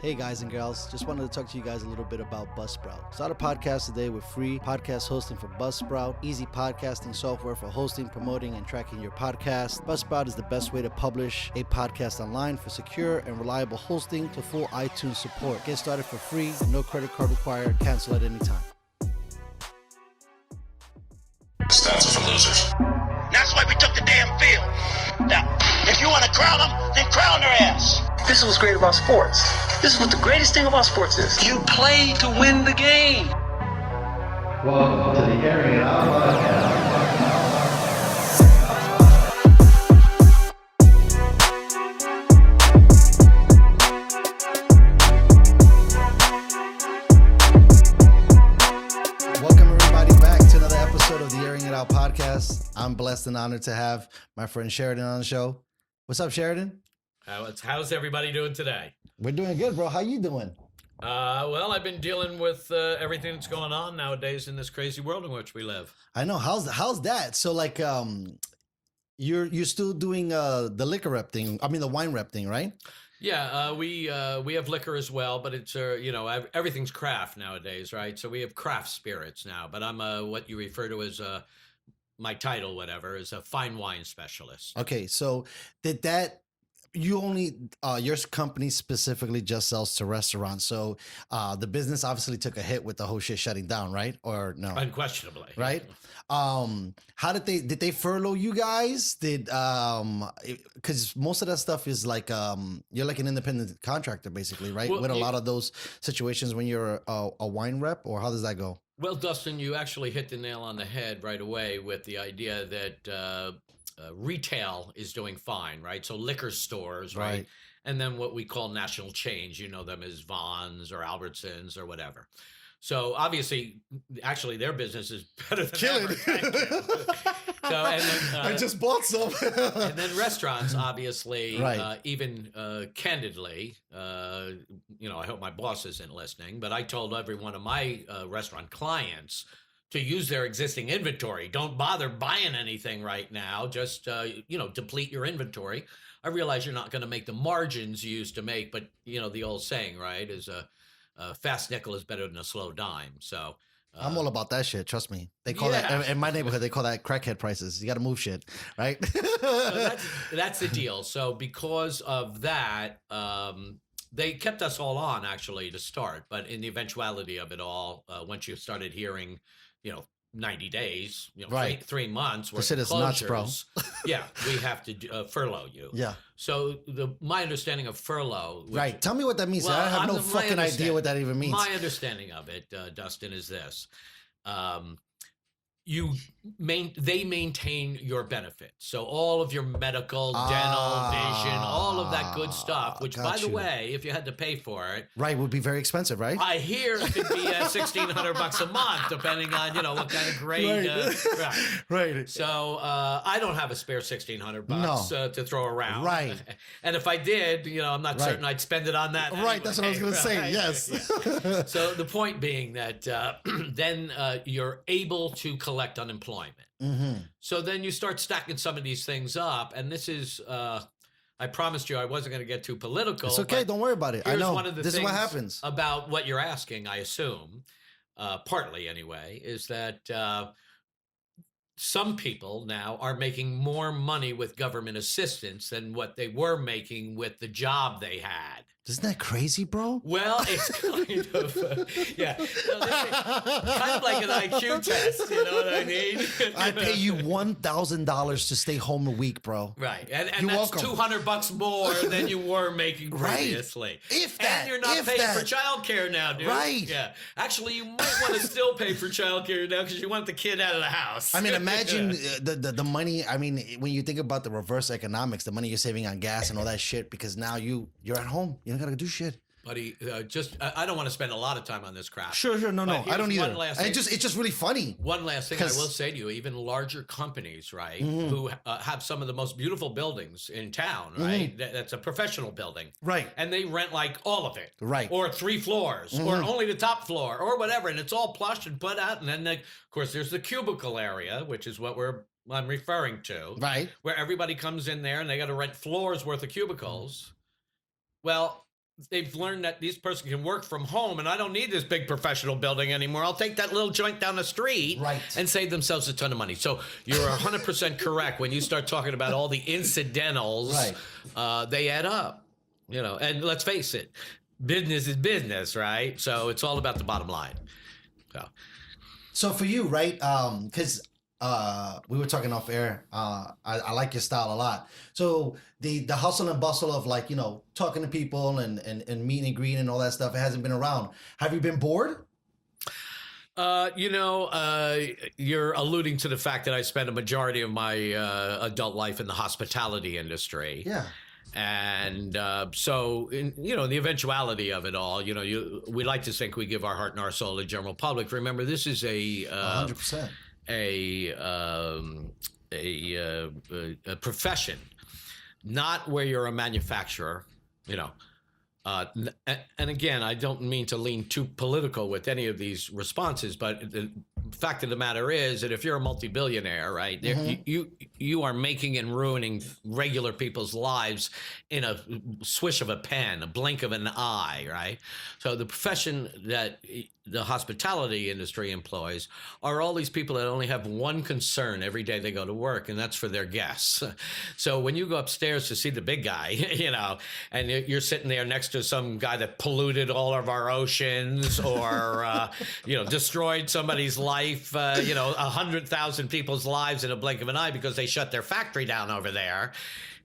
Hey guys and girls, just wanted to talk to you guys a little bit about Buzzsprout. Start a podcast today with free podcast hosting for Buzzsprout, easy podcasting software for hosting, promoting, and tracking your podcast. Buzzsprout is the best way to publish a podcast online for secure and reliable hosting to full iTunes support. Get started for free, no credit card required, cancel at any time. Stats are for losers. That's why we took the damn field. Now, if you want to crown them, then crown their ass. This is what's great about sports. This is what the greatest thing about sports is. You play to win the game. Welcome to the Airin podcast. Podcast. I'm blessed and honored to have my friend Sheridan on the show. What's up, Sheridan? How's everybody doing today? We're doing good, bro. How you doing? Well, I've been dealing with everything that's going on nowadays in this crazy world in which we live. I know. How's that? So, like, you're still doing the liquor rep thing. I mean, the wine rep thing, right? Yeah, we have liquor as well, but it's everything's craft nowadays, right? So we have craft spirits now. But I'm what you refer to as my title, whatever, is a fine wine specialist. Okay, so did that, you only, your company specifically just sells to restaurants. So the business obviously took a hit with the whole shit shutting down, right? Or no? Unquestionably. Right? How did they furlough you guys? Because most of that stuff is like, you're like an independent contractor basically, right? Well, with a lot of those situations when you're a wine rep, or how does that go? Well, Dustin, you actually hit the nail on the head right away with the idea that retail is doing fine, right? So liquor stores, right? And then what we call national chains, you know them as Vons or Albertsons or whatever. So obviously, actually, their business is better than ever. So, and then, I just bought some. And then restaurants, obviously, right. Even candidly, I hope my boss isn't listening, but I told every one of my restaurant clients to use their existing inventory. Don't bother buying anything right now. Just, deplete your inventory. I realize you're not going to make the margins you used to make, but, the old saying, right, is a fast nickel is better than a slow dime. So I'm all about that shit. Trust me. They call that in my neighborhood. They call that crackhead prices. You got to move shit, right? So that's the deal. So because of that, they kept us all on actually to start. But in the eventuality of it all, once you started hearing, 90 days, right. 3 months worth of closures, nuts, bro. Yeah, we have to furlough you. Yeah. So my understanding of furlough, right? Tell me what that means. Well, I have no fucking idea what that even means. My understanding of it, Dustin, is this: they maintain your benefits. So all of your medical, dental, vision, all of that good stuff, which by the way, if you had to pay for it, right, would be very expensive, right? I hear it could be $1,600 a month, depending on, what kind of grade. Right. So I don't have a spare $1,600 to throw around. Right. And if I did, I'm not certain I'd spend it on that. Right. Anyway. That's what I was going to say. Yes. Yeah. So the point being that then you're able to collect unemployment. Mm-hmm. So then you start stacking some of these things up, and this is I promised you I wasn't going to get too political. It's okay, don't worry about it. I know. One of the this things is what happens about what you're asking, I assume, partly anyway, is that some people now are making more money with government assistance than what they were making with the job they had. Isn't that crazy, bro? Well, it's kind of, yeah. Kind of like an IQ test, you know what I mean? I pay you $1,000 to stay home a week, bro. Right. And you're that's welcome. $200 more than you were making previously. Right. If that. And you're not paying for childcare now, dude. Right. Yeah. Actually, you might want to still pay for childcare now because you want the kid out of the house. I mean, imagine the money. I mean, when you think about the reverse economics, the money you're saving on gas and all that shit, because now you're at home. You don't got to do shit. Buddy, I don't want to spend a lot of time on this crap. Sure. No. I don't either. It's just really funny. One last thing I will say to you, even larger companies, right, who have some of the most beautiful buildings in town, right? That's a professional building. Right. And they rent like all of it. Right. Or 3 floors, or only the top floor, or whatever. And it's all plush and put out. And then, of course, there's the cubicle area, which is what I'm referring to. Right. Where everybody comes in there and they got to rent floors worth of cubicles. Well, they've learned that this person can work from home, and I don't need this big professional building anymore. I'll take that little joint down the street and save themselves a ton of money. So you're 100% correct when you start talking about all the incidentals. They add up, and let's face it, business is business, right? So it's all about the bottom line. So for you, right? Because we were talking off air. I like your style a lot. So the hustle and bustle of talking to people and meeting and greeting and all that stuff, it hasn't been around. Have you been bored? You're alluding to the fact that I spent a majority of my adult life in the hospitality industry. Yeah. And so, the eventuality of it all, we like to think we give our heart and our soul to the general public. Remember, this is 100%. A profession, not where you're a manufacturer, and again, I don't mean to lean too political with any of these responses, but the fact of the matter is that if you're a multi-billionaire, right, you are making and ruining regular people's lives in a swish of a pen, a blink of an eye, right? So the profession that the hospitality industry employs are all these people that only have one concern every day they go to work, and that's for their guests. So when you go upstairs to see the big guy, and you're sitting there next to some guy that polluted all of our oceans or, destroyed somebody's life, 100,000 people's lives in a blink of an eye because they shut their factory down over there.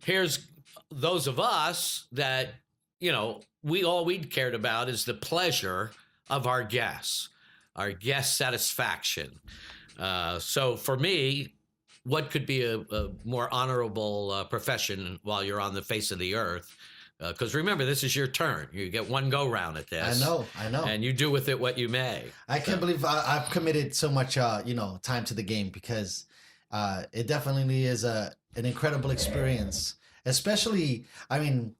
Here's those of us that, we cared about is the pleasure of our guests, our guest satisfaction. So for me, what could be a more honorable profession while you're on the face of the earth? Because remember, this is your turn. You get one go round at this. I know. And you do with it what you may. I can't believe I've committed so much, time to the game, because it definitely is an incredible experience. Especially, adding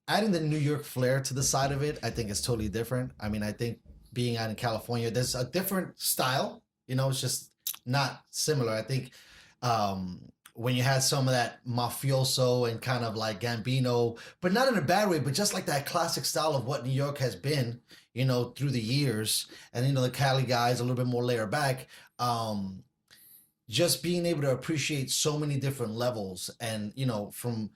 the New York flair to the side of it, I think is totally different. I think being out in California, there's a different style. It's just not similar. I think when you had some of that mafioso and kind of like Gambino, but not in a bad way, but just like that classic style of what New York has been, through the years. And, the Cali guys a little bit more laid back. Just being able to appreciate so many different levels and, from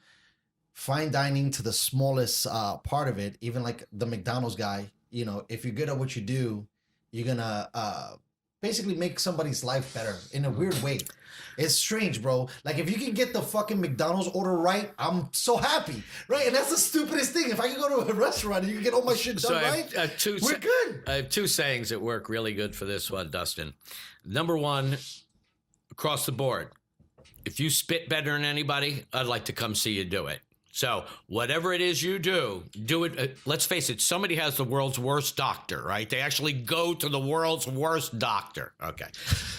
fine dining to the smallest part of it, even like the McDonald's guy, if you're good at what you do, you're gonna basically make somebody's life better in a weird way. It's strange, bro. Like, if you can get the fucking McDonald's order right, I'm so happy, right? And that's the stupidest thing. If I can go to a restaurant and you can get all my shit done right, we're good. I have two sayings that work really good for this one, Dustin. Number one, across the board, if you spit better than anybody, I'd like to come see you do it. So whatever it is you do it. Let's face it, somebody has the world's worst doctor, right? They actually go to the world's worst doctor. Okay.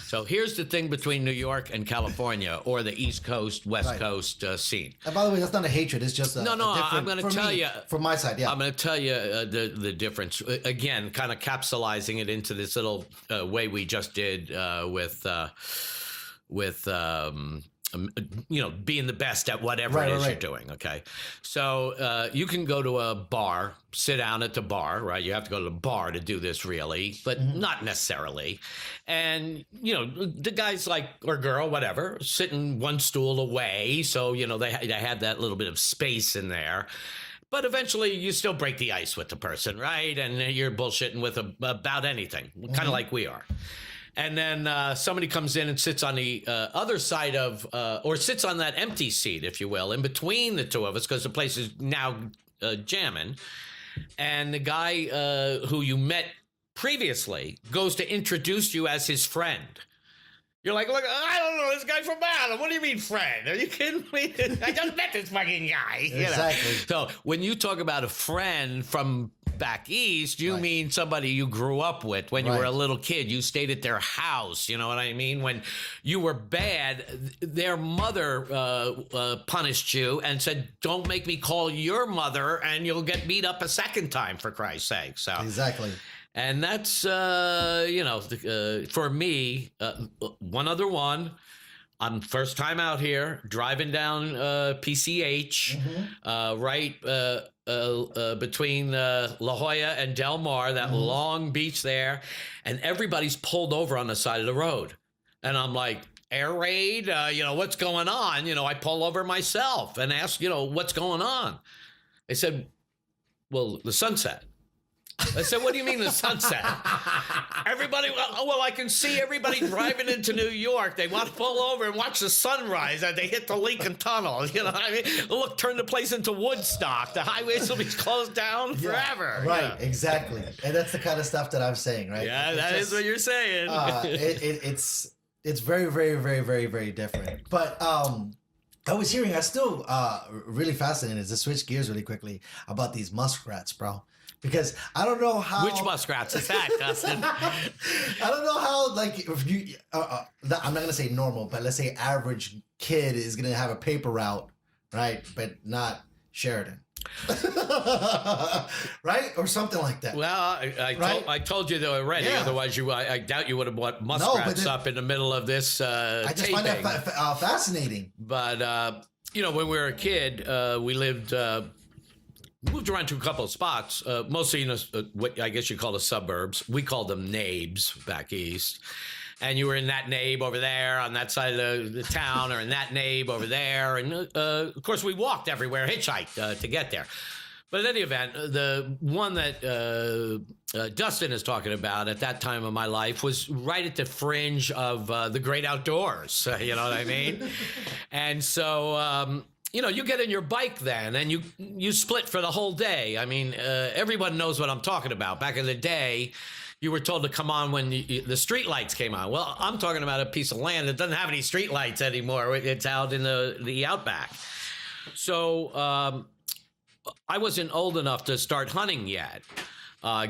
So here's the thing between New York and California, or the East Coast, West Coast scene. And by the way, that's not a hatred. It's just no. I'm going to tell you from my side. Yeah, I'm going to tell you the difference. Again, kind of capsulizing it into this little way we just did with being the best at whatever it is you're doing. Okay. So you can go to a bar, sit down at the bar, right? You have to go to the bar to do this really, but not necessarily. And, the guy's like, or girl, whatever, sitting one stool away. So, they had that little bit of space in there. But eventually you still break the ice with the person, right? And you're bullshitting with about anything, kind of like we are. And then somebody comes in and sits on the other side of, or sits on that empty seat, if you will, in between the two of us, because the place is now jamming. And the guy who you met previously goes to introduce you as his friend. You're like, look, I don't know this guy from Adam. What do you mean, friend? Are you kidding me? I just met this fucking guy. Exactly. So when you talk about a friend from back east, you mean somebody you grew up with when you were a little kid. You stayed at their house. You know what I mean? When you were bad, their mother punished you and said, don't make me call your mother and you'll get beat up a second time, for Christ's sake. So exactly. And that's, for me, one other one, I'm first time out here, driving down PCH, right between La Jolla and Del Mar, that long beach there, and everybody's pulled over on the side of the road. And I'm like, air raid, what's going on? I pull over myself and ask, what's going on? They said, well, the sunset. I said, what do you mean the sunset? Everybody, I can see everybody driving into New York. They want to pull over and watch the sunrise as they hit the Lincoln Tunnel. You know what I mean? Look, turn the place into Woodstock. The highways will be closed down forever. Right, exactly. And that's the kind of stuff that I'm saying, right? Yeah, that is what you're saying. It's very, very, very, very, very different. But I was hearing, I still really fascinated to switch gears really quickly about these muskrats, bro. Because I don't know how. Which muskrats is that, Dustin? I don't know how, like, if you, I'm not going to say normal, but let's say average kid is going to have a paper route, right? But not Sheridan. Right? Or something like that. Well, I told you that already. Yeah. Otherwise, I doubt you would have brought muskrats up in the middle of this I just find that fascinating. But, when we were a kid, we moved around to a couple of spots, mostly in what I guess you call the suburbs. We called them nabes back east. And you were in that nabe over there on that side of the town, or in that nabe over there. And, of course, we walked everywhere, hitchhiked to get there. But in any event, the one that Dustin is talking about at that time of my life was right at the fringe of the great outdoors. You know what I mean? And so... you get in your bike then, and you split for the whole day. I mean, everyone knows what I'm talking about. Back in the day, you were told to come on when the street lights came on. Well, I'm talking about a piece of land that doesn't have any street lights anymore. It's out in the outback. So I wasn't old enough to start hunting yet,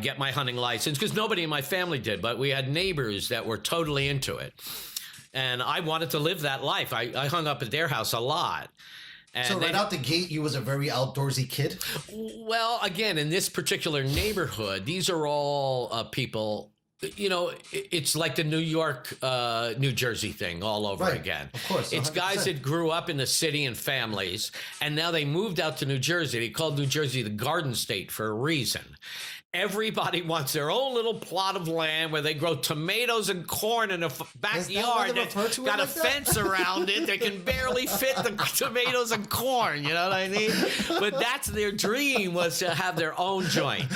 get my hunting license, because nobody in my family did. But we had neighbors that were totally into it. And I wanted to live that life. I hung up at their house a lot. And so right out the gate, you was a very outdoorsy kid? Well, again, in this particular neighborhood, these are all people, it's like the New York, New Jersey thing all over again. Of course. 100%. It's guys that grew up in the city and families, and now they moved out to New Jersey. They called New Jersey the Garden State for a reason. Everybody wants their own little plot of land where they grow tomatoes and corn in a backyard that's got a fence around it. They can barely fit the tomatoes and corn. You know what I mean? But that's their dream, was to have their own joint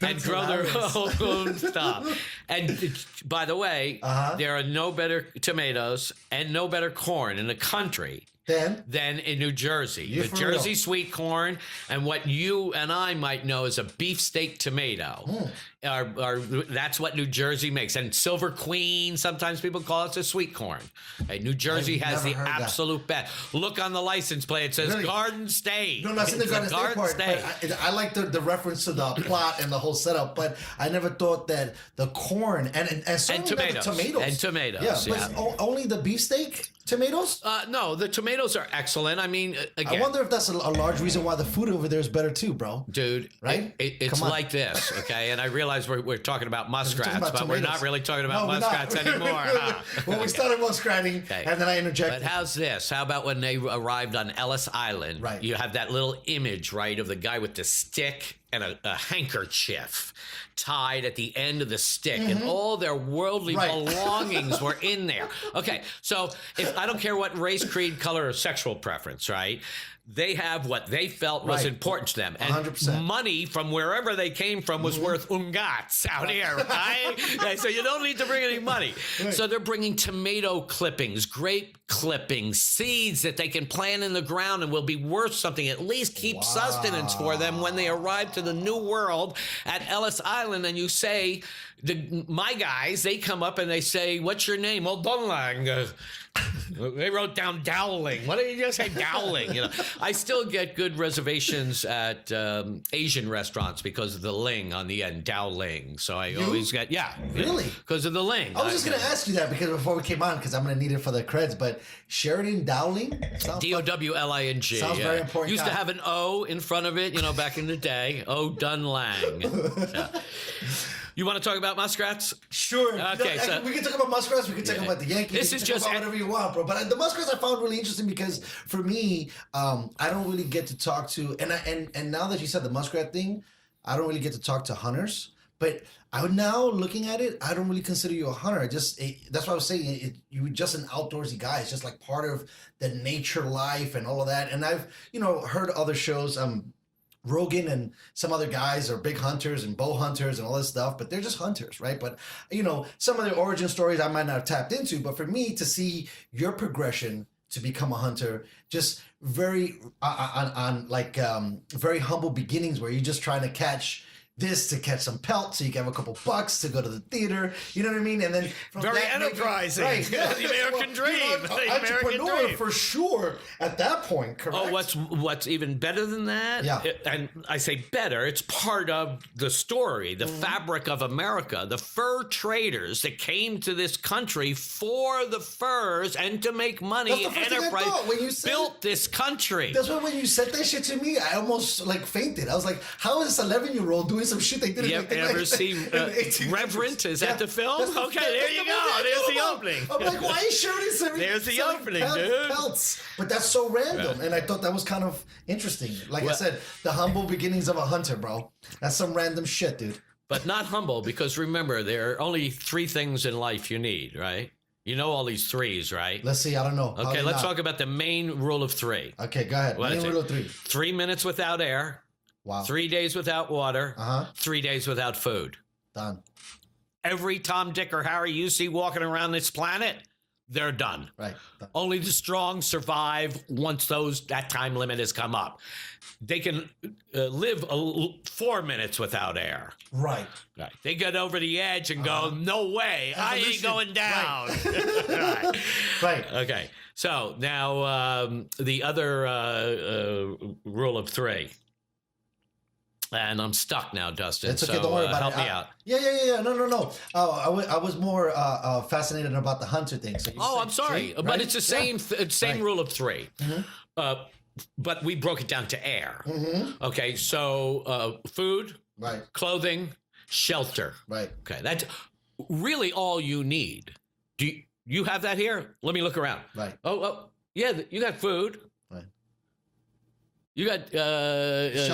and grow their own stuff. And by the way, there are no better tomatoes and no better corn in the country than in New Jersey. The Jersey sweet corn, and what you and I might know as a beefsteak tomato. That's what New Jersey makes. And Silver Queen, sometimes people call it the sweet corn. New Jersey has the absolute best. Look on the license plate. It says Garden State. No, not in the Garden State part. I like the reference to the plot and the whole setup, but I never thought that the corn and tomatoes. And tomatoes. Yeah, but only the beefsteak tomatoes? No, the tomatoes are excellent. I mean, again, I wonder if that's a large reason why the food over there is better too, bro. Dude, right? It's like this, okay? And I realize we're talking about muskrats, but we're not really talking about muskrats anymore. Well, we started muskratting, and then I interjected. But how's this? How about when they arrived on Ellis Island? Right. You have that little image, right, of the guy with the stick and a handkerchief tied at the end of the stick, and all their worldly belongings were in there. Okay, so if I don't care what race, creed, color, or sexual preference, right? They have what they felt was important to them. And 100%. Money from wherever they came from was worth ungats out here, right? So you don't need to bring any money. So they're bringing tomato clippings, grape clippings, seeds that they can plant in the ground and will be worth something, at least keep sustenance for them when they arrive to the new world at Ellis Island. And you say, my guys, they come up and they say, what's your name? Oh, Dowling. They wrote down Dowling. What did you just say? Dowling. I still get good reservations at Asian restaurants because of the ling on the end, Dowling. So I always get, really? Because of the ling. I was just going to ask you that because before we came on, because I'm going to need it for the creds, but Sheridan Dowling? Dowling. Sounds very important. Used to have an O in front of it, back in the day. O Dunlang. You want to talk about muskrats? Sure. Okay, so we can talk about muskrats. We can talk about the Yankees. This we is can just talk about whatever you want, bro. But the muskrats I found really interesting because for me, I don't really get to talk to, and now that you said the muskrat thing, I don't really get to talk to hunters. But I would now looking at it, I don't really consider you a hunter. That's what I was saying. You were just an outdoorsy guy. It's just like part of the nature life and all of that. And I've heard other shows. Rogan and some other guys are big hunters and bow hunters and all this stuff, but they're just hunters, right? But some of their origin stories I might not have tapped into, but for me to see your progression to become a hunter, just very very humble beginnings where you're just trying to catch some pelt so you can have a couple bucks to go to the theater. You know what I mean? And then very enterprising. Right. The American dream. The American dream. For sure at that point, correct? Oh, what's even better than that? Yeah. And I say better, it's part of the story, the fabric of America. The fur traders that came to this country for the furs and to make money. That's the first thing I thought when you said built this country. That's why when you said that shit to me, I almost fainted. I was like, how is this 11-year-old doing some shit they didn't ever see Reverend? Is that the film? Okay, there you go. There's the opening. I'm like, why is Sheridan There's the opening, dude. Pelts? But that's so random. And I thought that was kind of interesting. Like I said, the humble beginnings of a hunter, bro. That's some random shit, dude. But not humble, because remember, there are only 3 things in life you need, right? You know all these 3s, right? Let's see. I don't know. Okay, let's talk about the main rule of 3. Okay, go ahead. Main rule of 3. 3 minutes without air. Wow. 3 days without water. 3 days without food. Done. Every Tom, Dick, or Harry you see walking around this planet, they're done. Right. Done. Only the strong survive once that time limit has come up. They can live 4 minutes without air. Right. They get over the edge and go, no way, I ain't going down. Right. Right. Okay. So now the other rule of 3. And I'm stuck now, Dustin. It's okay. Don't worry about help me out. Yeah. No. I was more fascinated about the hunter thing. So I'm sorry, but right? It's the same same rule of 3. But we broke it down to air. Okay, so food, right, clothing, shelter. Right. Okay, that's really all you need. Do you have that here? Let me look around. Right. Oh, yeah, you got food. Right. You got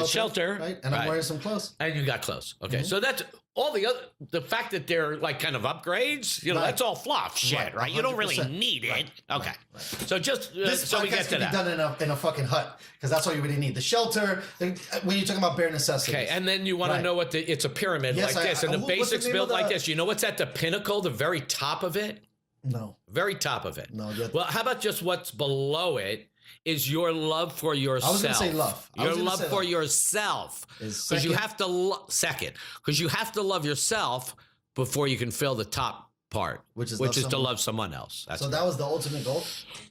shelter. Right, and I'm wearing some clothes. And you got clothes. Okay, so that's all the fact that they're like kind of upgrades, that's all fluff shit, right? You don't really need it. Okay. Right. So just so we get to that. This podcast can be done in a fucking hut, because that's all you really need. The shelter, when you're talking about bare necessities. Okay, and then you want to know what it's a pyramid like this, and the basics built like this. You know what's at the pinnacle, the very top of it? No. Very top of it. No. Well, how about just what's below it? Is your love for yourself. I was going to say love. Your love for yourself. Because you have to because you have to love yourself before you can fill the top part, which is to love someone else. So that was the ultimate goal?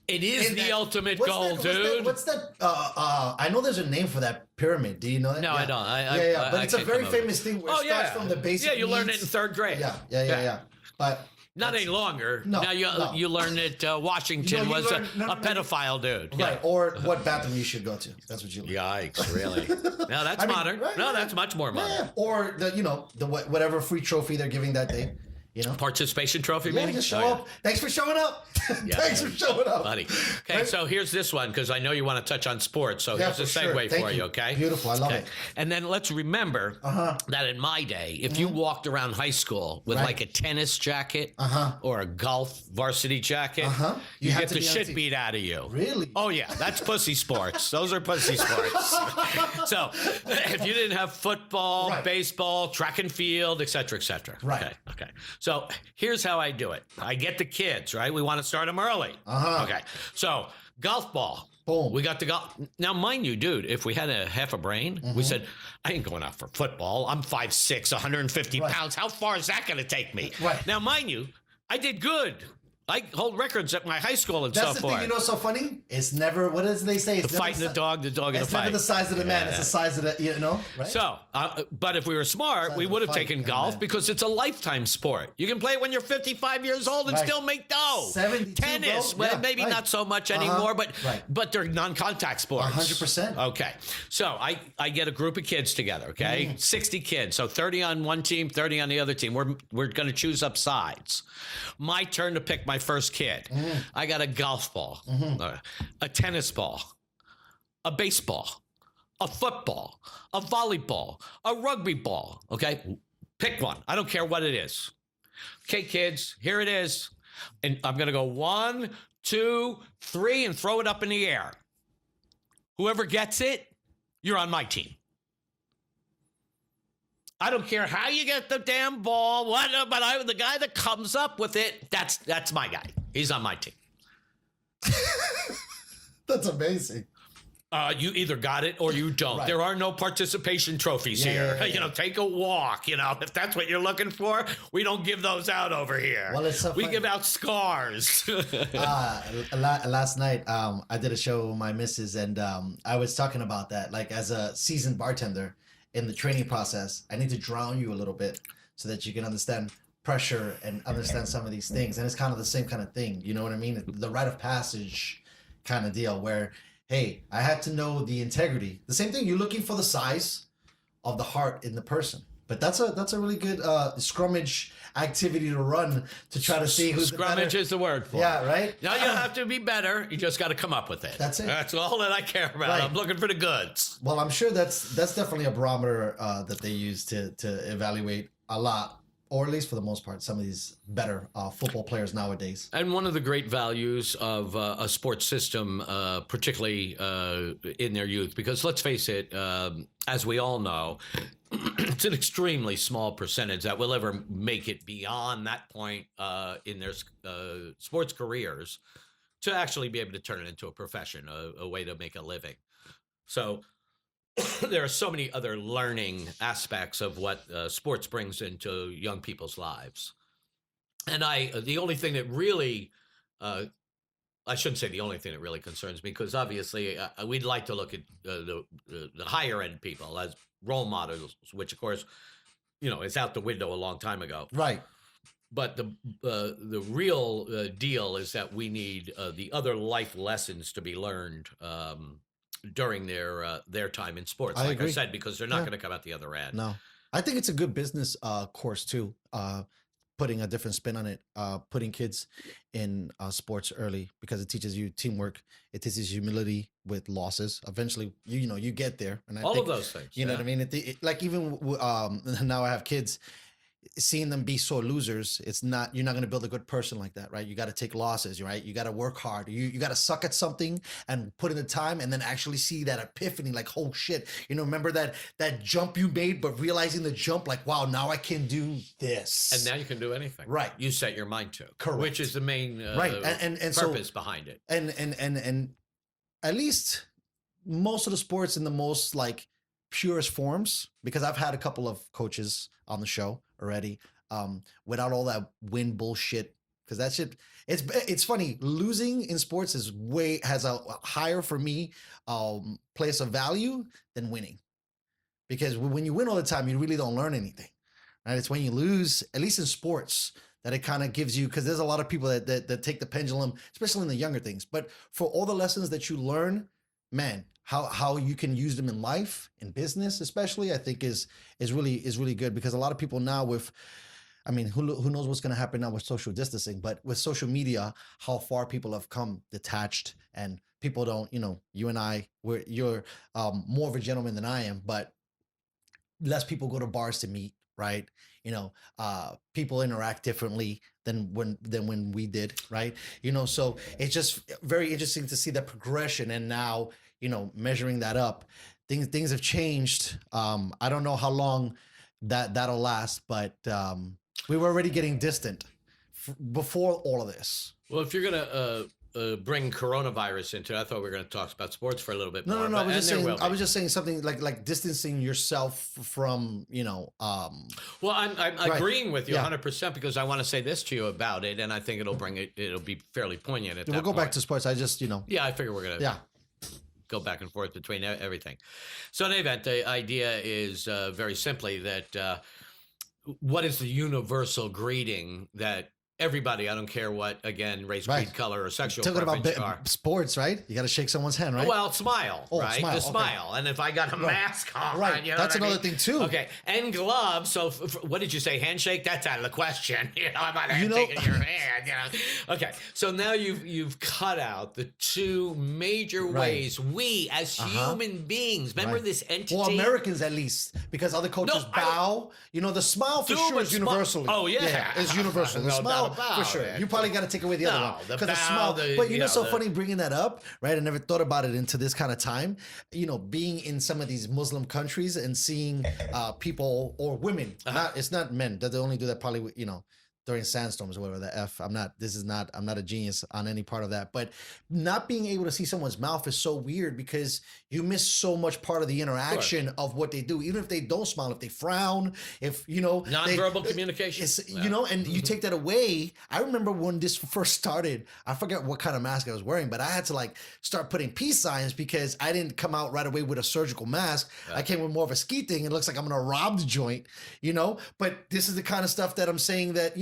It is the ultimate goal, dude. What's that? I know there's a name for that pyramid. Do you know that? No, I don't. But it's a very famous thing where it starts from the basic you learn it in 3rd grade. Yeah. But not any longer. No, now you learn that Washington was a pedophile dude. Right, or what bathroom you should go to. That's what you learn. Yikes, really? No, that's modern. Right, no, that's much more modern. Yeah. Or the whatever free trophy they're giving that day. Participation trophy, maybe? Just show up. Thanks for showing up. Thanks for showing up. Buddy. Okay, so here's this one, because I know you want to touch on sports. So here's a segue for you, okay? Beautiful. I love it. And then let's remember that in my day, if you walked around high school with like a tennis jacket or a golf varsity jacket, you get the shit beat out of you. Really? Oh, yeah. That's pussy sports. Those are pussy sports. So if you didn't have football, baseball, track and field, et cetera, et cetera. Right. Okay. So here's how I do it. I get the kids, right? We want to start them early. Okay. So golf ball. Boom. We got the golf. Now, mind you, dude, if we had a half a brain, we said, I ain't going out for football. I'm 5'6", 150 pounds. How far is that going to take me? Right. Now, mind you, I did good I hold records at my high school and That's so the forth. thing, you know, so funny. It's never. What does they say? It's The never fight in the dog in the fight. It's never the size of the man. It's the size of the, you know, right? So, but if we were smart, we would have taken golf because it's a lifetime sport. You can play it when you're 55 years old and still make dough. 72, tennis, bro. well, maybe not so much anymore, but they're non-contact sports. 100%. Okay, so I get a group of kids together. Okay, 60 kids, so 30 on one team, 30 on the other team. We're going to choose up sides. My turn to pick my first kid. I got a golf ball, a tennis ball, a baseball, a football, a volleyball, a rugby ball. Okay, pick one. I don't care what it is. Okay, kids, here it is. And I'm going to go 1, 2, 3 and throw it up in the air. Whoever gets it, you're on my team. I don't care how you get the damn ball, but the guy that comes up with it, that's my guy. He's on my team. That's amazing. You either got it or you don't. Right. There are no participation trophies here. Yeah. You know, take a walk. You know, if that's what you're looking for, we don't give those out over here. Well, it's so we funny. Give out scars. Last night, I did a show with my missus, and I was talking about that. Like, as a seasoned bartender in the training process, I need to drown you a little bit so that you can understand pressure and understand some of these things. And it's kind of the same kind of thing. You know what I mean? The rite of passage kind of deal where, hey, I had to know the integrity. The same thing, you're looking for the size of the heart in the person. But that's a really good scrummage activity to run to try to see who's scrummage is the word for it. Yeah, right? Now you don't have to be better. You just got to come up with it. That's it. That's all that I care about. Right. I'm looking for the goods. Well, I'm sure that's definitely a barometer that they use to evaluate a lot, or at least for the most part, some of these better football players nowadays. And one of the great values of a sports system, particularly in their youth, because let's face it, as we all know, it's an extremely small percentage that will ever make it beyond that point in their sports careers to actually be able to turn it into a profession, a way to make a living. So there are so many other learning aspects of what sports brings into young people's lives. And the only thing that really, I shouldn't say the only thing that really concerns me, because obviously we'd like to look at the higher end people as role models, which of course, you know, is out the window a long time ago. Right. But the real deal is that we need the other life lessons to be learned during their time in sports. Like I said, because they're not going to come out the other end. No, I think it's a good business course too. Putting a different spin on it, putting kids in sports early, because it teaches you teamwork. It teaches humility with losses. Eventually, you get there. And I all think, of those things. You know what I mean? Like even now I have kids. Seeing them be sore losers, you're not going to build a good person like that, right? You got to take losses, right? You got to work hard. You got to suck at something and put in the time, and then actually see that epiphany, like, oh shit, remember that jump you made, but realizing the jump, like, wow, now I can do this. And now you can do anything. Right. You set your mind to. Correct. Which is the main right. and purpose behind it. And at least most of the sports in the most like purest forms, because I've had a couple of coaches on the show already, without all that win bullshit, because that shit, it's funny, losing in sports has a higher, for me, place of value than winning, because when you win all the time, you really don't learn anything, right? It's when you lose, at least in sports, that it kind of gives you, because there's a lot of people that take the pendulum, especially in the younger things, but for all the lessons that you learn, man, how you can use them in life, in business especially, I think is really good, because a lot of people now who knows what's going to happen now with social distancing, but with social media, how far people have come detached, and people don't, you and I, you're more of a gentleman than I am, but less people go to bars to meet, right? People interact differently than when we did, right? So it's just very interesting to see that progression, and now, measuring that up, things have changed. I don't know how long that'll last, but we were already getting distant before all of this. Well, if you're gonna bring coronavirus into it. I thought we were going to talk about sports for a little bit No, more. no, no. I was be. just saying something like distancing yourself from, Well, I'm Right. agreeing with you Yeah. 100% because I want to say this to you about it, and I think it'll be fairly poignant at that we'll go back point. to sports. I just, Yeah, I figure we're going to yeah. go back and forth between everything. So in any event, the idea is very simply that what is the universal greeting that everybody, I don't care what, again, race, Right. creed, color, or sexual Talking about preference are. sports, right? You got to shake someone's hand, right? Well, smile, Oh, right? smile, The okay. smile. And if I got a mask on, Right. you know That's what I another mean? thing, too. Okay. And gloves. So what did you say? Handshake? That's out of the question. I'm not You know- shaking your hand. Okay. So now you've cut out the two major Right. ways we as human beings, remember Right. this entity? Well, Americans at least, because other cultures bow. The smile for sure is universally. Oh, yeah. it's universal. The No smile doubt about for sure. it. You probably got to take away the other No, one the because the bow, smile. the- But you know, so the- funny bringing that up, right? I never thought about it into this kind of time. Being in some of these Muslim countries and seeing people or women. It's not men. They only do that probably. During sandstorms or whatever the F. I'm not a genius on any part of that, but not being able to see someone's mouth is so weird because you miss so much part of the interaction of what they do. Even if they don't smile, if they frown, if Nonverbal communication. And you take that away. I remember when this first started, I forget what kind of mask I was wearing, but I had to start putting peace signs because I didn't come out right away with a surgical mask. I came with more of a ski thing. It looks like I'm gonna rob the joint, but this is the kind of stuff that I'm saying that,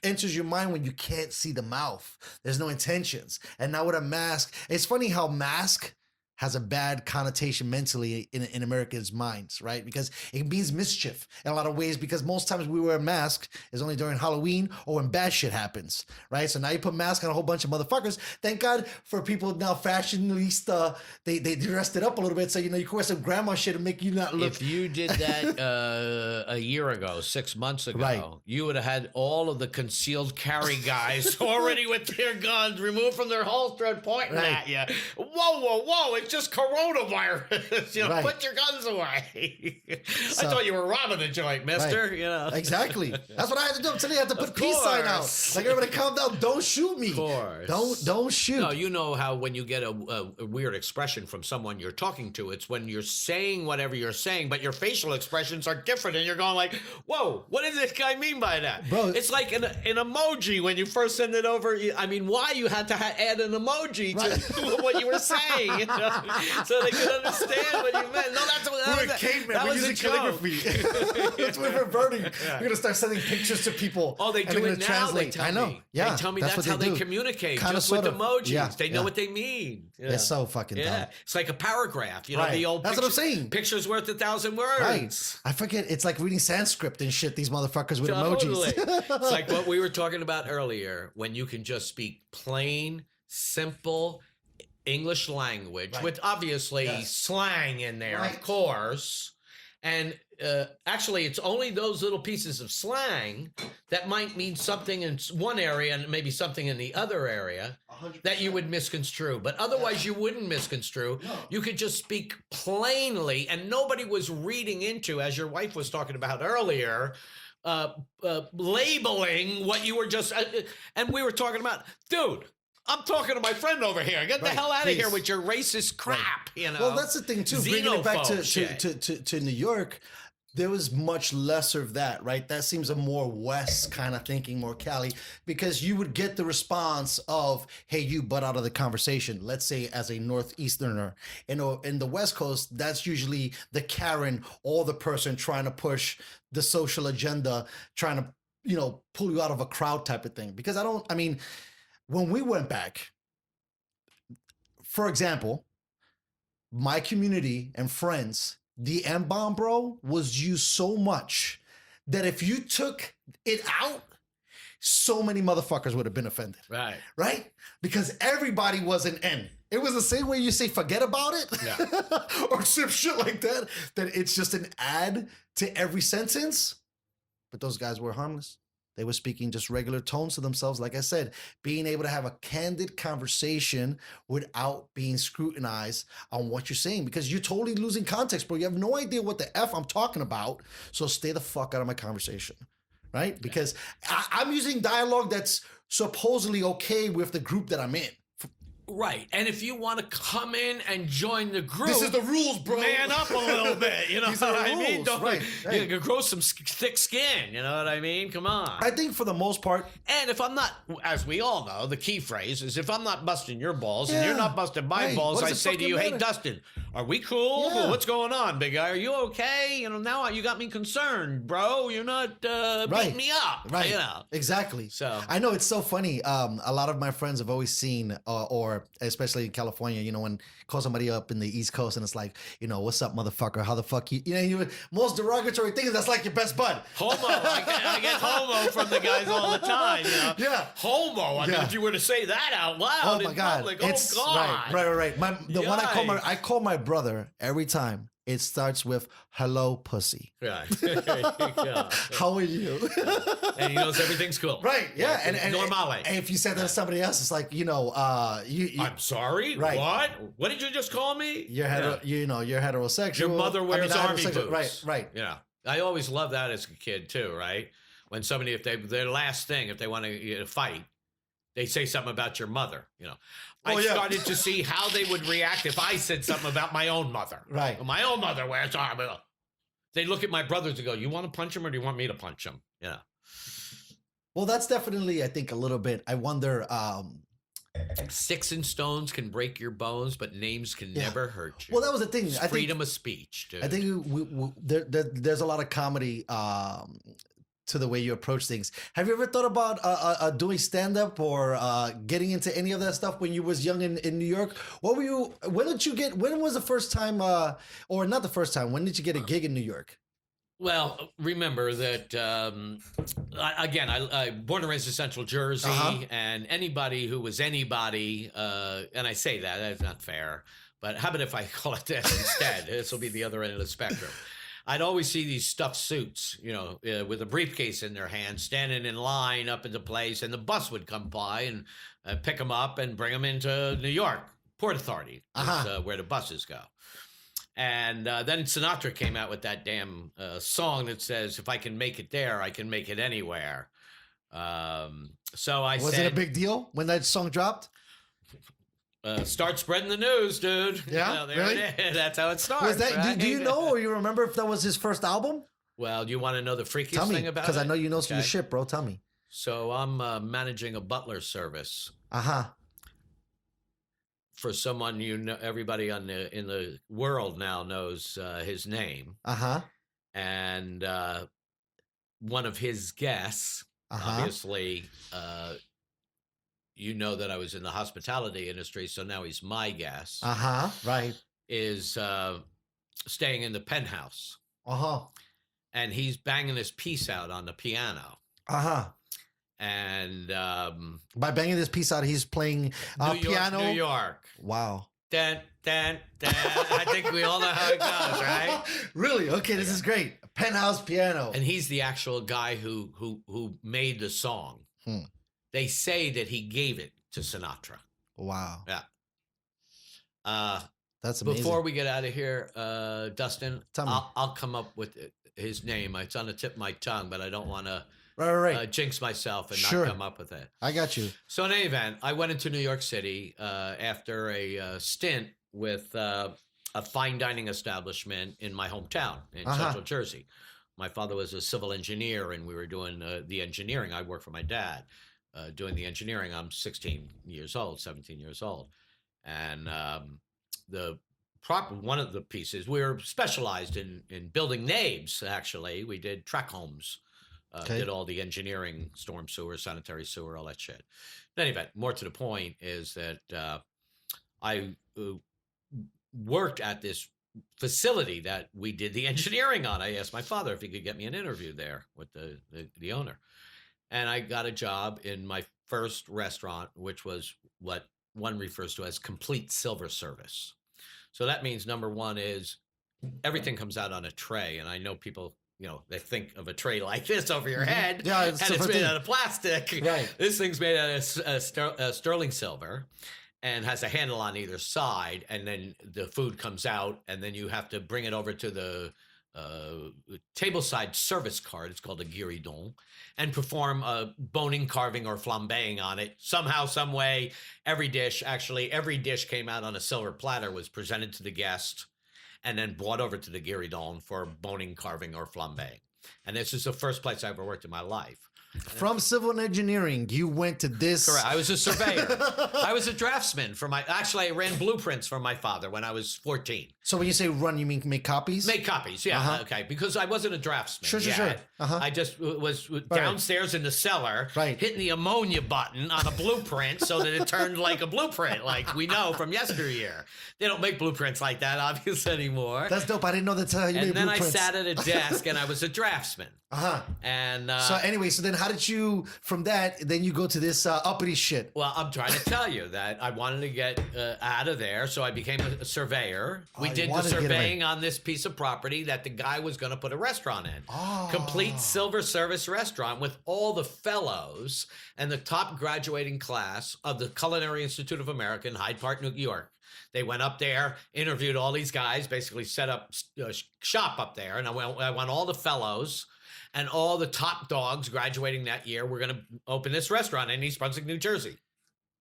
enters your mind when you can't see the mouth. There's no intentions. And now with a mask, it's funny how mask has a bad connotation mentally in Americans' minds, right? Because it means mischief in a lot of ways, because most times we wear a mask is only during Halloween or when bad shit happens, right? So now you put mask on a whole bunch of motherfuckers. Thank God for people now fashionista, they dressed it up a little bit so you can wear some grandma shit and make you not look. If you did that a year ago, 6 months ago, Right. you would have had all of the concealed carry guys already with their guns removed from their holster and pointing Right. at you. Whoa, whoa, whoa. It's just coronavirus. Right. Put your guns away. I So- thought you were robbing the joint, mister. Right. Exactly. That's what I had to do. Today I had to put Of peace sign out. course. Like, everybody calm down. Don't shoot me. Of course. Don't shoot. No, you know how when you get a weird expression from someone you're talking to, it's when you're saying whatever you're saying, but your facial expressions are different, and you're going like, "Whoa, what does this guy mean by that?" Bro. It's like an emoji when you first send it over. I mean, why you had to add an emoji to what you were saying, so they could understand what you meant. No, We're cavemen. that We're was a using joke. calligraphy. That's what we're reverting. We're gonna start sending pictures to people. Oh, they and do they're it gonna now. translate. They tell I know. me. Yeah, they tell me that's that's what how they they do. communicate, Kinda, just with sort of. emojis. Yeah, They know yeah. what they mean. Yeah. It's so fucking dumb. Yeah, it's like a paragraph. You know, Right. the old. That's what I'm saying. Pictures worth 1,000 words. Right. I forget. It's like reading Sanskrit and shit. These motherfuckers with Totally. emojis. It's like what we were talking about earlier, when you can just speak plain, simple English language Right. with obviously Yes. slang in there, Right. of course. And actually, it's only those little pieces of slang that might mean something in one area and maybe something in the other area 100%. that you would misconstrue. But otherwise, you wouldn't misconstrue. No. You could just speak plainly, and nobody was reading into, as your wife was talking about earlier, labeling what you were just. And we were talking about, dude. I'm talking to my friend over here. Get the Right, hell out of here please. with your racist crap. You know. Well, that's the thing too. Bringing it back Xenophobe shit. to New York, there was much lesser of that, right? That seems a more West kind of thinking, more Cali, because you would get the response of, "Hey, you butt out of the conversation." Let's say as a Northeasterner, in the West Coast, that's usually the Karen or the person trying to push the social agenda, trying to pull you out of a crowd type of thing. Because when we went back, for example, my community and friends, the M-bomb, bro, was used so much that if you took it out, so many motherfuckers would have been offended. Right. Right? Because everybody was an N. It was the same way you say forget about it, Yeah. or some shit like that, that it's just an add to every sentence. But those guys were harmless. They were speaking just regular tones to themselves. Like I said, being able to have a candid conversation without being scrutinized on what you're saying, because you're totally losing context, bro. You have no idea what the F I'm talking about. So stay the fuck out of my conversation. right? Because I'm using dialogue that's supposedly okay with the group that I'm in. Right. And if you want to come in and join the group, This is the rules, bro. Man up a little bit. You know These are what the I mean? rules, Don't, right. You can grow some thick skin. You know what I mean? Come on. I think for the most part, And if I'm not, as we all know, the key phrase is if I'm not busting your balls and you're Yeah. not busting my Right. balls, What I does it say to fucking you, hey, matter? Dustin, are we cool? Yeah. What's going on, big guy? Are you okay? You know, now you got me concerned, bro. You're not beating me up. right? You know. Exactly. So- I know it's so funny. A lot of my friends have always seen, or especially in California, you know, when call somebody up in the East Coast and it's like, you know, what's up, motherfucker? How the fuck you most derogatory thing is that's like your best bud. Homo. I get homo from the guys all the time. You know? Yeah. Homo. I mean, Yeah. if you were to say that out loud Oh my in God! public, It's oh God. right. The one Yikes. I call my brother every time. It starts with "Hello, pussy." Yeah. Yeah. How are you? And he knows everything's cool. Right? Yeah. And normale. and if you said that to somebody else, it's like you I'm sorry. Right. What did you just call me? you're you're heterosexual. Your mother wears army heterosexual. boots. Right. Yeah. I always loved that as a kid too. Right. When somebody, if their last thing, if they want to fight, they say something about your mother. You know. Oh, I yeah. started to see how they would react if I said something about my own mother. Right. My own mother wears army. They look at my brothers and go, "You want to punch him, or do you want me to punch him?" Yeah. Well, that's definitely, I think, a little bit. I wonder. Sticks and stones can break your bones, but names can never hurt you. Well, that was the thing. It's I think freedom of speech, dude. I think there's a lot of comedy to the way you approach things. Have you ever thought about doing stand up or getting into any of that stuff when you was young in New York? What were you? When was the first time, or not the first time? When did you get a gig in New York? Well, remember that I born and raised in Central Jersey, and anybody who was anybody, and I say that's not fair, but how about if I call it that instead? This will be the other end of the spectrum. I'd always see these stuffed suits, you know, with a briefcase in their hand, standing in line up into place, and the bus would come by and pick them up and bring them into New York Port Authority, is, where the buses go. And then Sinatra came out with that damn song that says, "If I can make it there, I can make it anywhere." So I Was said, it a big deal when that song dropped? "Start spreading the news, dude." Yeah, You know, there really? it is. That's how it starts. Was that? Right? Do you know or you remember if that was his first album? Well, do you want to know the freakiest Tell me, thing about it? because I know you know some Okay. shit, bro. Tell me. So I'm managing a butler service for someone you know. Everybody in the world now knows his name, and one of his guests. Obviously, you know that I was in the hospitality industry, so now he's my guest. Right. Is staying in the penthouse, and he's banging this piece out on the piano. And by banging this piece out, he's playing piano. New York. Wow. Dun, dun, dun. I think we all know how it goes, right? Really? Okay, this is great. Penthouse piano. And he's the actual guy who made the song. They say that he gave it to Sinatra. Wow. Yeah. That's amazing. Before we get out of here, Dustin, Tell me. I'll come up with his name. It's on the tip of my tongue, but I don't want to right. jinx myself and Sure. not come up with it. I got you. So in any event, I went into New York City after a stint with a fine dining establishment in my hometown in Central Jersey. My father was a civil engineer, and we were doing the engineering. I worked for my dad doing the engineering. I'm 17 years old. And one of the pieces, we were specialized in building naves, actually. We did track homes. Did all the engineering, storm sewer, sanitary sewer, all that shit. In any event, more to the point is that I worked at this facility that we did the engineering on. I asked my father if he could get me an interview there with the owner. And I got a job in my first restaurant, which was what one refers to as complete silver service. So that means number one is everything comes out on a tray. And I know people, you know, they think of a tray like this over your head. Yeah, and it's made out of plastic. Right. This thing's made out of sterling silver and has a handle on either side. And then the food comes out, and then you have to bring it over to the tableside service cart. It's called a guéridon, and perform boning, carving, or flambeing on it. Somehow, some way, every dish came out on a silver platter, was presented to the guest, and then brought over to the guéridon for boning, carving, or flambeing. And this is the first place I ever worked in my life. From civil engineering, you went to this. Correct. I was a surveyor. I was a draftsman I ran blueprints for my father when I was 14. So when you say run, you mean make copies? Make copies, yeah. Okay, because I wasn't a draftsman. Sure. I just was downstairs in the cellar, hitting the ammonia button on a blueprint so that it turned like a blueprint, like we know from yesteryear. They don't make blueprints like that, obviously, anymore. That's dope. I didn't know that's how you made blueprints. And then I sat at a desk, and I was a draftsman. And so anyway, so then how did you, from that, then you go to this uppity shit? Well, I'm trying to tell you that I wanted to get out of there, so I became a surveyor. We did the surveying on this piece of property that the guy was going to put a restaurant in. Complete silver service restaurant with all the fellows and the top graduating class of the Culinary Institute of America in Hyde Park, New York. They went up there, interviewed all these guys, basically set up shop up there, and I want all the fellows and all the top dogs graduating that year. We're going to open this restaurant in East Brunswick, New Jersey.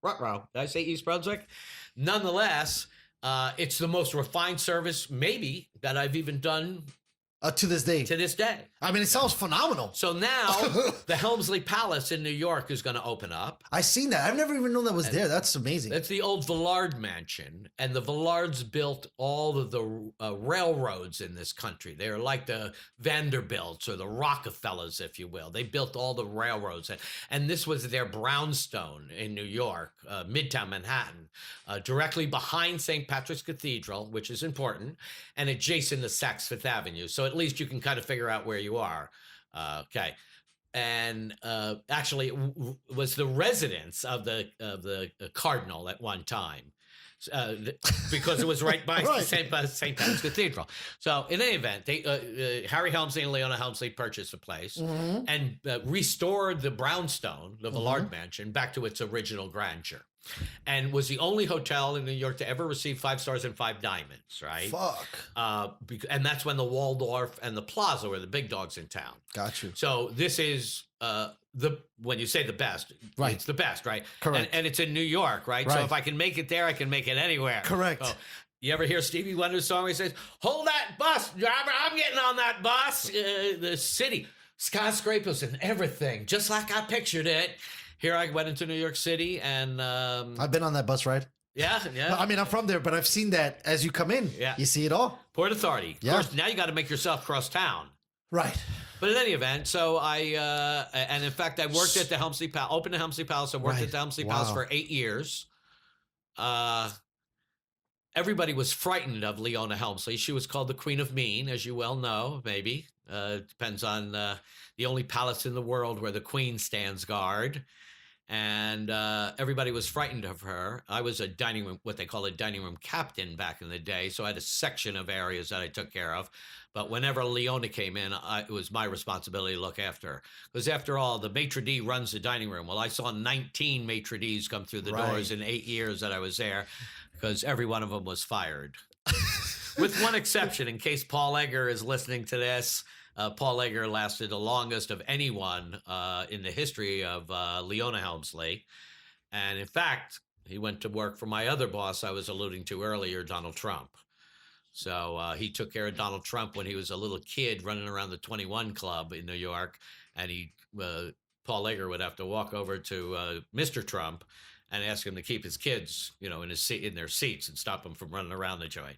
Ruh-roh. Did I say East Brunswick? Nonetheless, it's the most refined service, maybe, that I've even done to this day. To this day. I mean, it sounds phenomenal. So now the Helmsley Palace in New York is going to open up. I've seen that. I've never even known that was there. That's amazing. It's the old Villard Mansion, and the Villards built all of the railroads in this country. They're like the Vanderbilts or the Rockefellers, if you will. They built all the railroads, and this was their brownstone in New York, Midtown Manhattan, directly behind St. Patrick's Cathedral, which is important, and adjacent to Saks Fifth Avenue. So at least you can kind of figure out where you are. Okay. And actually it was the residence of the cardinal at one time, because it was right by St. Patrick's Cathedral. So in any event, Harry Helmsley and Leona Helmsley purchased the place and restored the brownstone, the Villard Mansion, back to its original grandeur. And was the only hotel in New York to ever receive 5 stars and 5 diamonds, right? Fuck. And that's when the Waldorf and the Plaza were the big dogs in town. Got you. So this is when you say the best, it's the best, right? Correct. And it's in New York, right? So if I can make it there, I can make it anywhere. Correct. So, you ever hear Stevie Wonder's song where he says, "Hold that bus, driver, I'm getting on that bus." The city, skyscrapers and everything, just like I pictured it. Here I went into New York City, and I've been on that bus ride. Yeah. I mean, I'm from there, but I've seen that as you come in. Yeah. You see it all. Port Authority. Yeah. First, now you got to make yourself cross town. Right. But in any event, so and in fact, I worked at the Helmsley Palace, opened the Helmsley Palace, and worked at the Helmsley Palace for 8 years. Everybody was frightened of Leona Helmsley. She was called the Queen of Mean, as you well know, maybe. Depends on the only palace in the world where the Queen stands guard. And everybody was frightened of her. I was a dining room, what they call a dining room captain back in the day. So I had a section of areas that I took care of. But whenever Leona came in, it was my responsibility to look after her. Because after all, the maitre d' runs the dining room. Well, I saw 19 maitre d's come through the doors in 8 years that I was there, because every one of them was fired. With one exception, in case Paul Egger is listening to this. Paul Egger lasted the longest of anyone in the history of Leona Helmsley. And in fact, he went to work for my other boss I was alluding to earlier, Donald Trump. So he took care of Donald Trump when he was a little kid running around the 21 Club in New York. And Paul Egger would have to walk over to Mr. Trump and ask him to keep his kids, in their seats and stop them from running around the joint.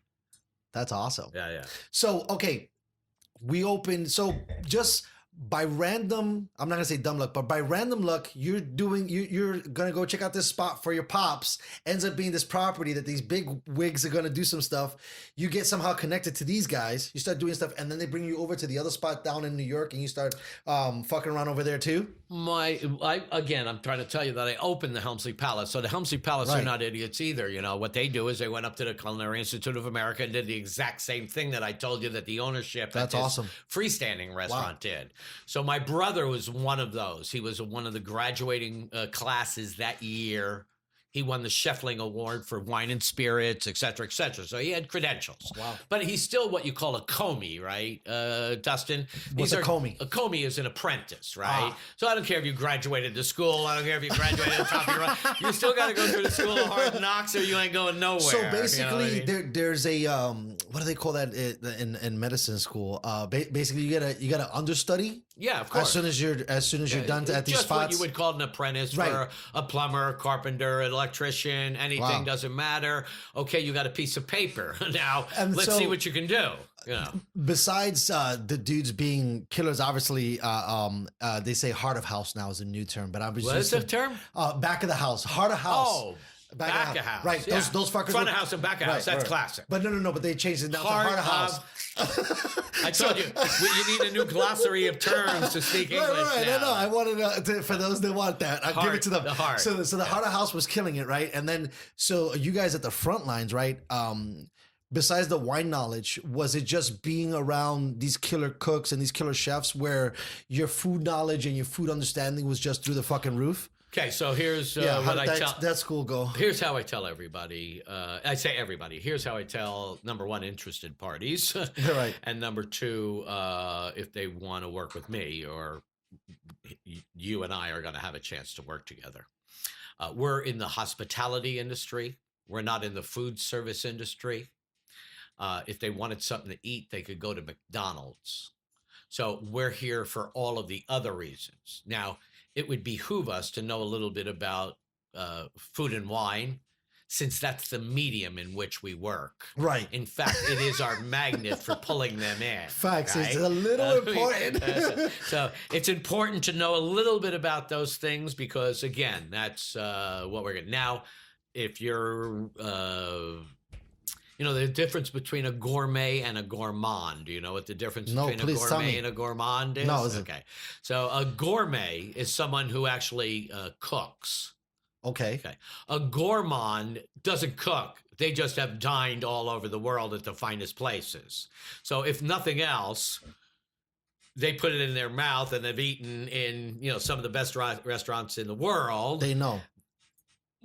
That's awesome. Yeah. So, okay. We opened, so just by random, I'm not gonna say dumb luck, but by random luck, you're gonna go check out this spot for your pops. Ends up being this property that these big wigs are gonna do some stuff. You get somehow connected to these guys. You start doing stuff, and then they bring you over to the other spot down in New York, and you start fucking around over there too. Again, I'm trying to tell you that I opened the Helmsley Palace. So the Helmsley Palace are not idiots either. What they do is they went up to the Culinary Institute of America and did the exact same thing that I told you that the ownership at this freestanding restaurant did. So my brother was one of those. He was one of the graduating classes that year. He won the Scheffling Award for wine and spirits, et cetera, et cetera. So he had credentials. Wow. But he's still what you call a commis, right, Dustin? What's a commis? A commis is an apprentice, right? So I don't care if you graduated the school. I don't care if you graduated the top of your run. You still got to go through the school of hard knocks or you ain't going nowhere. So basically, you know what I mean? there's a what do they call that in medicine school? Basically, you get an understudy. Yeah, of course. As soon as you're done at these just spots. What you would call an apprentice Right. for a plumber, carpenter, electrician, anything, Wow. doesn't matter. Okay, you got a piece of paper. Now, And let's so- see what you can do. You know. Besides the dudes being killers, obviously, they say heart of house now is a new term. But I was What is just the term? back of the house, heart of house. Oh, back of house. Right, Yeah. those fuckers. Front were- of house and back of house. That's classic. But no. But they changed it now to Heart heart of house. I told you, you need a new glossary of terms to speak English. Right. Now. No. I wanted to, for those that want that, I'll give it to them. The heart. So the heart of house was killing it, right? And then, so you guys at the front lines, right? Besides the wine knowledge, was it just being around these killer cooks and these killer chefs where your food knowledge and your food understanding was just through the fucking roof? Okay, so here's How what did I tell. that school go? Here's how I tell everybody. I say everybody. Here's how I tell, number one, interested parties. Right. And number two, if they want to work with me or you and I are going to have a chance to work together. We're in the hospitality industry. We're not in the food service industry. If they wanted something to eat, they could go to McDonald's. So we're here for all of the other reasons. Now, it would behoove us to know a little bit about food and wine, since that's the medium in which we work. Right. In fact, it is our magnet for pulling them in. Facts. right? It's a little important. So it's important to know a little bit about those things because, again, that's what we're getting. Now, if you're... the difference between a gourmet and a gourmand. Do you know what the difference between a please tell me. gourmet and a gourmand is? No, is it? Okay. So a gourmet is someone who actually cooks. Okay. Okay. A gourmand doesn't cook. They just have dined all over the world at the finest places. So if nothing else, they put it in their mouth and they've eaten in, some of the best restaurants in the world. They know.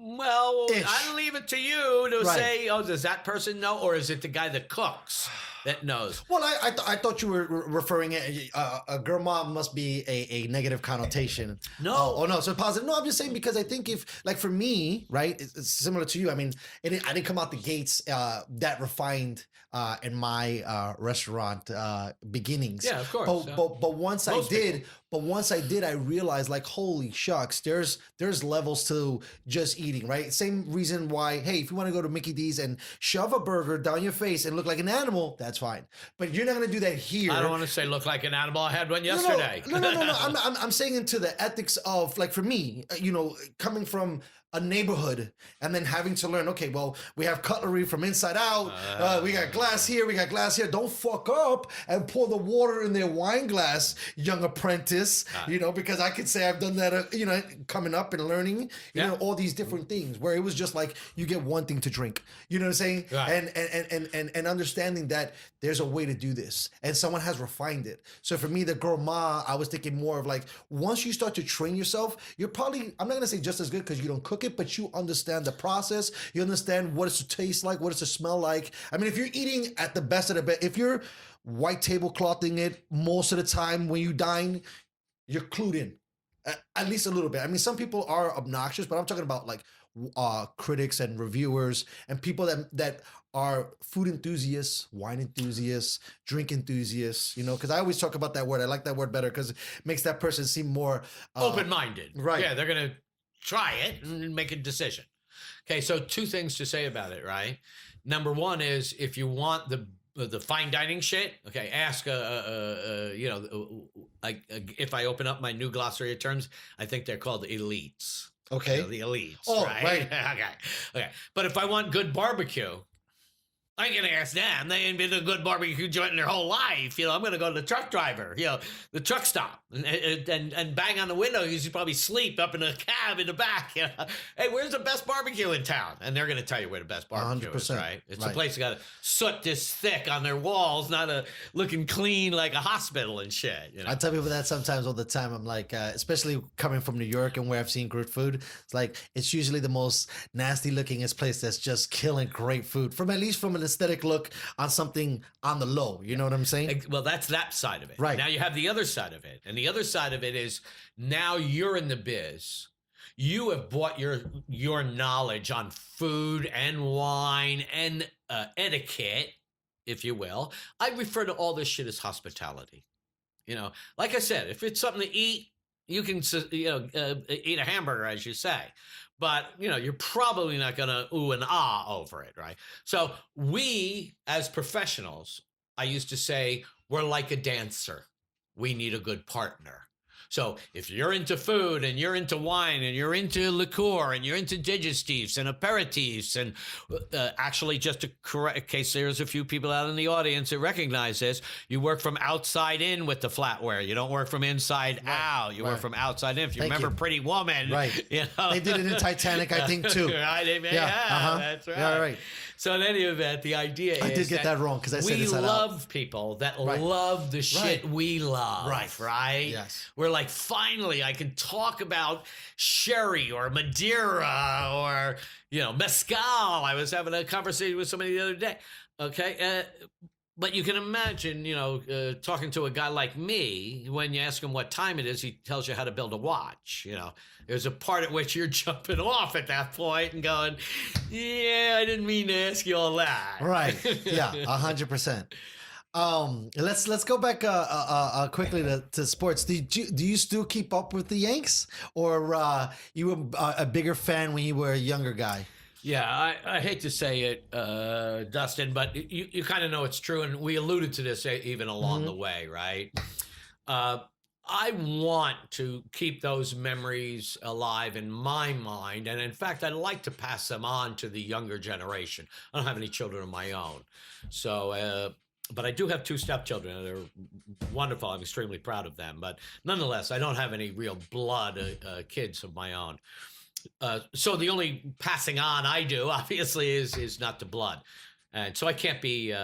Well, Ish. I leave it to you to Right. say, does that person know? Or is it the guy that cooks that knows? Well, I thought you were referring a gourmand must be a negative connotation. No. Oh, no. So positive. No, I'm just saying because I think if, like for me, right, it's similar to you. I mean, I didn't come out the gates that refined in my restaurant beginnings. Yeah, of course. But once I Most did, I realized like, holy shucks, there's levels to just eating, right? Same reason why, hey, if you want to go to Mickey D's and shove a burger down your face and look like an animal, that's fine. But you're not going to do that here. I don't want to say look like an animal. I had one yesterday. No. I'm saying into the ethics of, like, for me, coming from a neighborhood and then having to learn, okay, well, we have cutlery from inside out. We got glass here. We got glass here. Don't fuck up and pour the water in their wine glass, young apprentice, because I could say I've done that, coming up and learning, all these different things where it was just like, you get one thing to drink, you know what I'm saying? Right. And understanding that there's a way to do this and someone has refined it. So for me, the gourmand, I was thinking more of like, once you start to train yourself, you're probably, I'm not going to say just as good because you don't cook it, but you understand the process. You understand what it's to taste like, what it's to smell like. I mean, if you're eating at the best of the best, if you're white tableclothing it most of the time when you dine, you're clued in, at least a little bit. I mean, some people are obnoxious, but I'm talking about like critics and reviewers and people that are food enthusiasts, wine enthusiasts, drink enthusiasts, because I always talk about that word. I like that word better because it makes that person seem more Open-minded. Right. Yeah, they're going to try it and make a decision. Okay, so two things to say about it, right? Number one is if you want the fine dining shit, okay, ask if I open up my new glossary of terms, I think they're called elites. Okay. The elites. Oh, right. right. Okay. But if I want good barbecue, I ain't gonna ask them. They ain't been to a good barbecue joint in their whole life. I'm gonna go to the truck driver, the truck stop, and bang on the window. You should probably sleep up in a cab in the back. Hey, where's the best barbecue in town? And they're gonna tell you where the best barbecue is, right? It's a place that got soot this thick on their walls, not looking clean like a hospital and shit. I tell people that sometimes all the time. I'm like, especially coming from New York and where I've seen good food, it's like it's usually the most nasty lookingest place that's just killing great food at least from an aesthetic look on something on the low. You know what I'm saying? Well, that's that side of it. Right. Now you have the other side of it. And the other side of it is now you're in the biz. You have brought your knowledge on food and wine and etiquette, if you will. I refer to all this shit as hospitality. Like I said, if it's something to eat, you can eat a hamburger, as you say. But, you're probably not going to ooh and ah over it, right? So we, as professionals, I used to say, we're like a dancer. We need a good partner. So if you're into food and you're into wine and you're into liqueur and you're into digestives and aperitifs and actually just to correct, in case there's a few people out in the audience that recognize this, you work from outside in with the flatware. You don't work from inside out. You work from outside in. If you remember Pretty Woman. Right. They did it in Titanic, I think, too. Right. That's right. Yeah, right. So in any event, the idea is I did get that wrong because I said we this out. love people that love the shit we love. Right? Yes. We're like, finally, I can talk about sherry or Madeira or, mezcal. I was having a conversation with somebody the other day. Okay. But you can imagine, talking to a guy like me, when you ask him what time it is, he tells you how to build a watch. There's a part at which you're jumping off at that point and going, yeah, I didn't mean to ask you all that. Right. Yeah, 100%. Let's go back quickly to sports. Do you still keep up with the Yanks, or you were a bigger fan when you were a younger guy? Yeah, I hate to say it, Dustin, but you kind of know it's true, and we alluded to this even along the way, right? I want to keep those memories alive in my mind, and in fact, I'd like to pass them on to the younger generation. I don't have any children of my own, so but I do have 2 stepchildren, and they're wonderful. I'm extremely proud of them, but nonetheless, I don't have any real blood kids of my own. So the only passing on I do, obviously, is not to blood. And so I can't be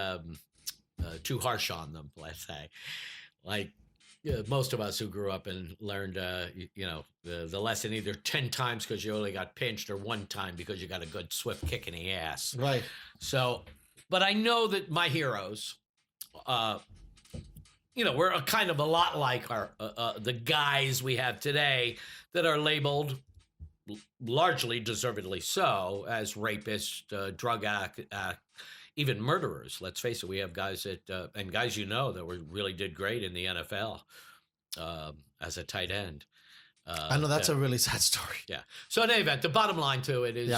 too harsh on them, let's say. Like most of us who grew up and learned, the lesson either 10 times because you only got pinched or 1 time because you got a good swift kick in the ass. Right. So, but I know that my heroes, we're kind of a lot like the guys we have today that are labeled, largely deservedly so, as rapists, drug even murderers. Let's face it, we have guys that, and guys that really did great in the NFL as a tight end. I know that's a really sad story. Yeah. So in any event, the bottom line to it is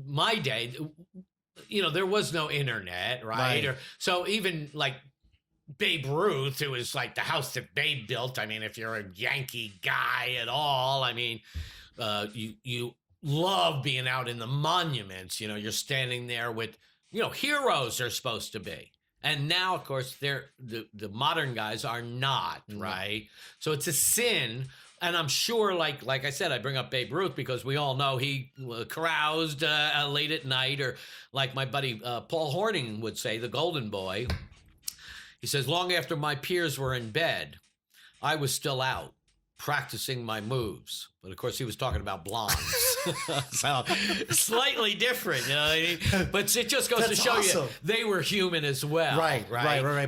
my day, there was no internet, right? So even like Babe Ruth, who is like the house that Babe built. I mean, if you're a Yankee guy at all, I mean, you love being out in the monuments. You're standing there with, heroes are supposed to be. And now, of course, the modern guys are not, right? So it's a sin. And I'm sure, like I said, I bring up Babe Ruth because we all know he caroused late at night, or like my buddy Paul Horning would say, the Golden Boy. He says, long after my peers were in bed, I was still out practicing my moves. But of course, he was talking about blondes. So slightly different, you know what I mean? But it just goes to show you they were human as well. Right.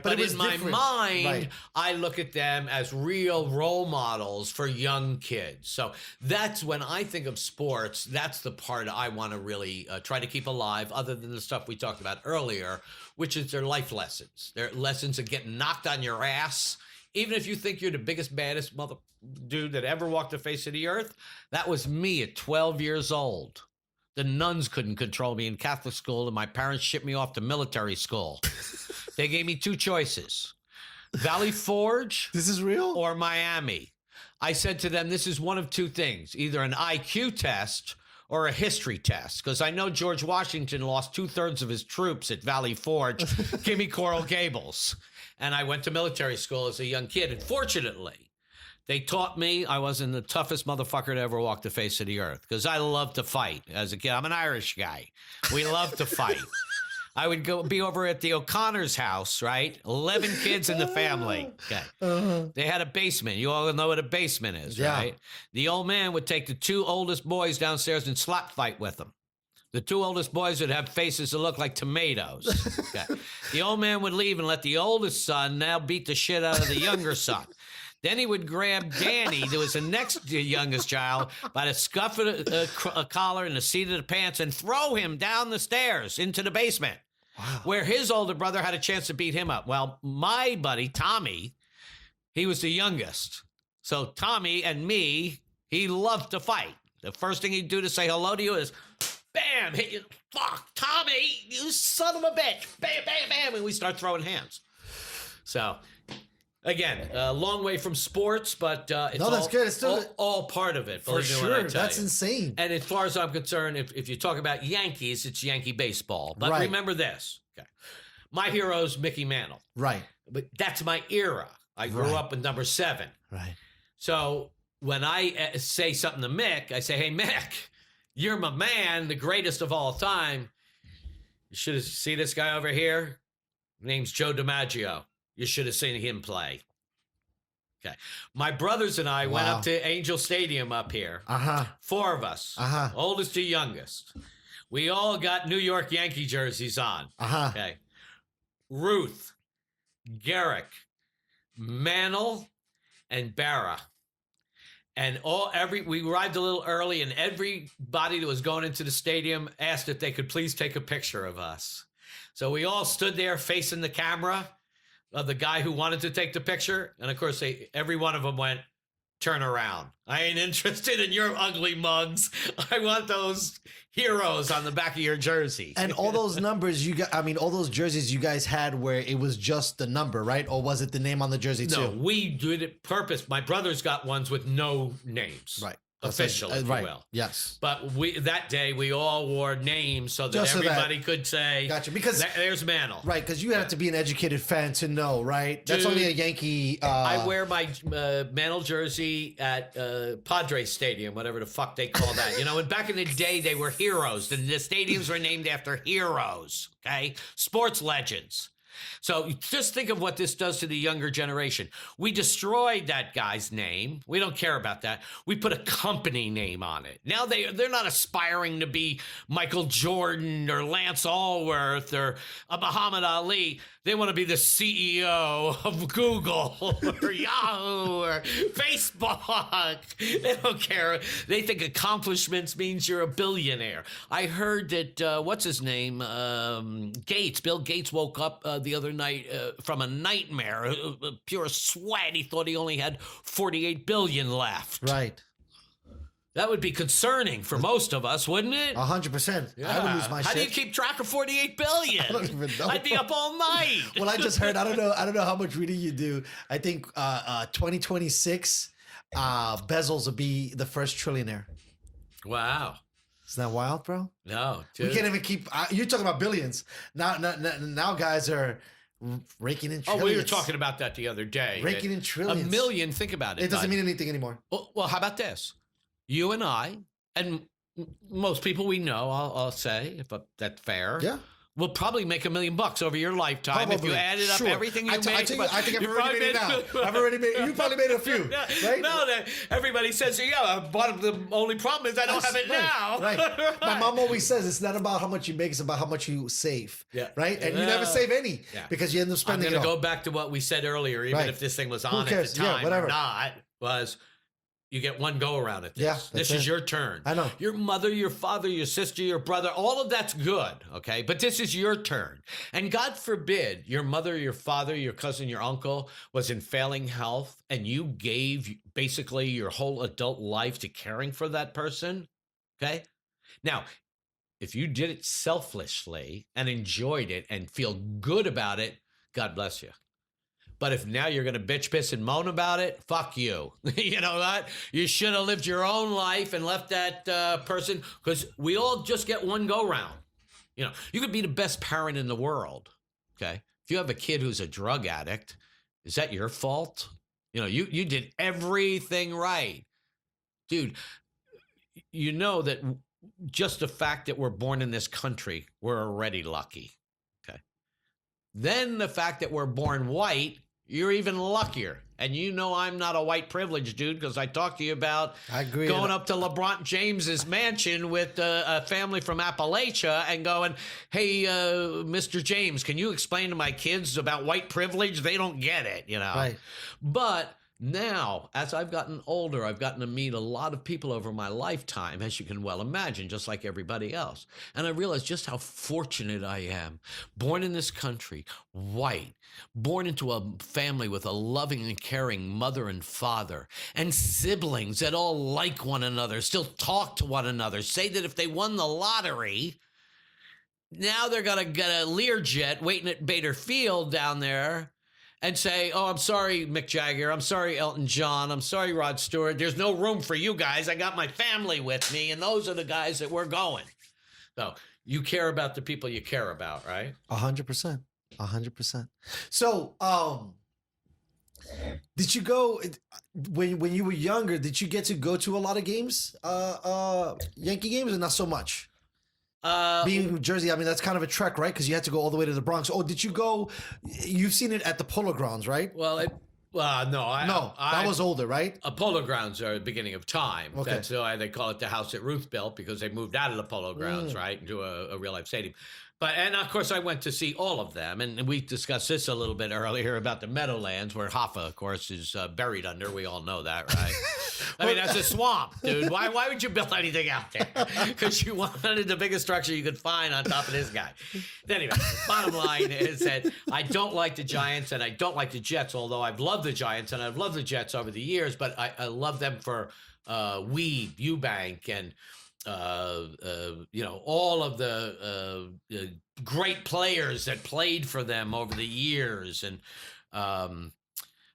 But in my mind, I look at them as real role models for young kids. So that's when I think of sports, that's the part I want to really try to keep alive, other than the stuff we talked about earlier, which is their life lessons. Their lessons of getting knocked on your ass. Even if you think you're the biggest, baddest mother dude that ever walked the face of the earth, that was me at 12 years old. The nuns couldn't control me in Catholic school, and my parents shipped me off to military school. They gave me 2 choices, Valley Forge. This is real? Or Miami. I said to them, this is one of 2 things, either an IQ test or a history test? Because I know George Washington lost 2/3 of his troops at Valley Forge. Give me Coral Gables. And I went to military school as a young kid. And fortunately, they taught me I wasn't the toughest motherfucker to ever walk the face of the earth, because I love to fight as a kid. I'm an Irish guy. We love to fight. I would be over at the O'Connor's house, right? 11 kids in the family. Okay. They had a basement. You all know what a basement is, right? The old man would take the 2 oldest boys downstairs and slap fight with them. The 2 oldest boys would have faces that look like tomatoes. Okay. The old man would leave and let the oldest son now beat the shit out of the younger son. Then he would grab Danny, who was the next youngest child, by the scuff of a collar and the seat of the pants, and throw him down the stairs into the basement. Wow. Where his older brother had a chance to beat him up. Well, my buddy, Tommy, he was the youngest. So Tommy and me, he loved to fight. The first thing he'd do to say hello to you is, bam, hit you. Fuck, Tommy, you son of a bitch. Bam, bam, bam. And we start throwing hands. So, again, a long way from sports, but it's that's good. It's still all part of it. For sure. That's insane. And as far as I'm concerned, if you talk about Yankees, it's Yankee baseball. But remember this. Okay. My hero's Mickey Mantle. Right. But that's my era. I grew up with number 7. Right. So when I say something to Mick, I say, hey, Mick, you're my man, the greatest of all time. You should have seen this guy over here. His name's Joe DiMaggio. You should have seen him play. Okay. My brothers and I went up to Angel Stadium up here. 4 of us. Oldest to youngest. We all got New York Yankee jerseys on. Okay. Ruth, Garrick, Mantle, and Barra. And we arrived a little early, and everybody that was going into the stadium asked if they could please take a picture of us. So we all stood there facing the camera of the guy who wanted to take the picture. And of course, every one of them went, turn around. I ain't interested in your ugly mugs. I want those heroes on the back of your jersey. And all those numbers all those jerseys you guys had where it was just the number, right? Or was it the name on the jersey too? No, we did it purpose. My brothers got ones with no names. Right. Official, if you will. Yes. But that day we all wore names so that everybody could say, gotcha. Because there's Mantle. Right, because you have to be an educated fan to know, right? That's only a Yankee. I wear my Mantle jersey at Padres Stadium, whatever the fuck they call that. And back in the day, they were heroes. The stadiums were named after heroes, okay? Sports legends. So just think of what this does to the younger generation. We destroyed that guy's name. We don't care about that. We put a company name on it. Now they're not aspiring to be Michael Jordan or Lance Allworth or Muhammad Ali. They want to be the CEO of Google or Yahoo or Facebook. They don't care. They think accomplishments means you're a billionaire. I heard that, what's his name? Bill Gates woke up the other night from a nightmare, pure sweat. He thought he only had 48 billion left. Right. That would be concerning for most of us, wouldn't it? 100%. Yeah. I would lose my shit. How do you keep track of 48 billion? I don't even know. I'd be up all night. Well, I just heard, I don't know how much reading you do. I think 2026, Bezos will be the first trillionaire. Wow. Isn't that wild, bro? No, dude. We can't even keep, you're talking about billions. Now guys are raking in trillions. Oh, we were talking about that the other day. Raking in trillions. $1 million, think about it. It doesn't mean anything anymore. Well, how about this? You and I, and most people we know, I'll say, if that's fair. Yeah. We'll probably make $1 million over your lifetime if you added up everything you made. I think I've already made it now. You probably made a few, right? No, everybody says, yeah, but the only problem is I don't have it now. Right. My mom always says it's not about how much you make, it's about how much you save. Yeah. Right? And you never save any because you end up spending it all. I'm going to go back to what we said earlier, even if this thing was on at the time or not, was you get one go around at this. Yeah, this is your turn. I know. Your mother, your father, your sister, your brother, all of that's good, okay? But this is your turn. And God forbid your mother, your father, your cousin, your uncle was in failing health and you gave basically your whole adult life to caring for that person, okay? Now, if you did it selfishly and enjoyed it and feel good about it, God bless you. But if now you're going to bitch, piss, and moan about it, fuck you. You know what? You should have lived your own life and left that person, because we all just get one go round. You know, you could be the best parent in the world. Okay. If you have a kid who's a drug addict, is that your fault? You know, you did everything right. Dude, you know that just the fact that we're born in this country, we're already lucky. Okay. Then the fact that we're born white, you're even luckier. And you know I'm not a white privilege dude, because I talked to you about going up to LeBron James's mansion with a family from Appalachia and going, hey, Mr. James, can you explain to my kids about white privilege? They don't get it, you know. Right. But now, as I've gotten older, I've gotten to meet a lot of people over my lifetime, as you can well imagine, just like everybody else. And I realized just how fortunate I am. Born in this country, white, born into a family with a loving and caring mother and father, and siblings that all like one another, still talk to one another, say that if they won the lottery, now they're going to get a Learjet waiting at Bader Field down there, and say, oh, I'm sorry, Mick Jagger. I'm sorry, Elton John. I'm sorry, Rod Stewart. There's no room for you guys. I got my family with me, and those are the guys that we're going. So you care about the people you care about, right? 100%. 100%. So, did you go, when you were younger, did you get to go to a lot of games, Yankee games, or not so much? Being in New Jersey, I mean, that's kind of a trek, right? Because you had to go all the way to the Bronx. Oh, did you go? You've seen it at the Polo Grounds, right? Well, no. That was older, right? Polo Grounds are the beginning of time. Okay. That's why they call it the house that Ruth built, because they moved out of the Polo Grounds, right, into a real life stadium. And of course, I went to see all of them, and we discussed this a little bit earlier about the Meadowlands, where Hoffa, of course, is buried under. We all know that, right? I mean, that's a swamp, dude. Why would you build anything out there? Because you wanted the biggest structure you could find on top of this guy. Anyway, bottom line is that I don't like the Giants and I don't like the Jets, although I've loved the Giants and I've loved the Jets over the years, but I love them for Weeb, Eubank, and all of the great players that played for them over the years. And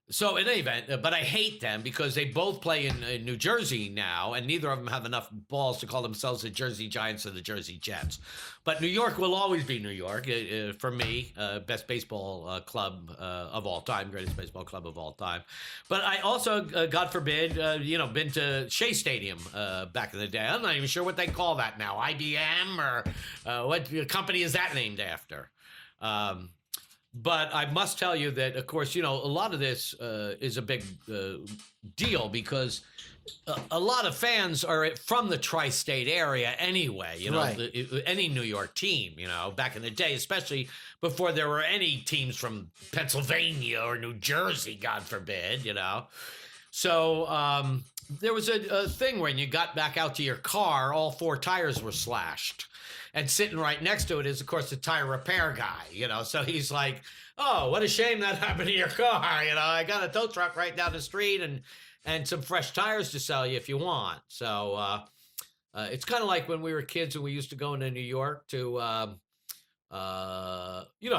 so in any event, but I hate them because they both play in New Jersey now, and neither of them have enough balls to call themselves the Jersey Giants or the Jersey Jets. But New York will always be New York for me, best baseball club of all time, greatest baseball club of all time. But I also, God forbid, been to Shea Stadium back in the day. I'm not even sure what they call that now, IBM, or what company is that named after? But I must tell you that, of course, a lot of this is a big deal because a lot of fans are from the tri-state area anyway, right. Any New York team, back in the day, especially before there were any teams from Pennsylvania or New Jersey, God forbid, So there was a thing when you got back out to your car, all four tires were slashed. And sitting right next to it is, of course, the tire repair guy, So he's like, oh, what a shame that happened to your car. I got a tow truck right down the street and some fresh tires to sell you if you want. So it's kind of like when we were kids and we used to go into New York to,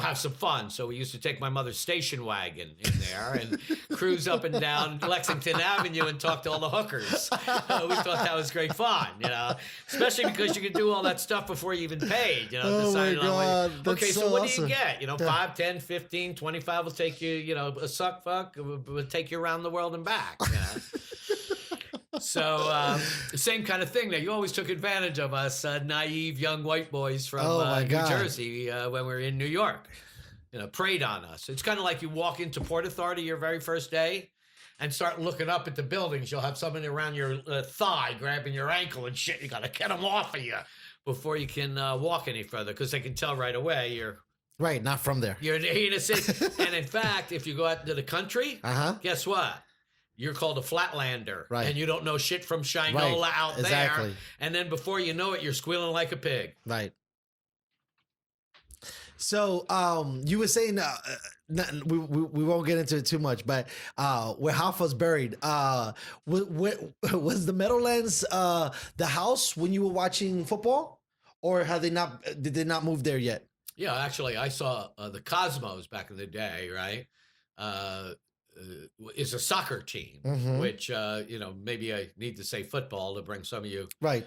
have some fun. So we used to take my mother's station wagon in there and cruise up and down Lexington Avenue and talk to all the hookers. We thought that was great fun, especially because you could do all that stuff before you even paid, Oh my God, okay, that's so what awesome. do you get? 5, 10, 15, 25 will take you, a suck fuck will take you around the world and back. So same kind of thing there. You always took advantage of us naive young white boys from New Jersey when we were in New York. Preyed on us. It's kind of like you walk into Port Authority your very first day and start looking up at the buildings. You'll have somebody around your thigh grabbing your ankle and shit. You got to get them off of you before you can walk any further because they can tell right away you're right, not from there. You're in a city. And in fact, if you go out into the country, guess what? You're called a flatlander, right. And you don't know shit from Shinola out exactly. there. And then before you know it, you're squealing like a pig. Right. So you were saying, we won't get into it too much, but where Hoffa's buried, was the Meadowlands the house when you were watching football? Or did they not move there yet? Yeah, actually, I saw the Cosmos back in the day, right? is a soccer team, which maybe I need to say football to bring some of you, Right.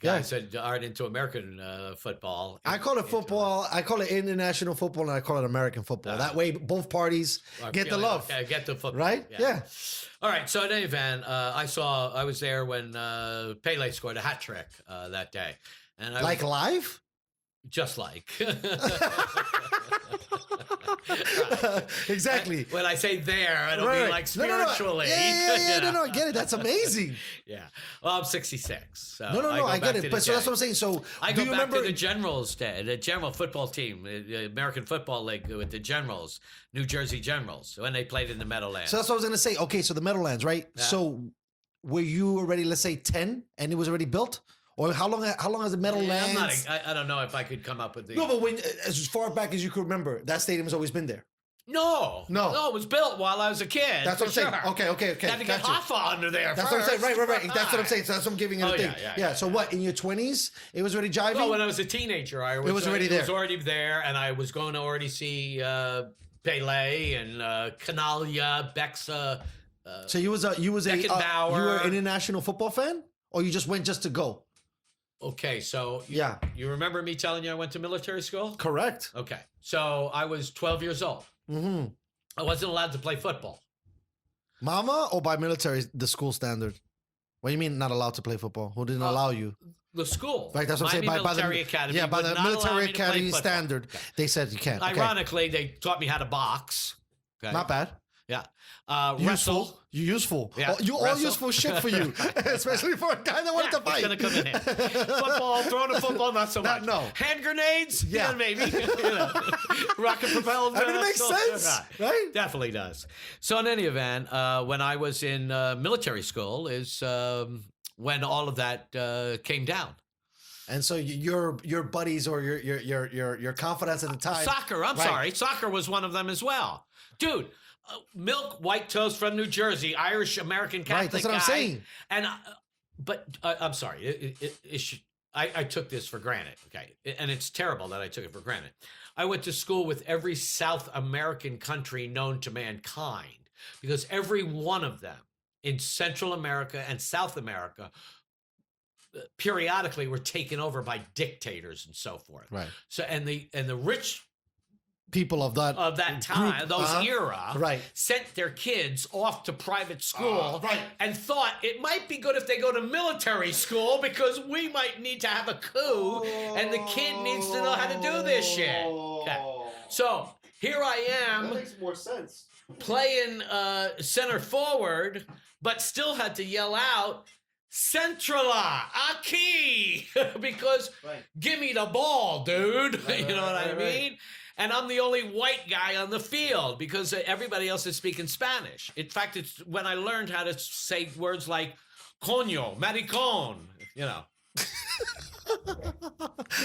Guys that aren't into American football. I call it football. I call it international football, and I call it American football. That way, both parties get the love. Get the football. Right? Yeah. All right. So in any event, I was there when Pele scored a hat trick that day, and live. Just like. Exactly. When I say there, I don't mean like spiritually. No, I get it. That's amazing. Yeah. Well, I'm 66. So I get it. But so that's what I'm saying. So I go back to the Generals Day, the General football team, the American Football League with the Generals, New Jersey Generals, when they played in the Meadowlands. So that's what I was going to say. Okay, so the Meadowlands, right? Yeah. So were you already, let's say, 10 and it was already built? Or how long has the Meadowlands? I don't know if I could come up with the... No, but as far back as you can remember, that stadium has always been there. No, it was built while I was a kid. That's what I'm saying. Okay. Had to get Hoffa under there. That's what I'm saying. Right. That's what I'm saying. So that's what I'm giving you the thing. Yeah. So what, in your 20s, it was already jiving? Well, when I was a teenager, it was already there, and I was going to already see Pele and Canalia, Bexa. So you were an international football fan, or you just went just to go? Okay, so you remember me telling you I went to military school? Correct. Okay, so I was 12 years old. Mm-hmm. I wasn't allowed to play football. Mama, or by military, the school standard? What do you mean not allowed to play football? Who didn't allow you? The school. Right, that's what I'm saying. By the academy. Yeah, by the military academy standard, they said you can't. Ironically, they taught me how to box. Okay. Not bad. Yeah. Wrestle. You're useful. Yeah. All useful shit for you. Especially for a guy that wanted to fight. It's going to come in here. Football, throwing a football, not so much. No. Hand grenades? Yeah, maybe. Rocket propelled. I mean, it makes sense. Right? Definitely does. So in any event, when I was in military school is when all of that came down. And so your buddies or your confidence at the time. Soccer, sorry. Soccer was one of them as well. Dude. Milk, white toast from New Jersey, Irish American Catholic right, that's what I'm saying. And I'm sorry, I took this for granted, okay? And it's terrible that I took it for granted. I went to school with every South American country known to mankind because every one of them in Central America and South America periodically were taken over by dictators and so forth. Right. So and the rich people of that time, group, era, sent their kids off to private school and thought it might be good if they go to military school because we might need to have a coup and the kid needs to know how to do this shit. Okay. So here I am. That makes more sense. Playing center forward, but still had to yell out, Centrala, Aki, because give me the ball, dude. You know what I mean? And I'm the only white guy on the field because everybody else is speaking Spanish. In fact, it's when I learned how to say words like coño, maricón, you know.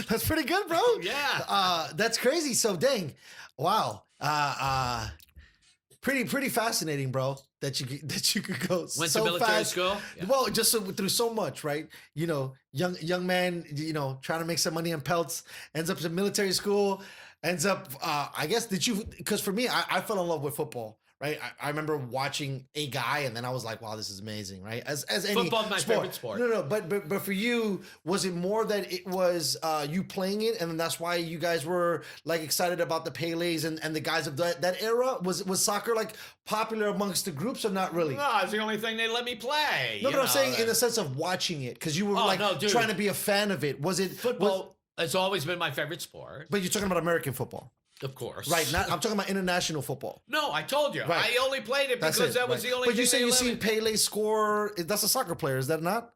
That's pretty good, bro. Yeah. That's crazy. So dang. Wow. Pretty fascinating, bro. That you could go went so to military fast. school. Yeah. Well, just through so much, right? You know, young man, trying to make some money on pelts, ends up in military school. Ends up, I guess, because for me, I fell in love with football, right? I remember watching a guy and then I was like, wow, this is amazing, right? As any football's my favorite sport. No, but for you, was it more that it was you playing it and then that's why you guys were like excited about the Pelés and the guys of that era? Was soccer like popular amongst the groups or not really? No, it's the only thing they let me play. No, but I'm saying in the sense of watching it because you were trying to be a fan of it. Was it football? It's always been my favorite sport. But you're talking about American football. Of course. Right. I'm talking about international football. No, I told you. Right. I only played it because that was the only But you say you seen Pele score. That's a soccer player. Is that not?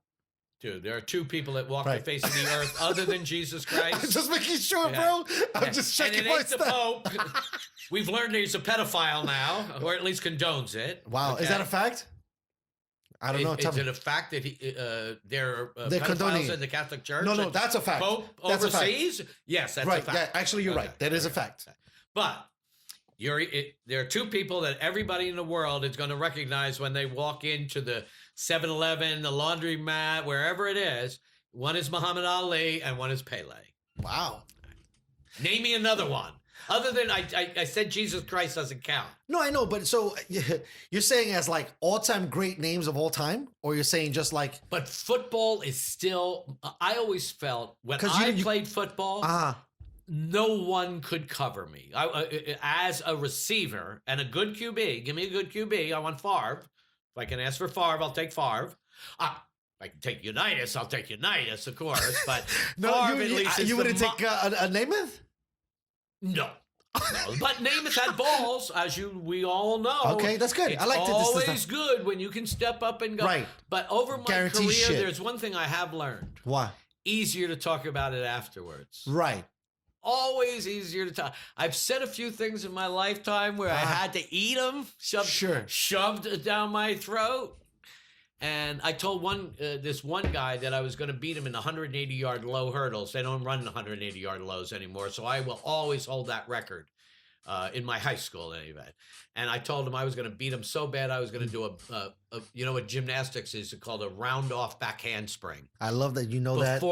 Dude, there are two people that walk the face of the earth other than Jesus Christ. I'm just making sure, bro. I'm just checking my stuff. And it ain't the Pope. We've learned he's a pedophile now, or at least condones it. Wow. Okay? Is that a fact? I don't know. Is it a fact that they're pedophiles in the Catholic Church? No, that's a fact. Pope that's overseas? A fact. Yes, that's a fact. Yeah, actually, you're right. That is a fact. But there are two people that everybody in the world is going to recognize when they walk into the 7-Eleven, the laundromat, wherever it is. One is Muhammad Ali and one is Pele. Wow. Name me another one. Other than I said Jesus Christ doesn't count. No, I know, but so you're saying as like all-time great names of all time, or you're saying just like? But football is still. I always felt when I played football, no one could cover me. As a receiver and a good QB. Give me a good QB. I want Favre. If I can ask for Favre, I'll take Favre. If I can take Unitas, I'll take Unitas, of course. But no, Favre, at least you wouldn't take a Namath? No. But Namath had balls, as we all know. Okay, that's good. I like it. It's always good when you can step up and go. Right. But over my Guarantee career, shit. there's one thing I have learned. What? Easier to talk about it afterwards. Right. Always easier to talk. I've said a few things in my lifetime where I had to eat them, shoved down my throat. And I told this one guy that I was going to beat him in the 180-yard low hurdles. They don't run 180-yard lows anymore, so I will always hold that record in my high school anyway. And I told him I was going to beat him so bad I was going to do you know what gymnastics is called a round-off back handspring. I love that you know that.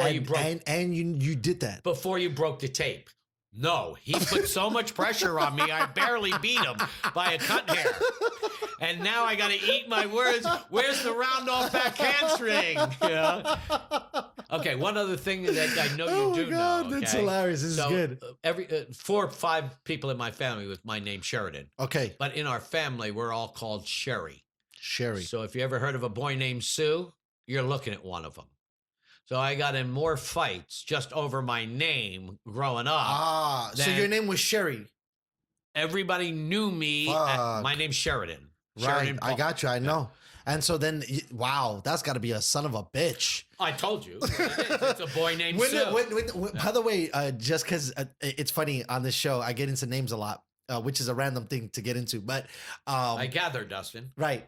And you did that. Before you broke the tape. No, he put so much pressure on me, I barely beat him by a cut hair. And now I got to eat my words. Where's the round off back hamstring? You know? Okay, one other thing that I know you do know. Okay? That's hilarious. This is good. Every 4 or 5 people in my family with my name Sheridan. Okay. But in our family, we're all called Sherry. Sherry. So if you ever heard of a boy named Sue, you're looking at one of them. So I got in more fights just over my name growing up. So your name was Sherry. Everybody knew me. My name's Sheridan. Right, Sheridan I got you. I know. And so then, wow, that's got to be a son of a bitch. I told you. It's a boy named Sue. By the way, just because it's funny on this show, I get into names a lot, which is a random thing to get into. But I gather, Dustin. Right.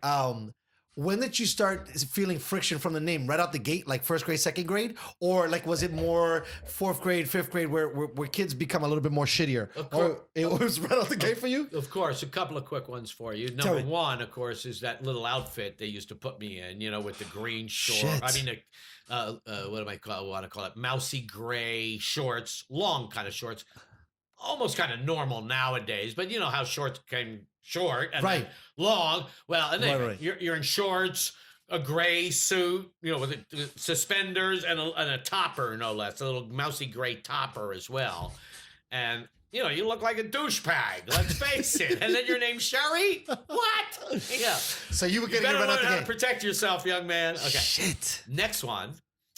When did you start feeling friction from the name? Right out the gate, like first grade, second grade? Or like was it more fourth grade, fifth grade where kids become a little bit more shittier? Or it was right out the gate for you? Of course. A couple of quick ones for you. Number one, of course, is that little outfit they used to put me in, you know, with the green short. I mean, what do I want to call it? Mousy gray shorts, long kind of shorts. Almost kind of normal nowadays, but you know how shorts came short and then long. Well, and then you're in shorts, a gray suit, you know, with suspenders and a topper, no less, a little mousy gray topper as well. And you know, you look like a douchebag. Let's face it. And then your name's Sherry. What? Yeah. So you were getting better learn how to protect yourself, young man. Okay. Shit. Next one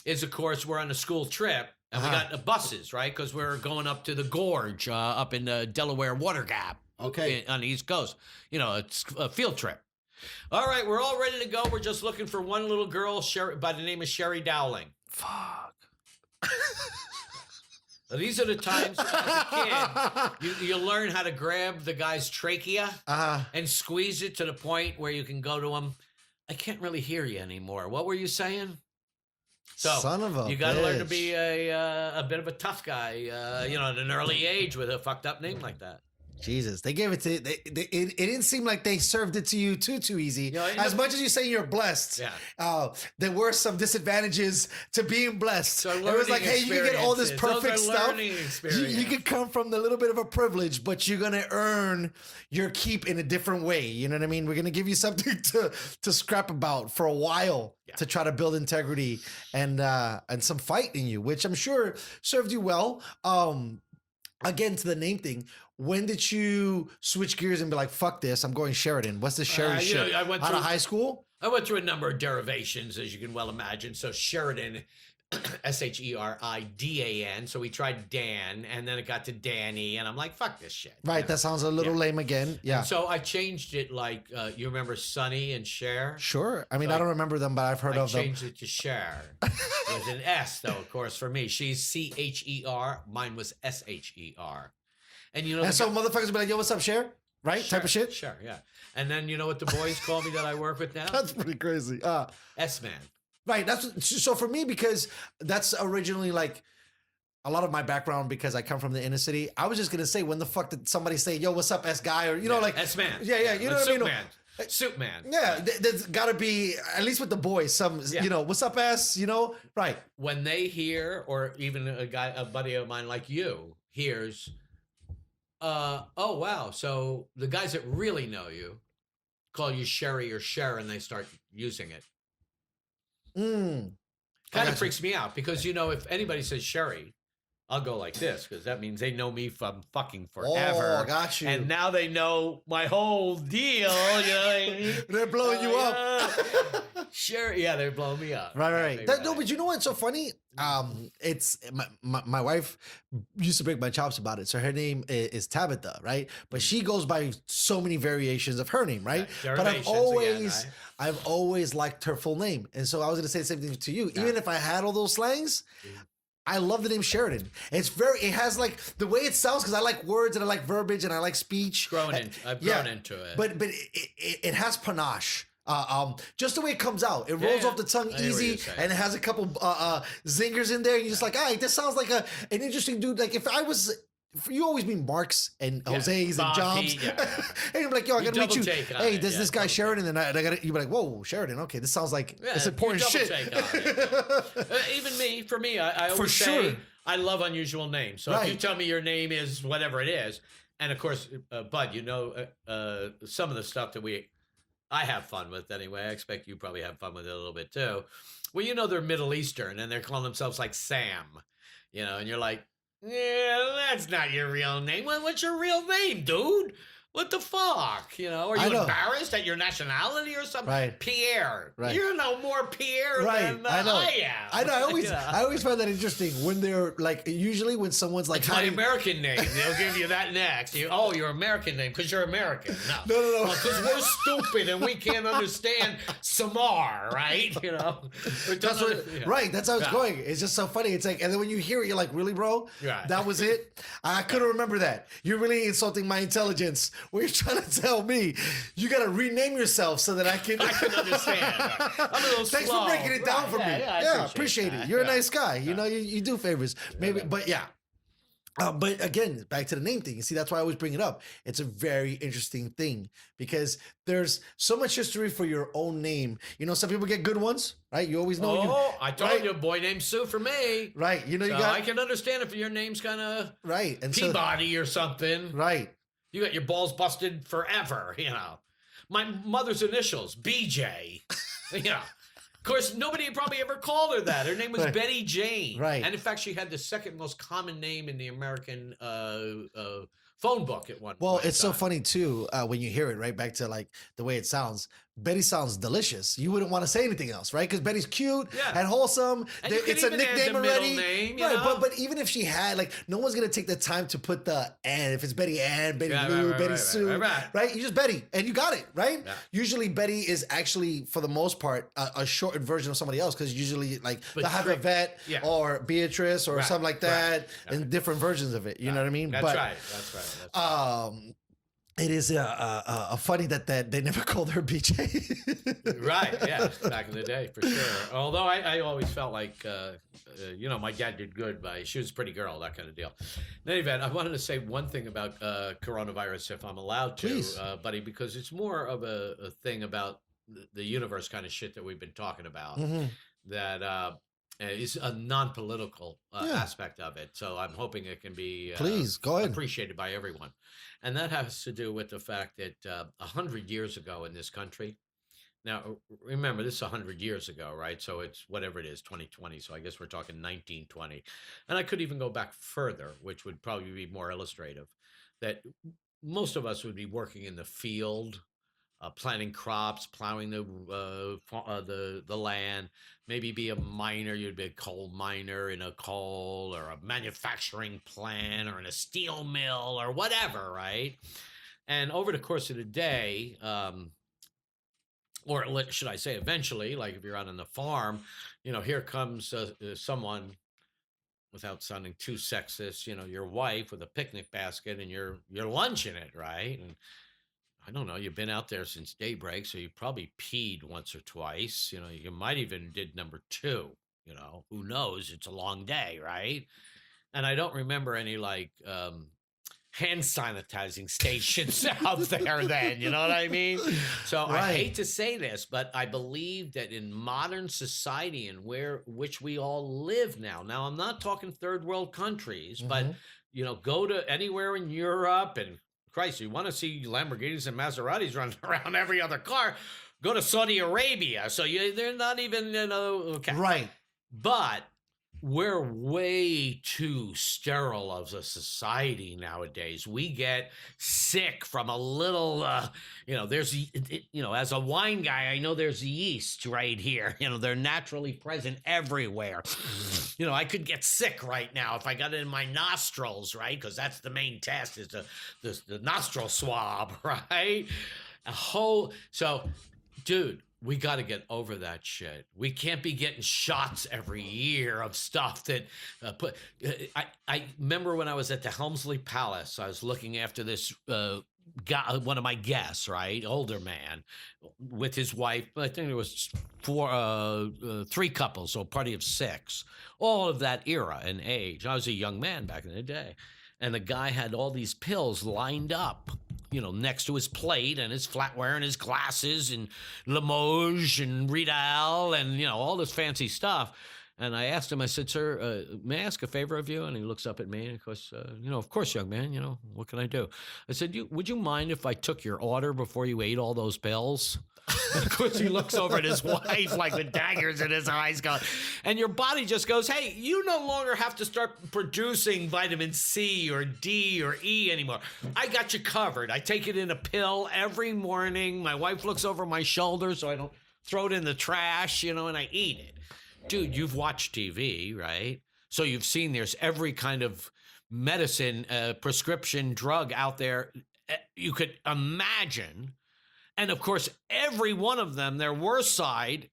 is, of course, we're on a school trip. And we got buses, right? Because we're going up to the gorge up in the Delaware Water Gap. Okay. On the East Coast. You know, it's a field trip. All right, we're all ready to go. We're just looking for one little girl by the name of Sheridan Dowling. Fuck. Now, these are the times as a kid, you learn how to grab the guy's trachea and squeeze it to the point where you can go to him. I can't really hear you anymore. What were you saying? So son of a you got to learn to bitch. be a bit of a tough guy, you know, at an early age with a fucked up name like that. Jesus, they gave it to it didn't seem like they served it to you too easy. You know, as much as you say you're blessed, there were some disadvantages to being blessed. So it was like, hey, you can get all this perfect stuff. You can come from the little bit of a privilege, but you're gonna earn your keep in a different way. You know what I mean? We're gonna give you something to scrap about for a while to try to build integrity and some fight in you, which I'm sure served you well. Again, to the name thing, when did you switch gears and be like, fuck this, I'm going Sheridan? What's the Sheridan shit? I went out through of high school? I went through a number of derivations, as you can well imagine. So Sheridan, Sheridan. So we tried Dan, and then it got to Danny, and I'm like, fuck this shit. Right, you know? That sounds a little lame again. Yeah. And so I changed it like, you remember Sonny and Cher? Sure. I mean, I don't remember them, but I've heard of them. I changed it to Cher. With an S, though, of course, for me. She's Cher. Mine was Sher. And you know, and so motherfuckers be like, yo, what's up, Cher? Right? Cher, type of shit? Sure, yeah. And then you know what the boys call me that I work with now? That's pretty crazy. S-Man. Right. So for me, because that's originally like a lot of my background, because I come from the inner city, I was just going to say, when the fuck did somebody say, yo, what's up, S guy? Or, you know, like S-Man. Yeah. You know what I mean? Soup man. Yeah. There's got to be, at least with the boys, some, you know, what's up, S, you know? Right. When they hear, or even a buddy of mine like you hears, oh wow. So the guys that really know you call you Sherry or Cher, and they start using it. Kind of freaks me out because if anybody says Sherry, I'll go like this because that means they know me from fucking forever. Oh, got you. And now they know my whole deal. You know what I mean? They're blowing you up. Sure. Yeah, they're blowing me up. Right. No, but you know what's so funny? It's my wife used to break my chops about it. So her name is Tabitha, right? But she goes by so many variations of her name, right? But I've always liked her full name. And so I was going to say the same thing to you. Yeah. Even if I had all those slangs, I love the name Sheridan. It has like the way it sounds because I like words and I like verbiage and I like speech. I've grown into it. But it has panache. Just the way it comes out, it rolls off the tongue easy, and it has a couple zingers in there. And you're just like, this sounds like an interesting dude. Like if I was. You always meet Marks and Jose's and Jobs. And you're like, yo, I gotta meet you. Hey, there's this guy Sheridan, and I gotta. You're like, whoa, Sheridan. Okay, this sounds like it's important shit. Even for me, I always say I love unusual names. So if you tell me your name is whatever it is, and of course, Bud, some of the stuff that I have fun with anyway. I expect you probably have fun with it a little bit too. Well, they're Middle Eastern, and they're calling themselves like Sam, and you're like. Yeah, that's not your real name. What's your real name, dude? What the fuck? Are you embarrassed at your nationality or something? Right. Pierre. Right. You're no more Pierre than I am. I know. I always find that interesting when they're like, usually when someone's like, it's my American name. They'll give you that next. Your American name because you're American. No. Because we're stupid and we can't understand Samar, right? Right. That's how it's going. It's just so funny. It's like, and then when you hear it, you're like, really, bro? Right. That was it? I couldn't remember that. You're really insulting my intelligence. What you're trying to tell me, you got to rename yourself so that I can understand. I'm a little Thanks slow. for breaking it down for me. I appreciate it. You're a nice guy. You do favors. Maybe, but yeah. But again, back to the name thing. You see, that's why I always bring it up. It's a very interesting thing because there's so much history for your own name. Some people get good ones, right? You always know. I told you, a boy named Sue for me. Right. I can understand if your name's kind of right and Peabody or something. Right. You got your balls busted forever, My mother's initials, BJ. Of course, nobody probably ever called her that. Her name was Betty Jane. Right. And in fact, she had the second most common name in the American phone book at one point. Well, it's so funny, too, when you hear it, right? Back to like the way it sounds. Betty sounds delicious. You wouldn't want to say anything else, right? Because Betty's cute and wholesome. And it's a nickname already. Name, right, but even if she had, like, no one's going to take the time to put the Ann. If it's Betty Ann, Betty Lou, Betty Sue, right? You just Betty, and you got it, right? Yeah. Usually Betty is actually, for the most part, a shortened version of somebody else because usually, like, they'll have a vet or Beatrice or something like that and different versions of it. You know what I mean? That's right. It is funny that they never called her BJ. Right, yeah, back in the day, for sure. Although I always felt like, my dad did good she was a pretty girl, that kind of deal. In any event, I wanted to say one thing about coronavirus, if I'm allowed to, buddy, because it's more of a thing about the universe kind of shit that we've been talking about, that is a non-political aspect of it. So I'm hoping it can be Please, go ahead. appreciated by everyone. And that has to do with the fact that 100 years ago in this country, now remember, this is 100 years ago, right? So it's whatever it is, 2020. So I guess we're talking 1920. And I could even go back further, which would probably be more illustrative, that most of us would be working in the field, planting crops, plowing the land, maybe be a miner. You'd be a coal miner in a coal or a manufacturing plant or in a steel mill or whatever, right? And over the course of the day, or should I say eventually, like if you're out on the farm, here comes someone, without sounding too sexist, your wife with a picnic basket and your lunch in it, right? And I don't know, you've been out there since daybreak, so you probably peed once or twice. You might even did number 2, who knows? It's a long day, right? And I don't remember any hand sanitizing stations out there then, you know what I mean? So I hate to say this, but I believe that in modern society and which we all live now I'm not talking third world countries, but go to anywhere in Europe and Christ, you want to see Lamborghinis and Maseratis running around every other car, go to Saudi Arabia. So they're not even, okay. Right. But we're way too sterile of a society nowadays. We get sick from a little, there's, as a wine guy, I know there's yeast right here. They're naturally present everywhere. I could get sick right now if I got it in my nostrils, right? Because that's the main test is the nostril swab, right? So, dude, we got to get over that shit. We can't be getting shots every year of stuff that I remember when I was at the Helmsley Palace, I was looking after this guy, one of my guests, right? Older man with his wife. I think there was three couples, so a party of six, all of that era and age. I was a young man back in the day. And the guy had all these pills lined up, next to his plate and his flatware and his glasses and Limoges and Riedel and, all this fancy stuff. And I asked him, I said, sir, may I ask a favor of you? And he looks up at me and he goes, of course, young man, what can I do? I said, would you mind if I took your order before you ate all those pills? And of course, he looks over at his wife like with daggers in his eyes going, and your body just goes, hey, you no longer have to start producing vitamin C or D or E anymore. I got you covered. I take it in a pill every morning. My wife looks over my shoulder so I don't throw it in the trash, and I eat it. Dude, you've watched TV, right? So you've seen there's every kind of medicine, prescription drug out there you could imagine. And of course, every one of them, their worst side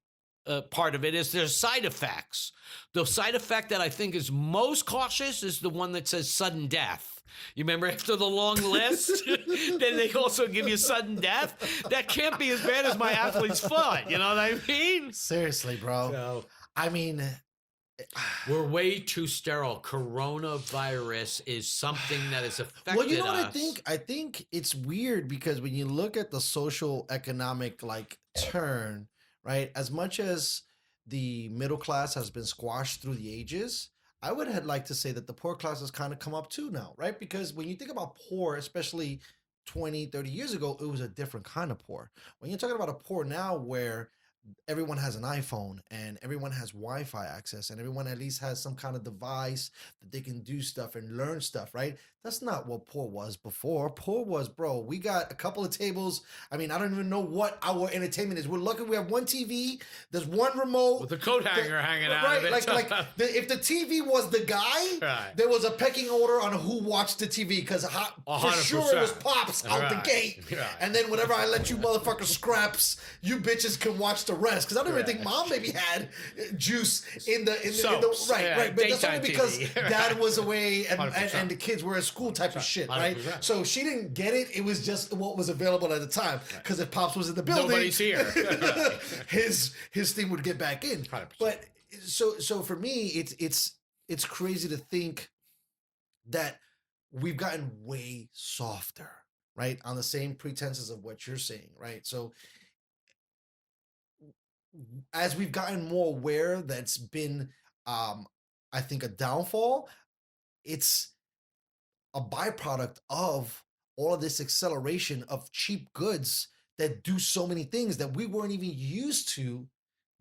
part of it is their side effects. The side effect that I think is most cautious is the one that says sudden death. You remember after the long list, then they also give you sudden death? That can't be as bad as my athlete's foot. You know what I mean? Seriously, bro. So, I mean, we're way too sterile. Coronavirus is something that has affected us. well, you know what I think? I think it's weird because when you look at the social economic turn, right? As much as the middle class has been squashed through the ages, I would like to say that the poor class has kind of come up too now, right? Because when you think about poor, especially 20, 30 years ago, it was a different kind of poor. When you're talking about a poor now where everyone has an iPhone and everyone has Wi-Fi access and everyone at least has some kind of device that they can do stuff and learn stuff, right? That's not what poor was before. Poor was, bro, we got a couple of tables. I mean, I don't even know what our entertainment is. We're lucky we have one TV. There's one remote. With the coat hanger hanging out right, of it. If the TV was the guy, right, there was a pecking order on who watched the TV because for sure it was Pops out the gate. Right. And then whenever I let you motherfuckers scraps, you bitches can watch the rest. Because I don't even think Mom maybe had juice in the right. But that's only because Dad was away and the kids were at school type of shit, right? 100%. So she didn't get it. It was just what was available at the time. Because if Pops was in the building, nobody's here. his thing would get back in. 100%. But so for me, it's crazy to think that we've gotten way softer, right? On the same pretenses of what you're saying, right? So as we've gotten more aware, that's been, I think, a downfall. It's a byproduct of all of this acceleration of cheap goods that do so many things that we weren't even used to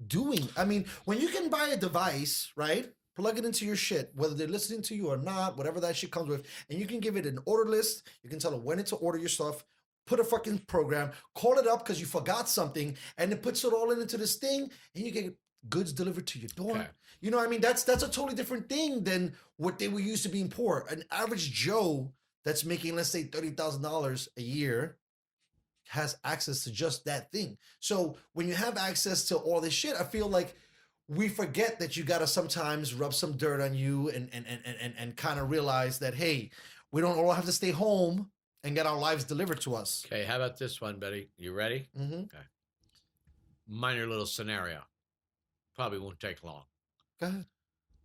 doing. I mean, when you can buy a device, right? Plug it into your shit, whether they're listening to you or not, whatever that shit comes with, and you can give it an order list. You can tell it when to order your stuff. Put a fucking program, call it up because you forgot something, and it puts it all into this thing, and you get goods delivered to your door. Okay. You know what I mean? That's a totally different thing than what they were used to being poor. An average Joe that's making, let's say, $30,000 a year has access to just that thing. So when you have access to all this shit, I feel like we forget that you gotta sometimes rub some dirt on you and kind of realize that, hey, we don't all have to stay home and get our lives delivered to us. Okay, how about this one, Betty? You ready? Mm-hmm. Okay. Minor little scenario. Probably won't take long. Go ahead.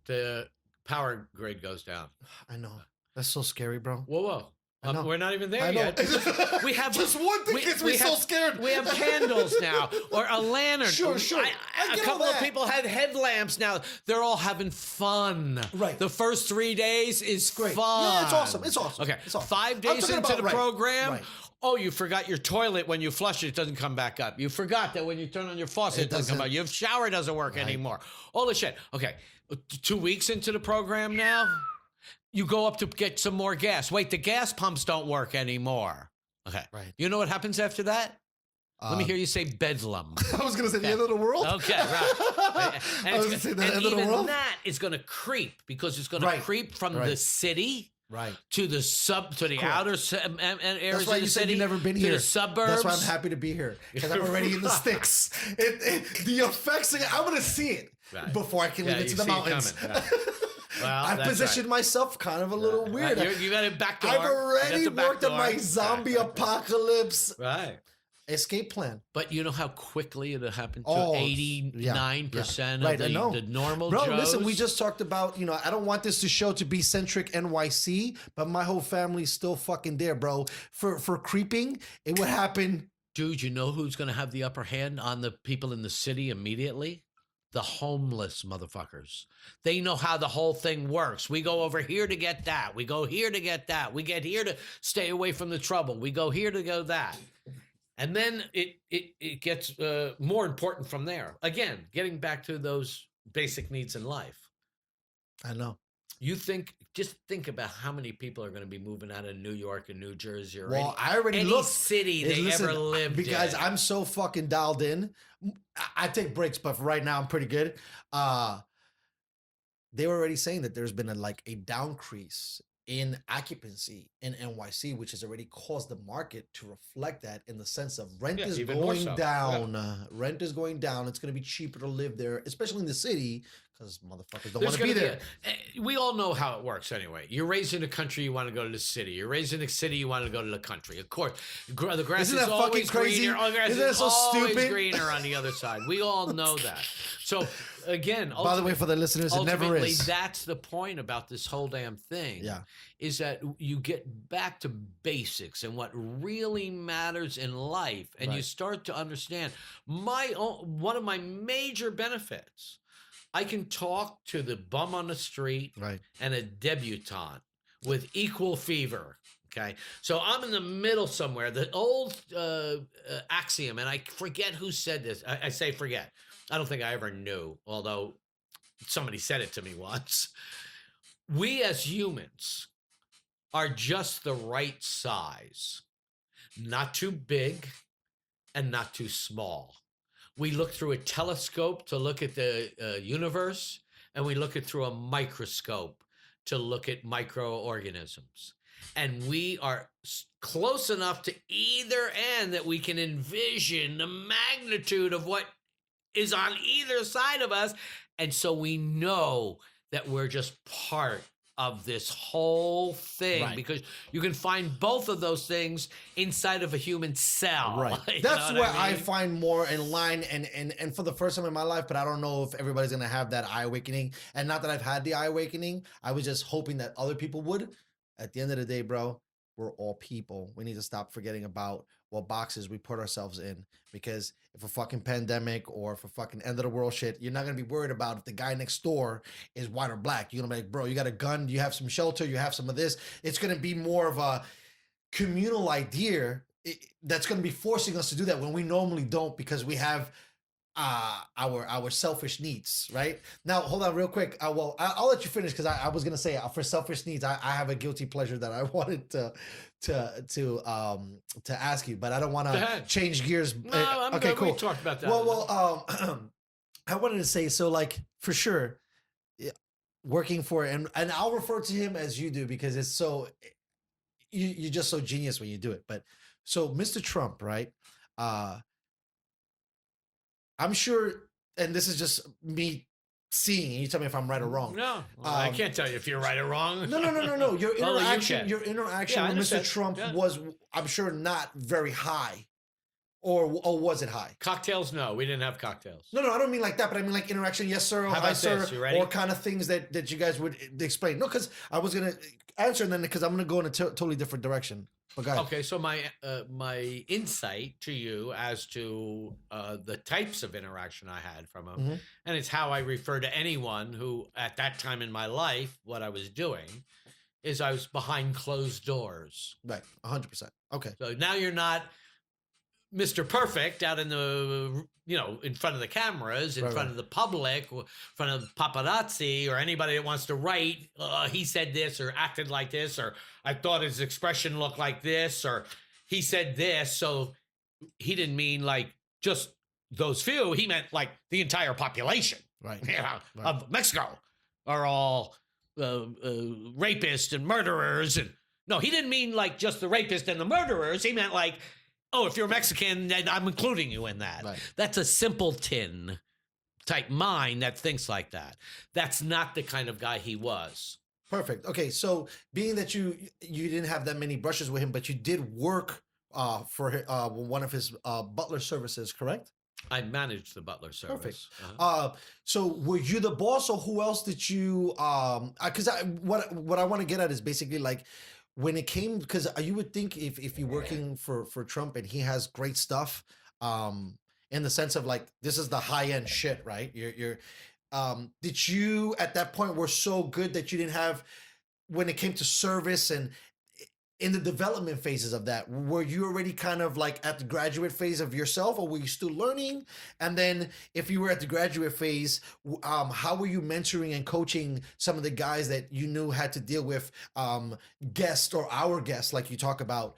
The power grid goes down. I know. That's so scary, bro. Whoa. We're not even there I know. yet. We have Just one thing gets me so scared. We have candles now, or a lantern. Sure. A couple of people have headlamps now. They're all having fun. Right. The first 3 days is Great. fun. Yeah, it's awesome. It's awesome. Okay. It's awesome. 5 days talking into about- the program. Right. Oh, you forgot your toilet when you flush it, it doesn't come back up. You forgot that when you turn on your faucet, it doesn't come out. Your shower doesn't work anymore. All the shit. Okay. 2 weeks into the program now, you go up to get some more gas. Wait, the gas pumps don't work anymore. Okay. Right. You know what happens after that? Let me hear you say bedlam. I was going to say the end of the world. Okay, right. And I was going to say the end of the world. that is going to creep because it's going to creep from the city to the outer areas That's why of you the said city. you've never been to here. the suburbs. That's why I'm happy to be here because I'm already in the sticks. The effects, I'm going to see it before I can leave it to the mountains. Well, I've positioned myself kind of a little weird. You got it back door. I've already worked on my Right. zombie apocalypse Right. escape plan. But you know how quickly it'll happen to Oh, 89% Right, I of know. the normal Bro, Joes? listen, we just talked about, I don't want this to show to be centric NYC, but my whole family's still fucking there, bro. For creeping, it would happen. Dude, you know who's going to have the upper hand on the people in the city immediately? The homeless motherfuckers. They know how the whole thing works. We go over here to get that. We go here to get that. We get here to stay away from the trouble. We go here to go that. And then it gets more important from there. Again, getting back to those basic needs in life. I know. Just think about how many people are going to be moving out of New York and New Jersey or I already any looked. city they ever lived because in. I'm so fucking dialed in. I take breaks, but for right now I'm pretty good. They were already saying that there's been a downcrease in occupancy in NYC, which has already caused the market to reflect that in the sense of rent is going down. Rent is going down. It's going to be cheaper to live there, especially in the city, because motherfuckers don't want to be there. We all know how it works anyway. You're raised in the country, you want to go to the city. You're raised in the city, you want to go to the country. Of course, the grass is always greener. Isn't that so stupid? Greener on the other side. We all know that. So again, by the way, for the listeners, it never is. That's the point about this whole damn thing. Yeah. Is that you get back to basics and what really matters in life, and you start to understand one of my major benefits. I can talk to the bum on the street and a debutante with equal fever. Okay. So I'm in the middle somewhere. The old axiom, and I forget who said this. I say forget. I don't think I ever knew, although somebody said it to me once. We as humans are just the right size, not too big and not too small. We look through a telescope to look at the universe, and we look through a microscope to look at microorganisms. And we are close enough to either end that we can envision the magnitude of what is on either side of us. And so we know that we're just part of this whole thing because you can find both of those things inside of a human cell. Right. That's where I find more in line and for the first time in my life, but I don't know if everybody's going to have that eye awakening. And not that I've had the eye awakening. I was just hoping that other people would. At the end of the day, bro, we're all people. We need to stop forgetting about what boxes we put ourselves in, because if a fucking pandemic or if a fucking end of the world shit, you're not going to be worried about if the guy next door is white or black. You're going to be like, bro, you got a gun, you have some shelter, you have some of this. It's going to be more of a communal idea that's going to be forcing us to do that when we normally don't, because we have our selfish needs, right? Now, hold on real quick. Well, I'll let you finish, because I was going to say for selfish needs, I have a guilty pleasure that I wanted to ask you, but I don't want to change gears. No, I'm okay, good. cool. We talked about that. Well, I wanted to say, so like for sure, working for, and I'll refer to him as you do, because it's so, you're just so genius when you do it. But so Mr. Trump, right? I'm sure, and this is just me seeing, you tell me if I'm right or wrong. No, I can't tell you if you're right or wrong. No. Your interaction, Yeah, with Mr. Trump was, I'm sure, not very high. or was it high? Cocktails? No, we didn't have cocktails. No, I don't mean like that, but I mean like interaction. Yes, sir. Or How hi, about sir. this? You ready? Or kind of things that you guys would explain. No, because I was gonna answer and then because I'm gonna go in a totally different direction. But go ahead. Okay, so my insight to you as to the types of interaction I had from him, and it's how I refer to anyone who, at that time in my life, what I was doing is I was behind closed doors. Right, 100%. Okay. So now you're not Mr. Perfect out in the, in front of the cameras, in front of the public, in front of paparazzi or anybody that wants to write, he said this or acted like this, or I thought his expression looked like this, or he said this. So he didn't mean like just those few. He meant like the entire population of Mexico are all rapists and murderers. And no, he didn't mean like just the rapists and the murderers. He meant like, oh, if you're Mexican, then I'm including you in that. Right. That's a simpleton type mind that thinks like that. That's not the kind of guy he was. Perfect. Okay, so being that you didn't have that many brushes with him, but you did work for one of his butler services, correct? I managed the butler service. Perfect. So were you the boss, or who else did you? Because what I want to get at is basically like, when it came, because you would think if you're working for Trump and he has great stuff, in the sense of like, this is the high end shit, right? Did you at that point were so good that you didn't have, when it came to service and in the development phases of that, were you already kind of like at the graduate phase of yourself, or were you still learning? And then if you were at the graduate phase, how were you mentoring and coaching some of the guys that you knew had to deal with guests or our guests, like you talk about,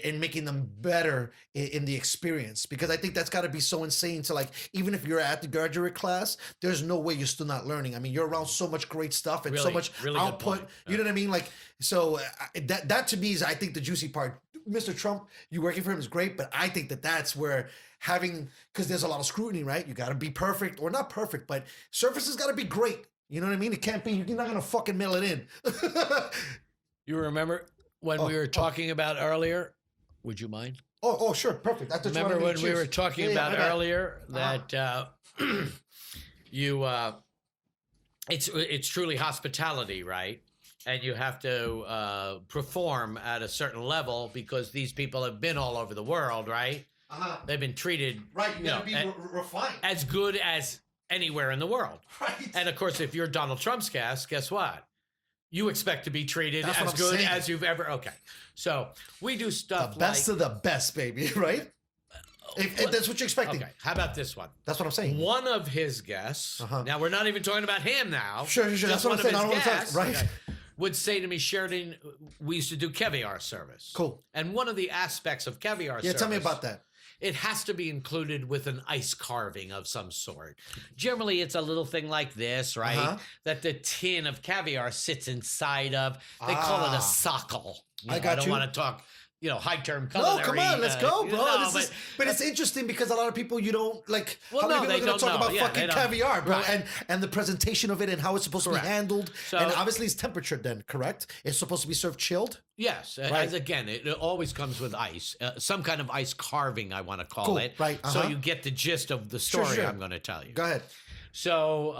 in making them better in the experience? Because I think that's got to be so insane to, like, even if you're at the graduate class, there's no way you're still not learning. I mean, you're around so much great stuff and so much output. You know what I mean? Like, so that to me is, I think, the juicy part. Mr. Trump, you working for him is great, but I think that's where having, because there's a lot of scrutiny, right? You got to be perfect, or not perfect, but service has got to be great. You know what I mean? It can't be, you're not going to fucking mail it in. You remember when we were talking about earlier? Would you mind? Oh, sure. Perfect. That's remember when we were talking about earlier that it's truly hospitality, right? And you have to perform at a certain level because these people have been all over the world, right? They've been treated you gotta be refined, as good as anywhere in the world. Right. And of course, if you're Donald Trump's guest, guess what? You expect to be treated as good as you've ever. Okay, so we do stuff the best of the best, baby. Right? If that's what you're expecting. Okay, how about this one? That's what I'm saying. One of his guests. Now we're not even talking about him now. Sure. That's what I'm saying. I don't want to talk. Right. Okay, would say to me, Sheridan, we used to do caviar service. Cool. And one of the aspects of caviar service. Yeah, tell me about that. It has to be included with an ice carving of some sort. Generally, it's a little thing like this, right? That the tin of caviar sits inside of. They call it a sockle. I don't want to talk, high-term culinary. No, come on, let's go, bro. But it's interesting because a lot of people, you don't like. Well, how many no, people they are going to don't talk know. about fucking caviar, bro, Right. and the presentation of it and how it's supposed to be handled. So, and obviously, it's temperature. Then correct? It's supposed to be served chilled. Yes, Right. as again, it always comes with ice, some kind of ice carving, I want to call it. Right. So you get the gist of the story I'm going to tell you. Go ahead. So,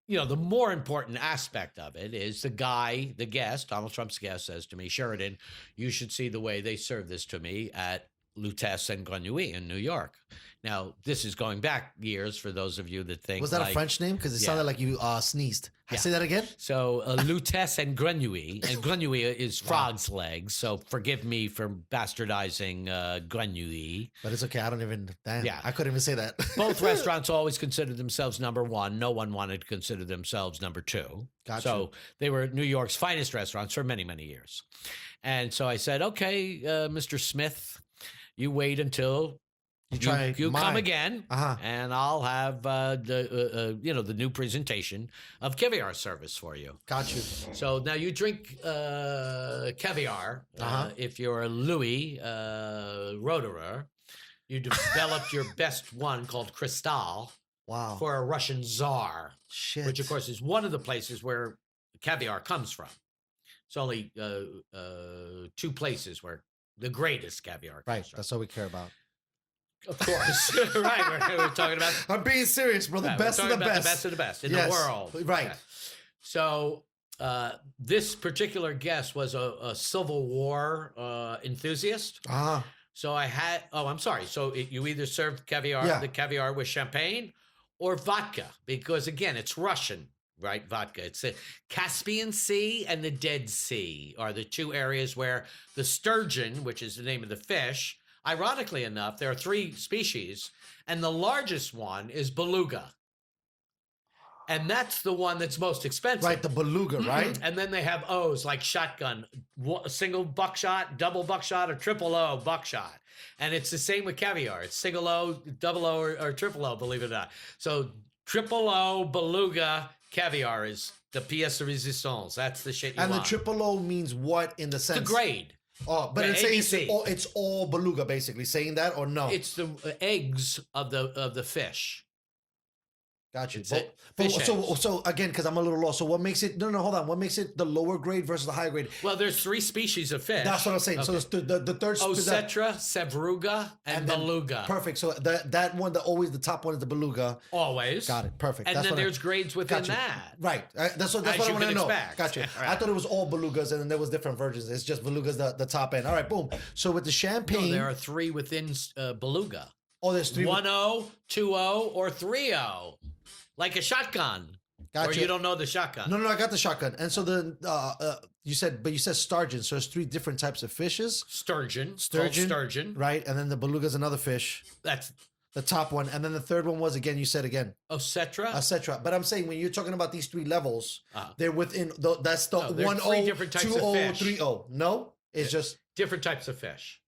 the more important aspect of it is the guest, Donald Trump's guest, says to me, Sheridan, you should see the way they serve this to me at Lutèce and Grenouille in New York. Now, this is going back years for those of you that think. Was that a French name? Because it sounded like you sneezed. I say that again? So, Lutèce and Grenouille. And Grenouille is frog's legs. So, forgive me for bastardizing Grenouille. But it's okay. I don't even. Damn, Yeah. I couldn't even say that. Both restaurants always considered themselves number one. No one wanted to consider themselves number two. Gotcha. So, they were New York's finest restaurants for many, many years. And so I said, okay, Mr. Smith, you wait until you come again, and I'll have the new presentation of caviar service for you. Got you. So now you drink caviar. If you're a Louis Roederer, you developed your best one called Cristal. Wow. For a Russian czar. Shit. Which of course is one of the places where caviar comes from. It's only two places where the greatest caviar. Right. restaurant. That's all we care about. Of course. Right. We're talking about. I'm being serious, bro. The Right, best we're of the talking about best. the best in Yes, the world. right. Okay. So this particular guest was a Civil War enthusiast. Ah, So I had. Oh, I'm sorry. So you either served caviar, Yeah. the caviar with champagne, or vodka, because again, it's Russian. Right, vodka. It's the Caspian Sea and the Dead Sea are the two areas where the sturgeon, which is the name of the fish, ironically enough, there are 3 species, and the largest one is beluga. And that's the one that's most expensive. right. The beluga, right? And then they have O's like shotgun, single buckshot, double buckshot, or triple O buckshot. And it's the same with caviar. It's single O, double O, or triple O, believe it or not. So triple O beluga caviar is the pièce de résistance. That's the shit you And want. the triple O means what in the sense? The grade. Oh, but The it's saying ABC. it's all beluga, basically. Saying that or no? It's the eggs of the fish. Got you. It's it. Fish so eggs. so again, because I'm a little lost. So what makes it? No, hold on. What makes it the lower grade versus the high grade? Well, there's 3 species of fish. That's what I'm saying. So Okay. it's the third. Osetra, Sevruga, and then- beluga. Perfect. So that one, always the top one is the beluga. Always. Got it. Perfect. And That's then what there's grades within Got you. that. Right. That's what As I you want to can know. expect. Gotcha. Right. I thought it was all belugas, and then there was different versions. It's just belugas the top end. All right. Boom. So with the No, champagne, there are 3 within beluga. there's 3. 1-0, 2-0, or 3-0. Like a shotgun. Or Gotcha. you don't know the shotgun. No, I got the shotgun. And so you said sturgeon. So there's 3 different types of fishes, Sturgeon. Sturgeon. right? And then the beluga's another fish, That's the top one, and then the third one was again. You said again, Osetra. etc. But I'm saying when you're talking about these 3 levels, Uh-huh. they're within. That's the No, there are 1 3 0, different types 2 of 0, fish. 3 0. No, it's just Different types of fish.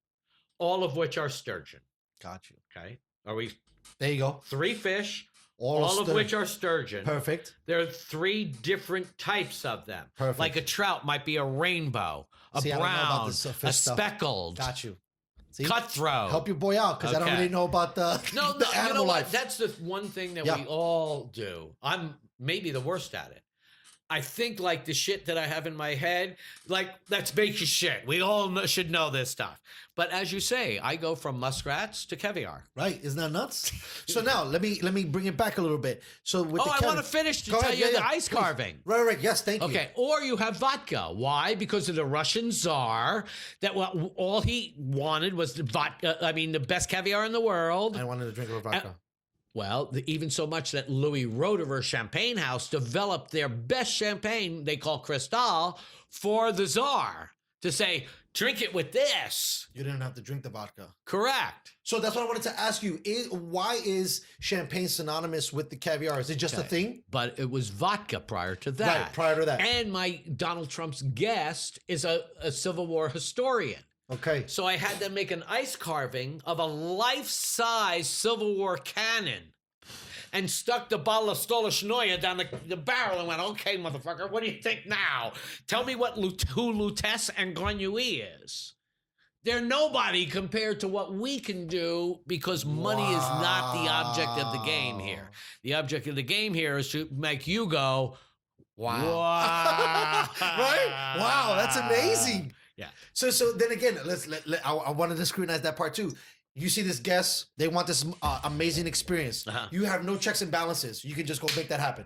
All of which are sturgeon. got you. Okay. Are we There you go. 3 fish, All of which are sturgeon. perfect. There are 3 different types of them. Perfect. Like a trout might be a rainbow, a See, I don't know about brown, this, a fish stuff. speckled, Got you. See, cutthroat. help your boy out because I don't Okay. really know about the No, the you animal know what? life. That's the one thing that Yeah. we all do. I'm maybe the worst at it. I think like the shit that I have in my head, like that's basic shit. We all should know this stuff. But as you say, I go from muskrats to caviar. Right? Isn't that nuts? So now let me bring it back a little bit. So with Oh, the I want to caviar- finish to Go tell ahead, you yeah, the yeah, ice please. carving. Right. Yes, thank you. Okay, or you have vodka. Why? Because of the Russian Tsar, that all he wanted was the vodka. I mean, the best caviar in the world. I wanted to drink a vodka. Well, even so much that Louis Roederer Champagne House developed their best champagne, they call Cristal, for the Tsar to say, drink it with this. You didn't have to drink the vodka. Correct. So that's what I wanted to ask you. Why is champagne synonymous with the caviar? Is it just a Okay. thing? But it was vodka prior to that. Right, prior to that. And my Donald Trump's guest is a Civil War historian. Okay. So I had them make an ice carving of a life-size Civil War cannon and stuck the bottle of Stolishnoya down the barrel and went, okay, motherfucker, what do you think now? Tell me who Lutece and Grenouille is. They're nobody compared to what we can do because money is not the object of the game here. The object of the game here is to make you go, wow. Right? Wow, that's amazing. Yeah. So then again, I wanted to scrutinize that part too. You see this guest, they want this amazing experience. Uh-huh. You have no checks and balances. You can just go make that happen.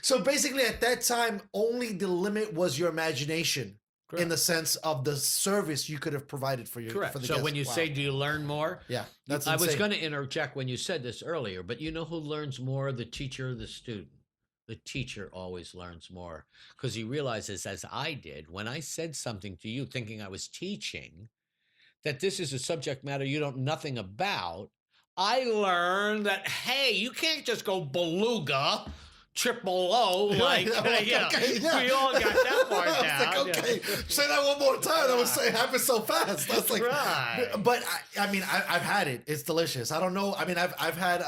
So basically, at that time, only the limit was your imagination. Correct. In the sense of the service you could have provided for Correct. For the So guest. when you Wow. say, do you learn more? Yeah, that's I was insane. going to interject when you said this earlier, but you know who learns more, the teacher or the student? The teacher always learns more because he realizes, as I did, when I said something to you thinking I was teaching, that this is a subject matter you don't nothing about. I learned that, hey, you can't just go beluga, triple O, like, Okay, yeah. we all got that part I down. was like, okay, say that one more time. That was saying happened so fast. That's like, Right. But I mean, I've had it. It's delicious. I don't know. I mean, I've had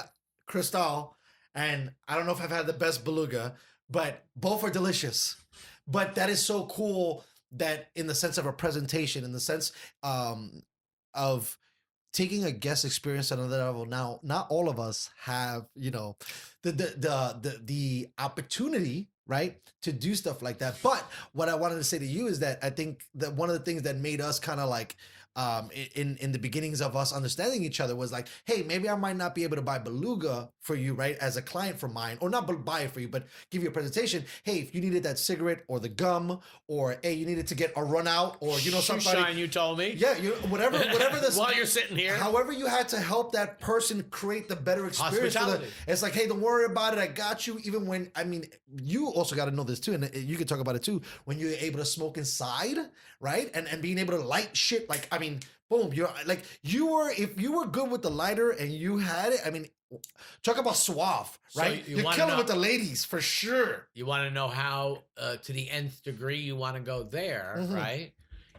Cristal, and I don't know if I've had the best beluga, but both are delicious. But that is so cool that in the sense of a presentation, in the sense of taking a guest experience at another level. Now, not all of us have, the opportunity, right? To do stuff like that. But what I wanted to say to you is that I think that one of the things that made us kind of like, in the beginnings of us understanding each other was like, hey, maybe I might not be able to buy beluga for you, right, as a client for mine, or not buy it for you, but give you a presentation. Hey, if you needed that cigarette or the gum, or hey, you needed to get a run out, or somebody. Shine, you told me. Yeah, whatever this. While you're sitting here. However, you had to help that person create the better experience. It's like, hey, don't worry about it. I got you. Even when, I mean, you also got to know this too, and you can talk about it too. When you're able to smoke inside, right, and being able to light shit, like, I mean, boom, you're like, if you were good with the lighter and you had it, I mean, talk about suave, right? So you're killing with the ladies for sure. You want to know how to the nth degree you want to go there, right?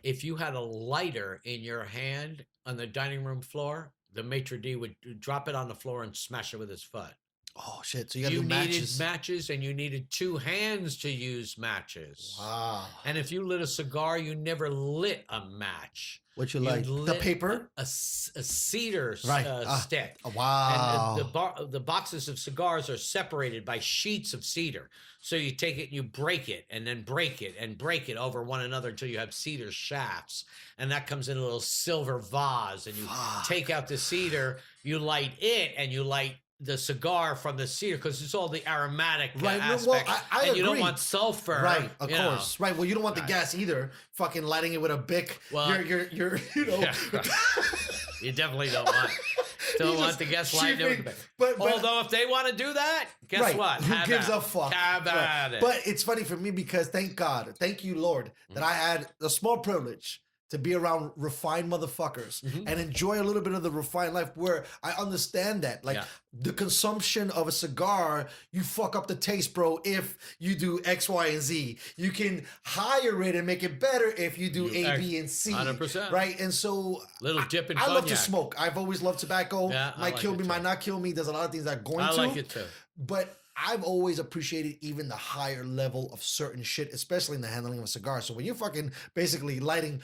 If you had a lighter in your hand on the dining room floor, the maitre d' would drop it on the floor and smash it with his foot. Oh shit! So you needed matches. matches, and you needed 2 hands to use matches. Wow! And if you lit a cigar, you never lit a match. What you like? The paper? A cedar stick. Wow! And the boxes of cigars are separated by sheets of cedar. So you take it and you break it, and then break it and break it over one another until you have cedar shafts, and that comes in a little silver vase. And you take out the cedar, you light it, and you light the cigar from the cedar, because it's all the aromatic aspect. Well, I agree. You don't want sulfur, right? Of course, right. Well, you don't want the gas either. Fucking lighting it with a Bic. Well, you're Yeah, right. You definitely don't want the gas lighting it with a Bic. Although if they want to do that, guess what? Who gives a fuck? Have at it. But it's funny for me because thank you, Lord, that I had a small privilege to be around refined motherfuckers and enjoy a little bit of the refined life, where I understand that, like, the consumption of a cigar, you fuck up the taste, bro, if you do X, Y, and Z. You can higher it and make it better if you do A, B, and C. 100%. Right? And so little dip in I cognac. love to smoke. I've always loved tobacco. Yeah, might kill me, might not kill me. There's a lot of things that are going to. I like it too. But I've always appreciated even the higher level of certain shit, especially in the handling of a cigar. So when you're fucking basically lighting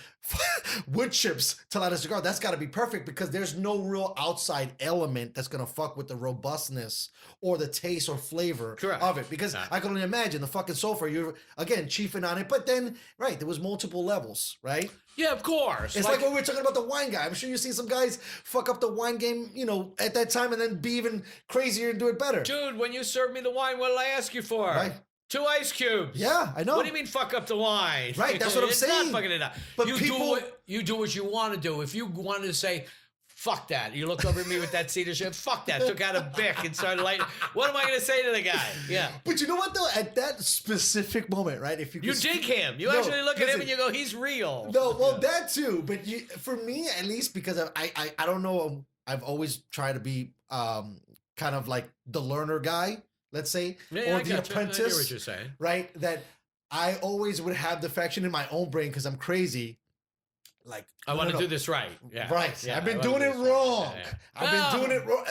wood chips to light a cigar, that's got to be perfect, because there's no real outside element that's going to fuck with the robustness or the taste or flavor of it. Because I can only imagine the fucking sulfur, you're, again, chiefing on it. But then, right, there was multiple levels, right? Yeah, of course. It's like when we were talking about the wine guy. I'm sure you've seen some guys fuck up the wine game, at that time, and then be even crazier and do it better. Dude, when you served me the wine, what did I ask you for? Right. 2 ice cubes. Yeah, I know. What do you mean fuck up the wine? Right, that's what I'm saying. It's not fucking it up. But you do what you want to do. If you wanted to say, fuck that. You looked over at me with that cedar shit. Fuck that. Took out a Bic and started lighting. What am I going to say to the guy? Yeah. But you know what, though? At that specific moment, right? If you dig him. You actually look at him and you go, he's real. No, well, that too. But for me, at least, because I don't know. I've always tried to be kind of like the learner guy, let's say, or the apprentice. I hear what you're saying. Right? That I always would have the faction in my own brain because I'm crazy. Like, I want to do this right. Yeah. Right. Yeah, I've been doing it wrong. Yeah. I've been doing it wrong.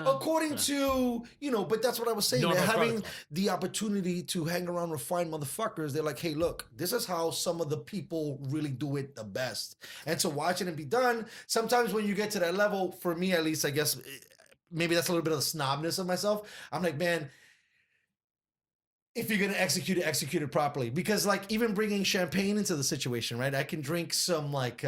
According to, but that's what I was saying. They're having the opportunity to hang around refined motherfuckers. They're like, hey, look, this is how some of the people really do it the best. And so watching it be done, sometimes when you get to that level, for me at least, I guess, maybe that's a little bit of the snobness of myself. I'm like, man, if you're going to execute it properly. Because, like, even bringing champagne into the situation, right? I can drink some, like,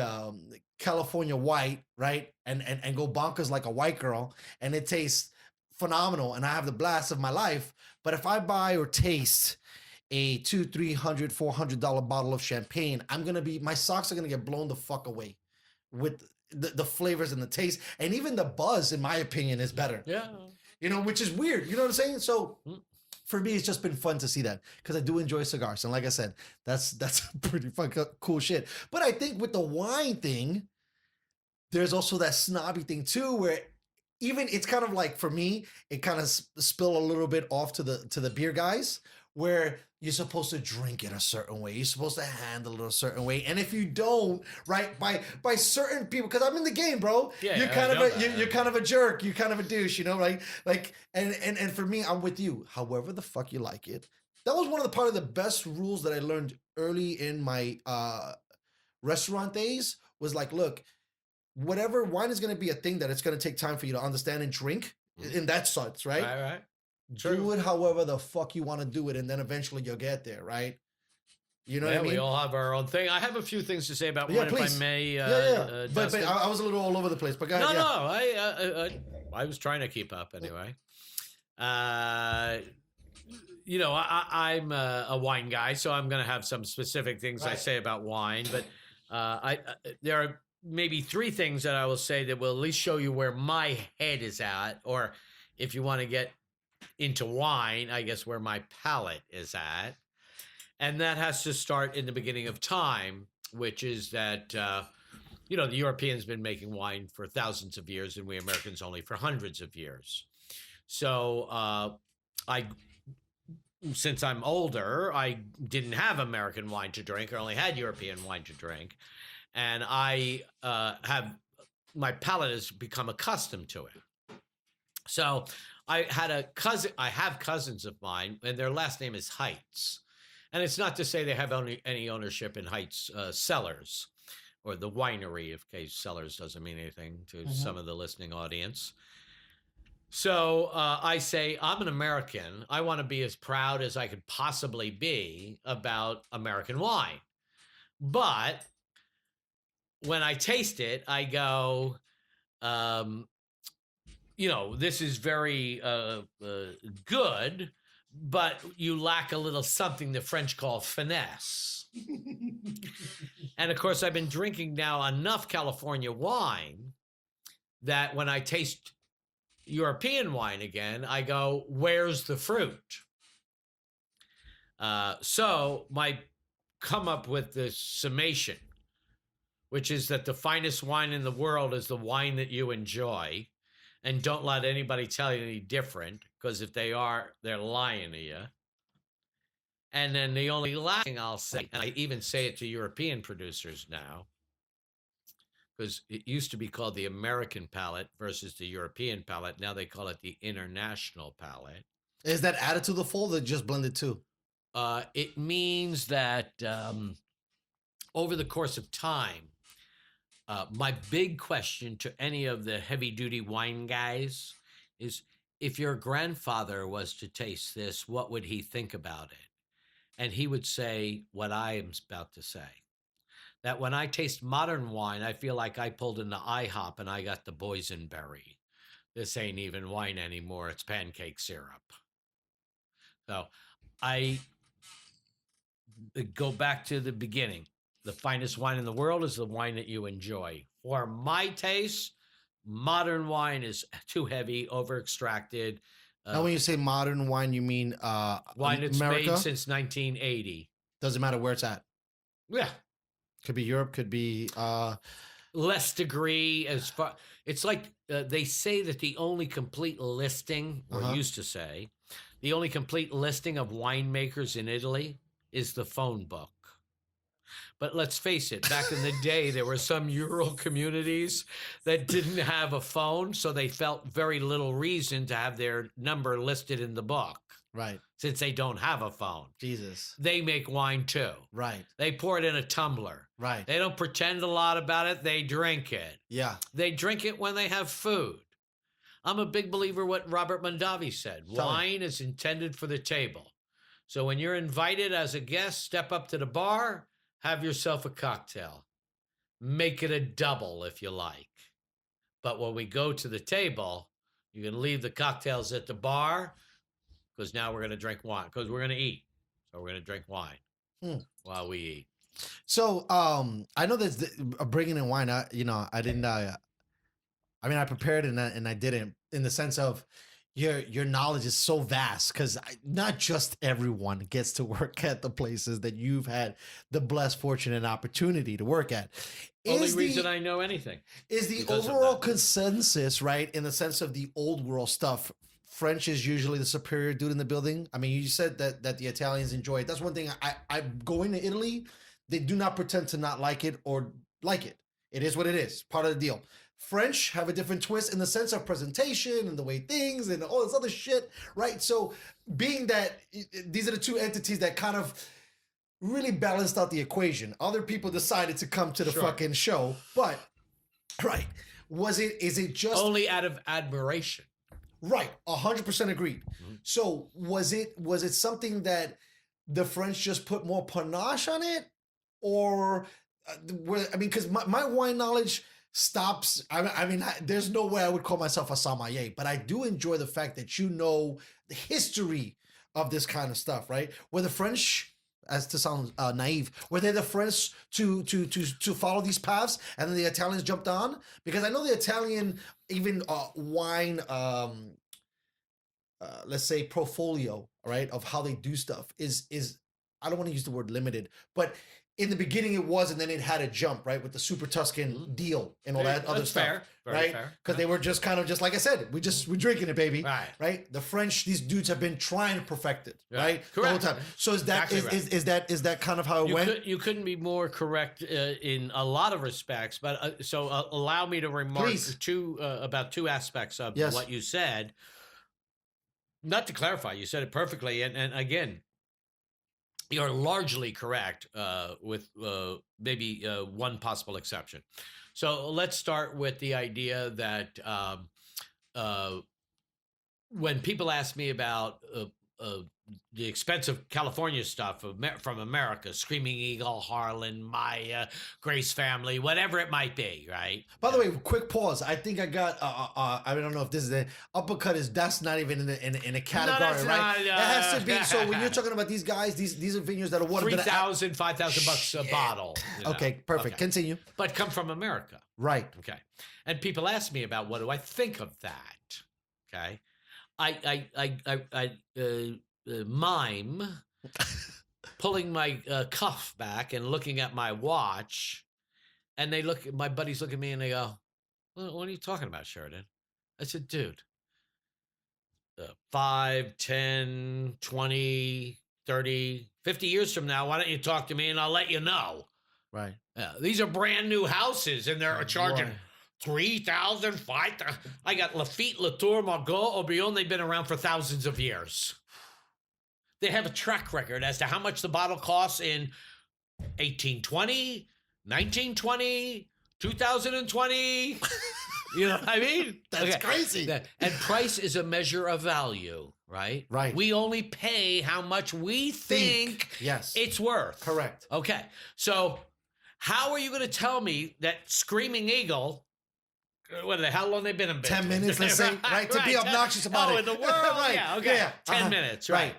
California white, right? And go bonkers like a white girl. And it tastes phenomenal. And I have the blast of my life. But if I buy or taste a $200, $300, $400 bottle of champagne, my socks are going to get blown the fuck away with the flavors and the taste. And even the buzz, in my opinion, is better. Yeah. Which is weird. You know what I'm saying? So... for me, it's just been fun to see that, because I do enjoy cigars. And like I said, that's pretty fucking cool shit. But I think with the wine thing, there's also that snobby thing too, where even it's kind of like, for me, it kind of spill a little bit off to the beer guys, where you're supposed to drink it a certain way. You're supposed to handle it a certain way. And if you don't, right, by certain people, because I'm in the game, bro. Yeah, you're kind of a jerk. You're kind of a douche, right? Like, and for me, I'm with you. However the fuck you like it. That was one of the best rules that I learned early in my restaurant days, was like, look, whatever, wine is going to be a thing that it's going to take time for you to understand and drink in that sense, right? Right. Do it however the fuck you want to do it, and then eventually you'll get there, right? You know what I mean? We all have our own thing. I have a few things to say about wine, please. if I may. But I was a little all over the place. But go ahead. No. I was trying to keep up anyway. You know, I'm a wine guy, so I'm going to have some specific things I say about wine. But there are maybe 3 things that I will say that will at least show you where my head is at, or if you want to get into wine, I guess where my palate is at. And that has to start in the beginning of time, which is that, you know, the Europeans been making wine for thousands of years, and we Americans only for hundreds of years. So since I'm older, I didn't have American wine to drink. I only had European wine to drink. And my palate has become accustomed to it. So I have cousins of mine, and their last name is Heights. And it's not to say they have any ownership in Heights Cellars, or the winery, in case Cellars doesn't mean anything to some of the listening audience. So I say, I'm an American. I want to be as proud as I could possibly be about American wine. But when I taste it, I go, you know, this is very good, but you lack a little something the French call finesse. And of course, I've been drinking now enough California wine that when I taste European wine again, I go, where's the fruit? So my come up with this summation, which is that the finest wine in the world is the wine that you enjoy. And don't let anybody tell you any different, because if they are, they're lying to you. And then the only last thing I'll say, and I even say it to European producers now, because it used to be called the American palate versus the European palate. Now they call it the international palate. Is that added to the fold or just blended too? It means that over the course of time, my big question to any of the heavy-duty wine guys is, if your grandfather was to taste this, what would he think about it? And he would say what I am about to say, that when I taste modern wine, I feel like I pulled into IHOP and I got the boysenberry. This ain't even wine anymore. It's pancake syrup. So I go back to the beginning. The finest wine in the world is the wine that you enjoy. For my taste, modern wine is too heavy, over-extracted. Now, when you say modern wine, you mean wine that's America? made since 1980. Doesn't matter where it's at. Yeah. Could be Europe, could be... less degree as far... It's like they say that the only complete listing, or used to say, the only complete listing of winemakers in Italy is the phone book. But let's face it, back in the day, there were some rural communities that didn't have a phone, so they felt very little reason to have their number listed in the book. Right. Since they don't have a phone. Jesus. They make wine too. Right. They pour it in a tumbler. Right. They don't pretend a lot about it. They drink it. Yeah. They drink it when they have food. I'm a big believer what Robert Mondavi said. Wine is intended for the table. So when you're invited as a guest, step up to the bar, have yourself a cocktail. Make it a double if you like. But when we go to the table, you can leave the cocktails at the bar, because now we're going to drink wine, because we're going to eat. So we're going to drink wine while we eat. So I know there's bringing in wine. I didn't. I prepared and I didn't, in the sense of your knowledge is so vast, because not just everyone gets to work at the places that you've had the blessed fortune and opportunity to work at. Only reason I know anything is the overall consensus, right? In the sense of the old world stuff, French is usually the superior dude in the building. I mean, you said that the Italians enjoy it. That's one thing. I going to Italy, they do not pretend to not like it or like it. It is what it is. Part of the deal. French have a different twist in the sense of presentation and the way things and all this other shit, right? So being that these are the two entities that kind of really balanced out the equation. Other people decided to come to the fucking show, but right. Is it just only out of admiration? Right, 100% agreed. So was it something that the French just put more panache on it, or because my wine knowledge stops. There's no way I would call myself a sommelier, but I do enjoy the fact that you know the history of this kind of stuff, right? Were the French, as to sound naive, were they the French to follow these paths, and then the Italians jumped on? Because I know the Italian even wine, let's say portfolio, right, of how they do stuff is I don't want to use the word limited, but in the beginning it was, and then it had a jump, right, with the Super Tuscan deal and all that other stuff, fair. Very right? fair. Because they were just kind of just like I said, we're drinking it, baby, Right. right? The French, these dudes have been trying to perfect it, right? Correct. The whole time. So is that Exactly is that kind of how it went? You couldn't be more correct in a lot of respects, but allow me to remark Please. about two aspects of Yes. what you said. Not to clarify, you said it perfectly, and again, you're largely correct, with maybe one possible exception. So let's start with the idea that when people ask me about the expensive California stuff from America, Screaming Eagle, Harlan, Maya, Grace Family, whatever it might be, right? By the way, quick pause. I think I got. I don't know if this is the uppercut. That's not even in a category, that's right? not, It has to be. So when you're talking about these guys, these are vineyards that are what $3,000, $5,000 a bottle. you know? Okay, perfect. Okay. Continue. But come from America. Right. Okay. And people ask me about what do I think of that. Okay. I mime pulling my cuff back and looking at my watch, and my buddies look at me and they go, what are you talking about, Sheridan? I said, dude, 5, 10, 20, 30, 50 years from now, why don't you talk to me and I'll let you know. Right. These are brand new houses and they're charging Right. 3,000, 5,000. I got Lafitte, Latour, Margaux, Aubryon. They've been around for thousands of years. They have a track record as to how much the bottle costs in 1820, 1920, 2020. You know what I mean? That's crazy. And price is a measure of value, right? Right. We only pay how much we think Yes. it's worth. Correct. Okay. So how are you going to tell me that Screaming Eagle, how long they been in business? 10 minutes, let's say, right? To be obnoxious about it. in the world? Right. Yeah, okay. Yeah. 10 minutes, right.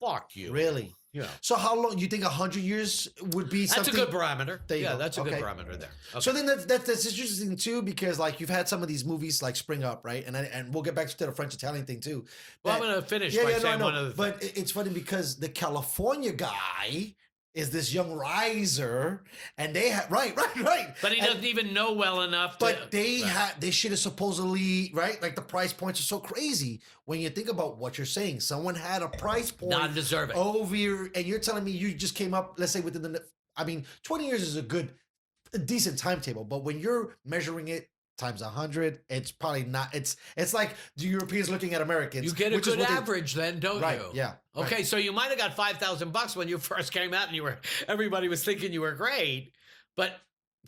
Fuck you. Really? Yeah. So how long, you think 100 years would be something? That's a good parameter. There you go. That's a good Okay. parameter there. Okay. So then that's interesting too, because like you've had some of these movies like spring up, right? And we'll get back to the French Italian thing too. Well, I'm going to finish by saying one other thing. But it's funny because the California guy is this young riser, and they have right. But he doesn't even know well enough. But they should have supposedly, right? Like the price points are so crazy when you think about what you're saying. Someone had a price point non-deserving over here, and you're telling me you just came up, let's say within 20 years is a decent timetable, but when you're measuring it times 100, it's probably not. It's like the Europeans looking at Americans. You get a good average, then, don't right, you? Yeah. Okay, right. so you might have got $5,000 when you first came out, and everybody was thinking you were great, but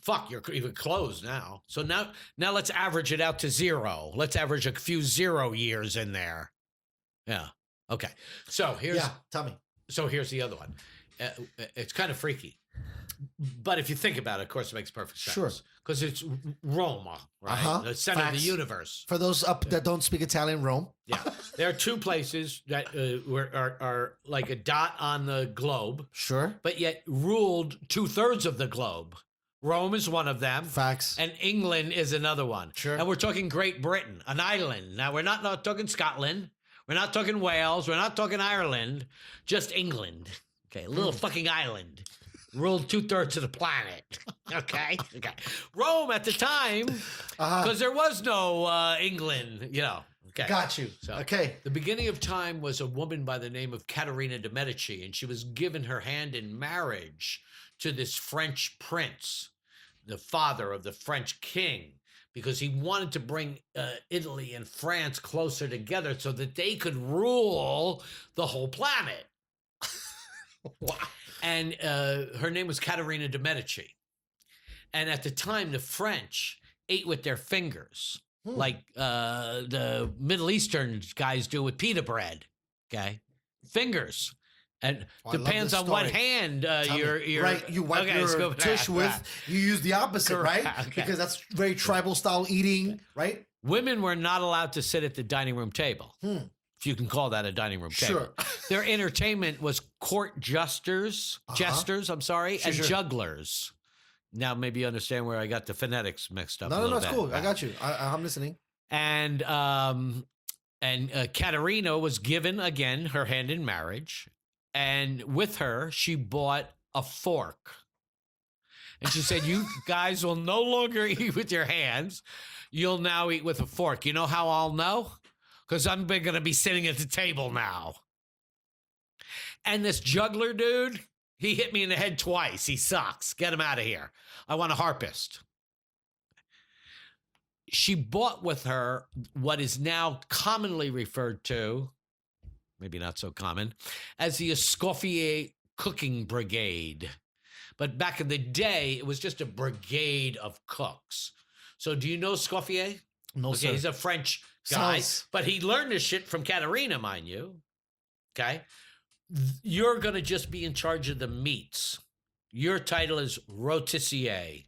fuck, you're even closed now. So now let's average it out to 0. Let's average a few 0 years in there. Yeah. Okay. So tell me. So here's the other one. It's kind of freaky. But if you think about it, of course, it makes perfect sense. Sure. Because it's Roma, right? The center of the universe. For those that don't speak Italian, Rome. Yeah. There are two places that are like a dot on the globe. Sure. But yet ruled 2/3 of the globe. Rome is one of them. Facts. And England is another one. Sure. And we're talking Great Britain, an island. Now, we're not talking Scotland. We're not talking Wales. We're not talking Ireland. Just England. Okay. A little fucking island. Ruled 2/3 of the planet. Okay. Rome at the time, because there was no England, Okay. Got you. So, okay. The beginning of time was a woman by the name of Caterina de' Medici, and she was given her hand in marriage to this French prince, the father of the French king, because he wanted to bring Italy and France closer together so that they could rule the whole planet. Wow. And her name was Caterina de' Medici. And at the time, the French ate with their fingers. like the Middle Eastern guys do with pita bread. Okay, fingers. And depends on what hand you're right. You wipe your tush with. You use the opposite, right? Okay. Because that's very tribal style eating, right? Women were not allowed to sit at the dining room table, if you can call that a dining room table. Sure. Their entertainment was court jesters, and jugglers. Now maybe you understand where I got the phonetics mixed up. No, it's cool. I got you. I'm listening. And Katerina was given again her hand in marriage. And with her, she bought a fork. And she said, you guys will no longer eat with your hands. You'll now eat with a fork. You know how I'll know? Because I'm going to be sitting at the table now. And this juggler dude, he hit me in the head twice. He sucks. Get him out of here. I want a harpist. She bought with her what is now commonly referred to, maybe not so common, as the Escoffier Cooking Brigade. But back in the day, it was just a brigade of cooks. So do you know Escoffier? No, sir. He's a French guy, but he learned this shit from Katerina, mind you. Okay? You're going to just be in charge of the meats. Your title is rôtissier.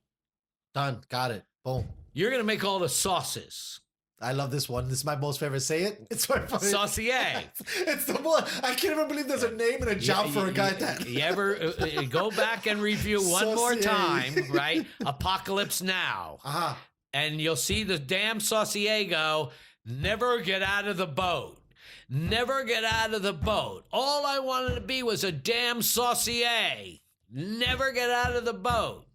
Done. Got it. Boom. You're going to make all the sauces. I love this one. This is my most favorite. Say it. It's my funny. Saucier. It's the one. I can't even believe there's a name and a job for a guy that. You ever go back and review one more time, right? Apocalypse Now. Uh-huh. And you'll see the damn Saucier go, never get out of the boat. Never get out of the boat. All I wanted to be was a damn Saucier. Never get out of the boat.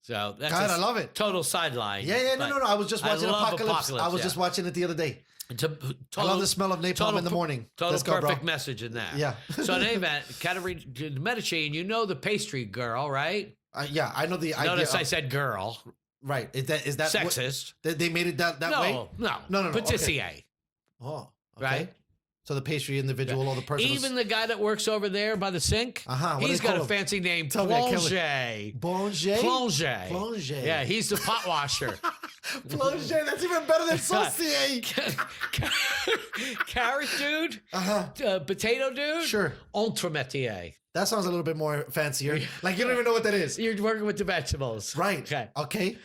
So that's God, I love it. Total sideline. Yeah. No. I was just watching Apocalypse. I was just watching it the other day. I love the smell of napalm in the morning. Total perfect message in that. Yeah. So in any event, Katerina Medici, and you know the pastry girl, right? Yeah, I know the idea. Notice I said girl. Right. Is that sexist? They made it that way? No. Patissier. Okay. Oh, okay. Right? So the pastry individual or the person. Even the guy that works over there by the sink, he's got a fancy name, Plonge. Plonge. Yeah, he's the pot washer. Plonge, that's even better than saucier. Carrot dude, potato dude, sure. Entremetier. That sounds a little bit more fancier. Like you don't even know what that is. You're working with the vegetables. Right. Okay.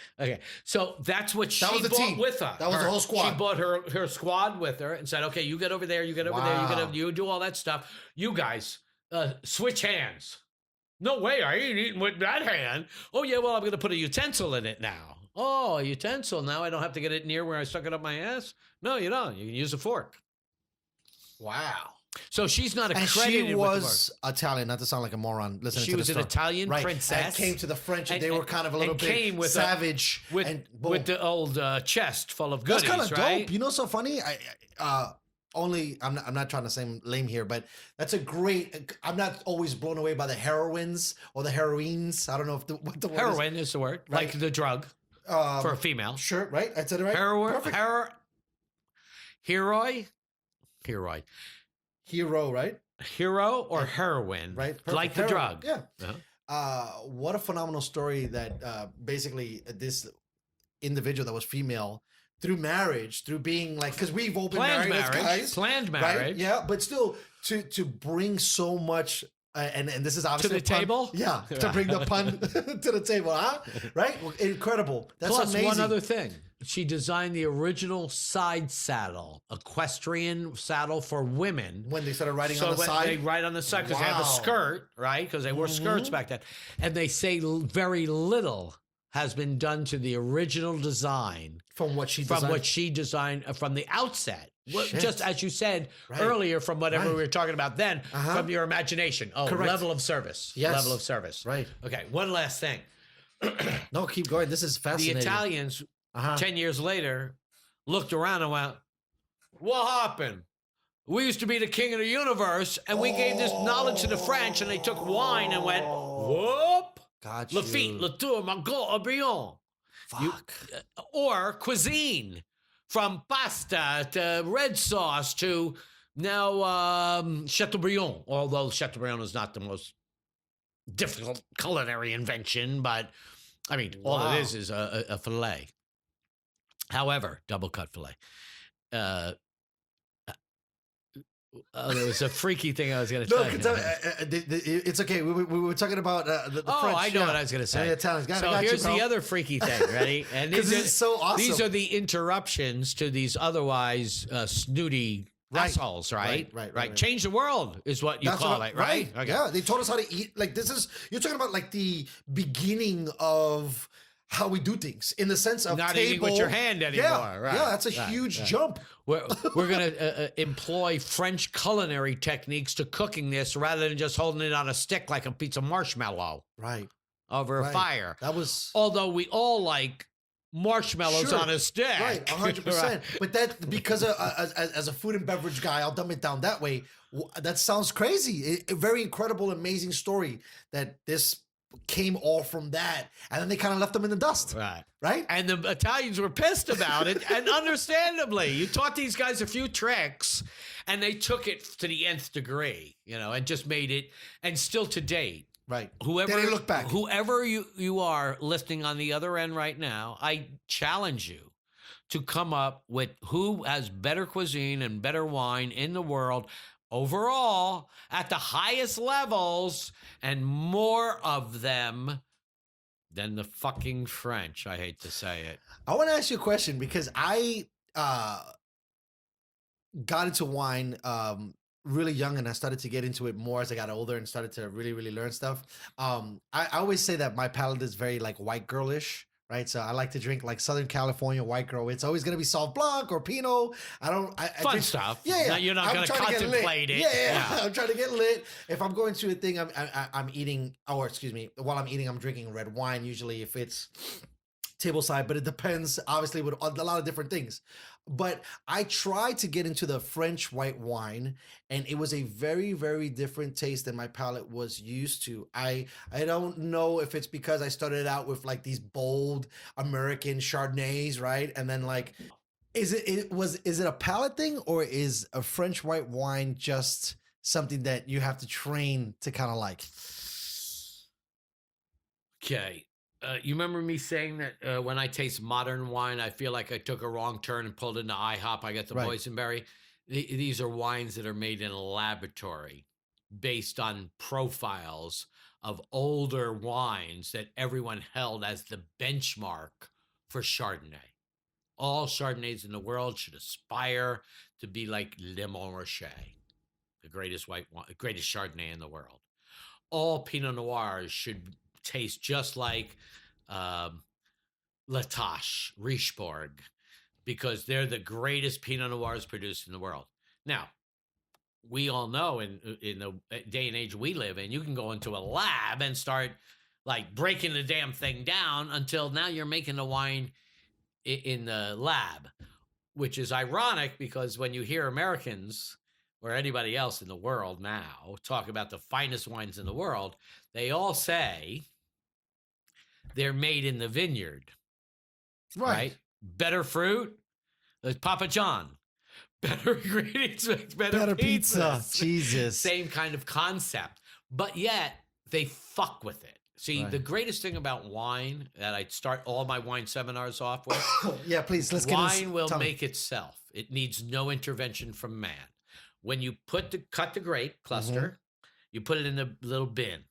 So that's what she was the bought team. with her. That was the whole squad. She bought her squad with her and said, okay, you get over there, you get over there, you do all that stuff. You guys switch hands. No way, I ain't eating with that hand. Oh, yeah, well, I'm going to put a utensil in it now. Oh, a utensil. Now I don't have to get it near where I stuck it up my ass? No, you don't. You can use a fork. Wow. So she's not accredited. And she was Italian, not to sound like a moron. Listen, she was an Italian princess. And came to the French, and they were kind of a little bit savage. With the old chest full of goodies, that's kind of right? dope. You know, so funny. I'm not trying to seem lame here, but that's a great. I'm not always blown away by the heroines or the heroines. I don't know what the word heroin is the word, right. Like the drug for a female. Sure, right? I said it right. Hero, right? Hero or heroin, right? Perfect. Like the drug. Yeah. What a phenomenal story that basically this individual that was female through marriage, through being like, because we've all been married as guys. Planned marriage. Right? Yeah, but still to bring so much, and this is obviously to the table? Yeah, to bring the pun to the table, huh? Right? Incredible. That's Plus, amazing. one other thing. She designed the original side saddle, equestrian saddle for women. When they started riding on the side? They ride on the side because they have a skirt, right? Because they wore skirts back then. And they say very little has been done to the original design. From what she designed? From the outset. Just as you said earlier, from whatever we were talking about then, from your imagination. Oh, correct. Level of service. Yes. Level of service. Right. Okay, one last thing. No, keep going. This is fascinating. The Italians, 10 years later, looked around and went, what happened? We used to be the king of the universe, and we gave this knowledge to the French, and they took wine and went, whoop. Got Le Fit, Le Tour, Margot, Aubryon. Fuck. Or cuisine, from pasta to red sauce to now Chateaubriand, although Chateaubriand is not the most difficult culinary invention, but I mean, all it is a filet. However, double cut filet. There was a freaky thing I was going to tell you. It's okay. We were talking about the French. I know what I was going to say. The Italians. So here's the other freaky thing. Ready? And this is so awesome. These are the interruptions to these otherwise snooty assholes, right? Right. Change the world is what you call it, right? Okay. Yeah, they told us how to eat. Like you're talking about like the beginning of how we do things in the sense of not eating with your hand anymore. Yeah, that's a huge jump. We're going to employ French culinary techniques to cooking this rather than just holding it on a stick like a piece of marshmallow. Right. Over a fire. That was. Although we all like marshmallows on a stick. Right, 100%. But that, because as a food and beverage guy, I'll dumb it down that way. That sounds crazy. A very incredible, amazing story that this came all from that, and then they kind of left them in the dust, right? And the Italians were pissed about it, and understandably, you taught these guys a few tricks, and they took it to the nth degree, and just made it, and still to date, right? Whoever they look back, whoever you are listening on the other end right now, I challenge you to come up with who has better cuisine and better wine in the world. Overall, at the highest levels, and more of them than the fucking French. I hate to say it. I want to ask you a question because I got into wine really young, and I started to get into it more as I got older and started to really, really learn stuff. I always say that my palate is very like white girlish. Right, so I like to drink like Southern California white girl. It's always gonna be Sauv Blanc or Pinot. I drink stuff. Yeah. No, you're not gonna contemplate it. Yeah. I'm trying to get lit. If I'm going to a thing, I'm eating. Or excuse me, while I'm eating, I'm drinking red wine. Usually, if it's tableside, but it depends. Obviously, with a lot of different things. But I tried to get into the French white wine, and it was a very, very different taste than my palate was used to. I don't know if it's because I started out with like these bold American Chardonnays, right? And then like, is it a palate thing, or is a French white wine just something that you have to train to kind of like? Okay. You remember me saying that when I taste modern wine, I feel like I took a wrong turn and pulled into IHOP. I got the boysenberry. These are wines that are made in a laboratory based on profiles of older wines that everyone held as the benchmark for Chardonnay. All Chardonnays in the world should aspire to be like Le Montrachet, the greatest greatest Chardonnay in the world. All Pinot Noirs should taste just like La Tâche, Richebourg, because they're the greatest Pinot Noirs produced in the world. Now, we all know in the day and age we live in, you can go into a lab and start like breaking the damn thing down until now you're making the wine in the lab, which is ironic because when you hear Americans or anybody else in the world now talk about the finest wines in the world, they all say they're made in the vineyard, right? Better fruit, Papa John. Better ingredients, better pizza. Jesus. Same kind of concept, but yet they fuck with it. See, the greatest thing about wine that I start all my wine seminars off with. Yeah, please. Let's get wine will make itself. It needs no intervention from man. When you cut the grape cluster, you put it in the little bin.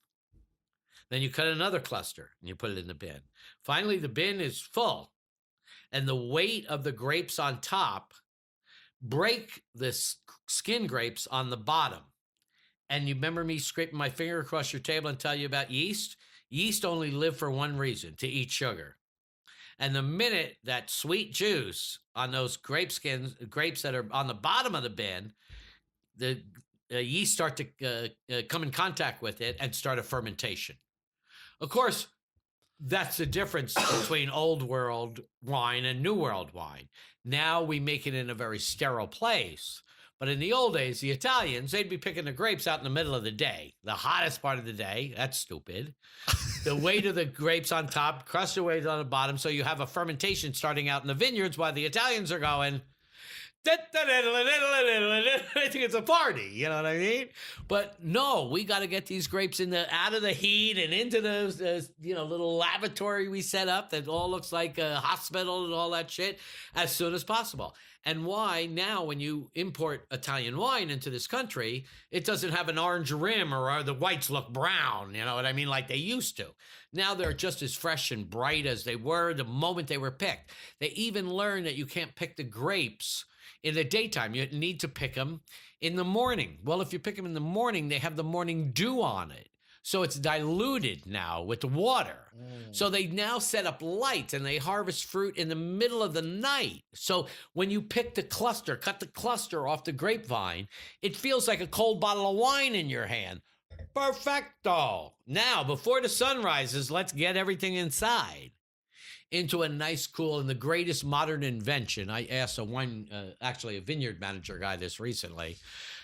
Then you cut another cluster and you put it in the bin. Finally, the bin is full, and the weight of the grapes on top break the skin grapes on the bottom. And you remember me scraping my finger across your table and tell you about yeast? Yeast only live for one reason, to eat sugar. And the minute that sweet juice on those grapes that are on the bottom of the bin, the yeast start to come in contact with it and start a fermentation. Of course, that's the difference between old world wine and new world wine. Now we make it in a very sterile place. But in the old days, the Italians, they'd be picking the grapes out in the middle of the day, the hottest part of the day. That's stupid. The weight of the grapes on top, crushed weight on the bottom. So you have a fermentation starting out in the vineyards while the Italians are going, I think it's a party, you know what I mean? But no, we got to get these grapes out of the heat and into the little lavatory we set up that all looks like a hospital and all that shit as soon as possible. And why now when you import Italian wine into this country, it doesn't have an orange rim or the whites look brown, you know what I mean, like they used to. Now they're just as fresh and bright as they were the moment they were picked. They even learned that you can't pick the grapes in the daytime. You need to pick them in the morning. Well, if you pick them in the morning, they have the morning dew on it. So it's diluted now with the water. So they now set up lights and they harvest fruit in the middle of the night. So when you pick the cluster, cut the cluster off the grapevine, it feels like a cold bottle of wine in your hand. Perfecto. Now, before the sun rises, let's get everything inside into a nice, cool, and the greatest modern invention. I asked a vineyard manager guy this recently.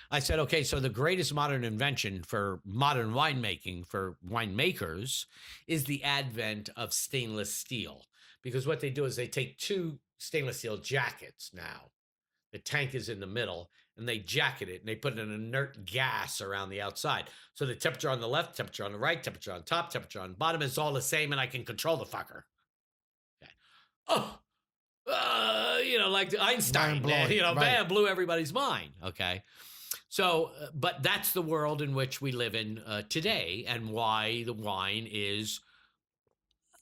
I said, okay, so the greatest modern invention for modern winemaking, for winemakers, is the advent of stainless steel. Because what they do is they take two stainless steel jackets now. The tank is in the middle, and they jacket it, and they put an inert gas around the outside. So the temperature on the left, temperature on the right, temperature on top, temperature on bottom is all the same, and I can control the fucker. Okay. Oh, like Einstein, bam, blew everybody's mind. Okay. So, but that's the world in which we live in today, and why the wine is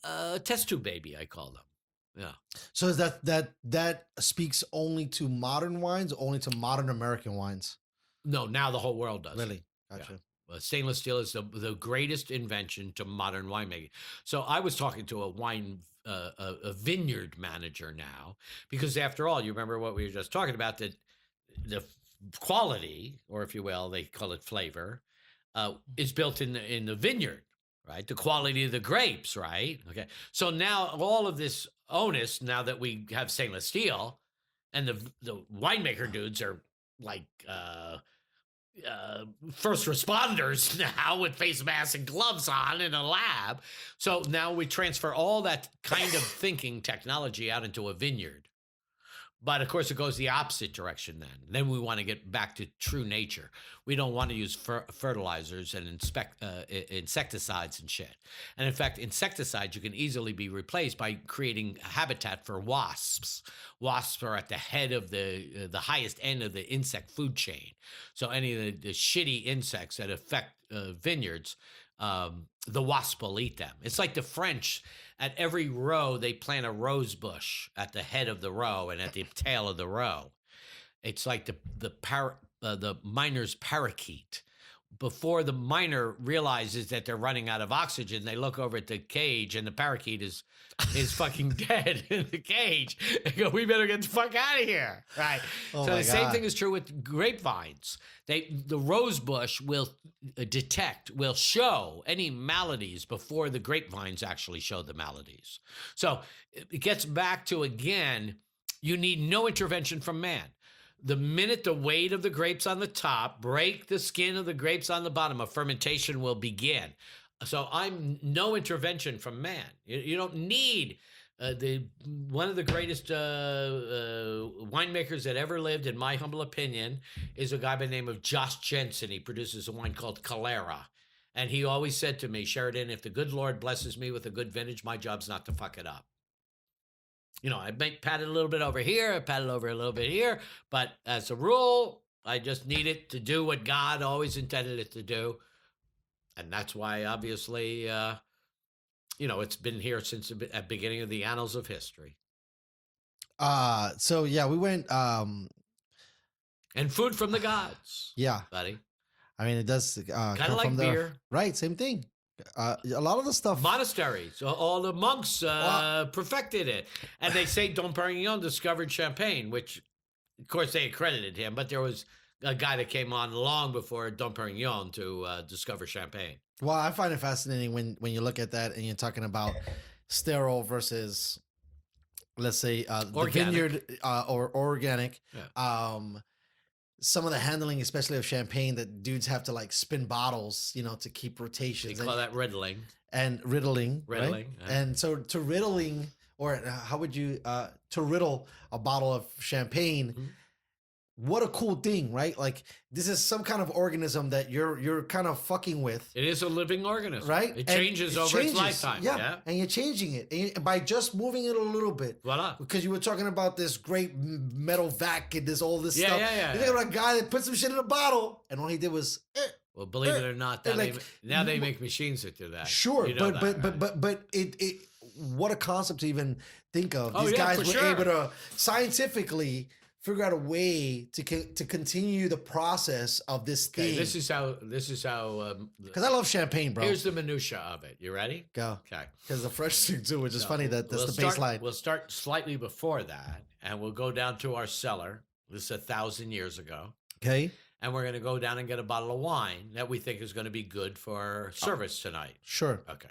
a test tube baby, I call them. Yeah. So is that speaks only to modern wines, only to modern American wines? No, now the whole world does. Really? Gotcha. Yeah. Stainless steel is the greatest invention to modern winemaking. So I was talking to a vineyard manager now, because after all, you remember what we were just talking about, that the quality, or if you will, they call it flavor, is built in the vineyard, right? The quality of the grapes, right? Okay. So now all of this onus, now that we have stainless steel, and the winemaker dudes are like first responders now with face masks and gloves on in a lab. So now we transfer all that kind of thinking technology out into a vineyard. But of course, it goes the opposite direction then. Then we want to get back to true nature. We don't want to use fertilizers and insecticides and shit. And in fact, insecticides, you can easily be replaced by creating habitat for wasps. Wasps are at the head of the highest end of the insect food chain. So any of the shitty insects that affect vineyards, the wasp will eat them. It's like the French. At every row, they plant a rose bush at the head of the row and at the tail of the row. It's like the miner's parakeet. Before the miner realizes that they're running out of oxygen, they look over at the cage, and the parakeet is fucking dead in the cage. They go, we better get the fuck out of here, right? So the same thing is true with grapevines. The rose bush will show any maladies before the grapevines actually show the maladies. So it gets back to, again, you need no intervention from man. The minute the weight of the grapes on the top break the skin of the grapes on the bottom, a fermentation will begin. So I'm no intervention from man. You don't need one of the greatest winemakers that ever lived, in my humble opinion, is a guy by the name of Josh Jensen. He produces a wine called Calera. And he always said to me, Sheridan, if the good Lord blesses me with a good vintage, my job's not to fuck it up. I might pat it a little bit over here, I pat it over a little bit here, but as a rule, I just need it to do what God always intended it to do. And that's why, obviously, it's been here since the beginning of the annals of history. So yeah, we went, and food from the gods. Yeah. Buddy. I mean, it does kind of like beer. Right, same thing. A lot of the stuff. Monasteries, all the monks perfected it. And they say Dom Perignon discovered champagne, which, of course, they accredited him. But there was a guy that came on long before Dom Perignon to discover champagne. Well, I find it fascinating when you look at that and you're talking about sterile versus, let's say, the vineyard or organic. Yeah. Some of the handling, especially of champagne, that dudes have to like spin bottles, to keep rotations. They call that riddling. And riddling. Right? Yeah. And so to riddling, or how would you, to riddle a bottle of champagne, what a cool thing, right? Like this is some kind of organism that you're kind of fucking with. It is a living organism, right? It changes over its lifetime. Yeah, and you're changing it and by just moving it a little bit. Voila. Because you were talking about this great metal vac and all this stuff. Yeah. You're thinking about a guy that put some shit in a bottle, and all he did was. Well, believe it or not, now they make machines that do that. Sure, you know but it what a concept to even think of. These guys were able to scientifically figure out a way to continue the process of this thing. This is how. Because I love champagne, bro. Here's the minutia of it. You ready? Go. Okay. Because the French thing too, which is funny that that's the baseline. We'll start slightly before that, and we'll go down to our cellar. This is 1,000 years ago. Okay. And we're going to go down and get a bottle of wine that we think is going to be good for our service tonight. Sure. Okay.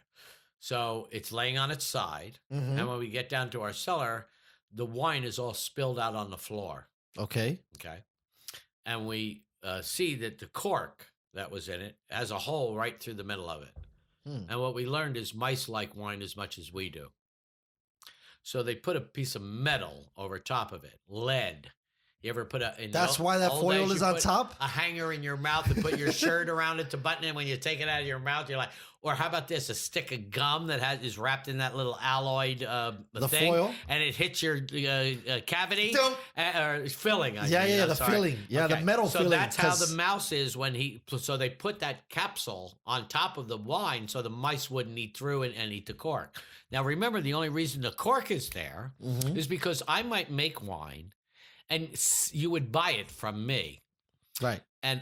So it's laying on its side, Mm-hmm. and when we get down to our cellar, the wine is all spilled out on the floor. Okay. Okay. And we see that the cork that was in it has a hole right through the middle of it. And what we learned is mice like wine as much as we do. So they put a piece of metal over top of it, lead. You ever put That's why that foil is on top? A hanger in your mouth and put your shirt around it to button it. When you take it out of your mouth, you're like, or how about this? A stick of gum that is wrapped in that little alloyed the thing, foil, and it hits your cavity or filling. The filling. Yeah, okay. The metal filling. So that's how the mouse is so they put that capsule on top of the wine so the mice wouldn't eat through and eat the cork. Now, remember, the only reason the cork is there is because I might make wine and you would buy it from me. Right. And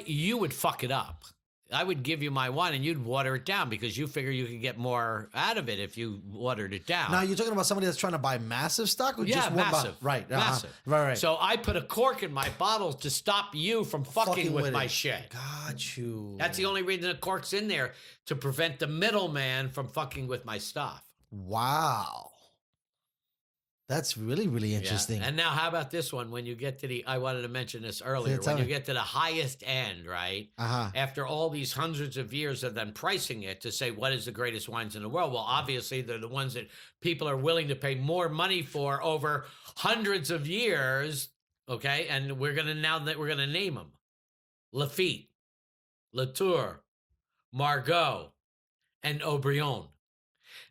you would fuck it up. I would give you my wine and you'd water it down because you figure you could get more out of it if you watered it down. Now, you're talking about somebody that's trying to buy massive stock or just one massive. Right. Massive. Right. So I put a cork in my bottle to stop you from fucking with my shit. Got you. That's the only reason the cork's in there, to prevent the middleman from fucking with my stuff. Wow. That's really, really interesting. Yeah. And now how about this one? When you get to I wanted to mention this earlier, when you get to the highest end, right? After all these hundreds of years of them pricing it to say, what is the greatest wines in the world? Well, obviously they're the ones that people are willing to pay more money for over hundreds of years. Okay. And we're going to name them: Lafite, Latour, Margaux, and Haut-Brion.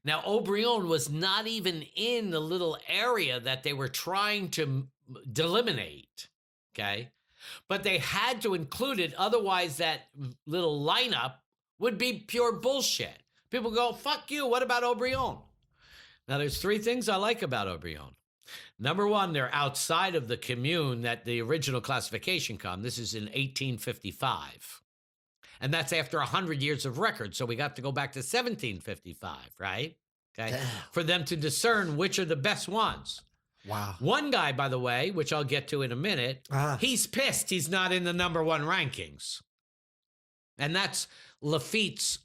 Now, Haut-Brion was not even in the little area that they were trying to delimitate, okay? But they had to include it, otherwise that little lineup would be pure bullshit. People go, fuck you, what about Haut-Brion? Now, there's three things I like about Haut-Brion. Number one, they're outside of the commune that the original classification come. This is in 1855. And that's after 100 years of record. So we got to go back to 1755, right? Okay. Damn. For them to discern which are the best ones. Wow. One guy, by the way, which I'll get to in a minute, he's pissed he's not in the number one rankings. And that's Lafitte's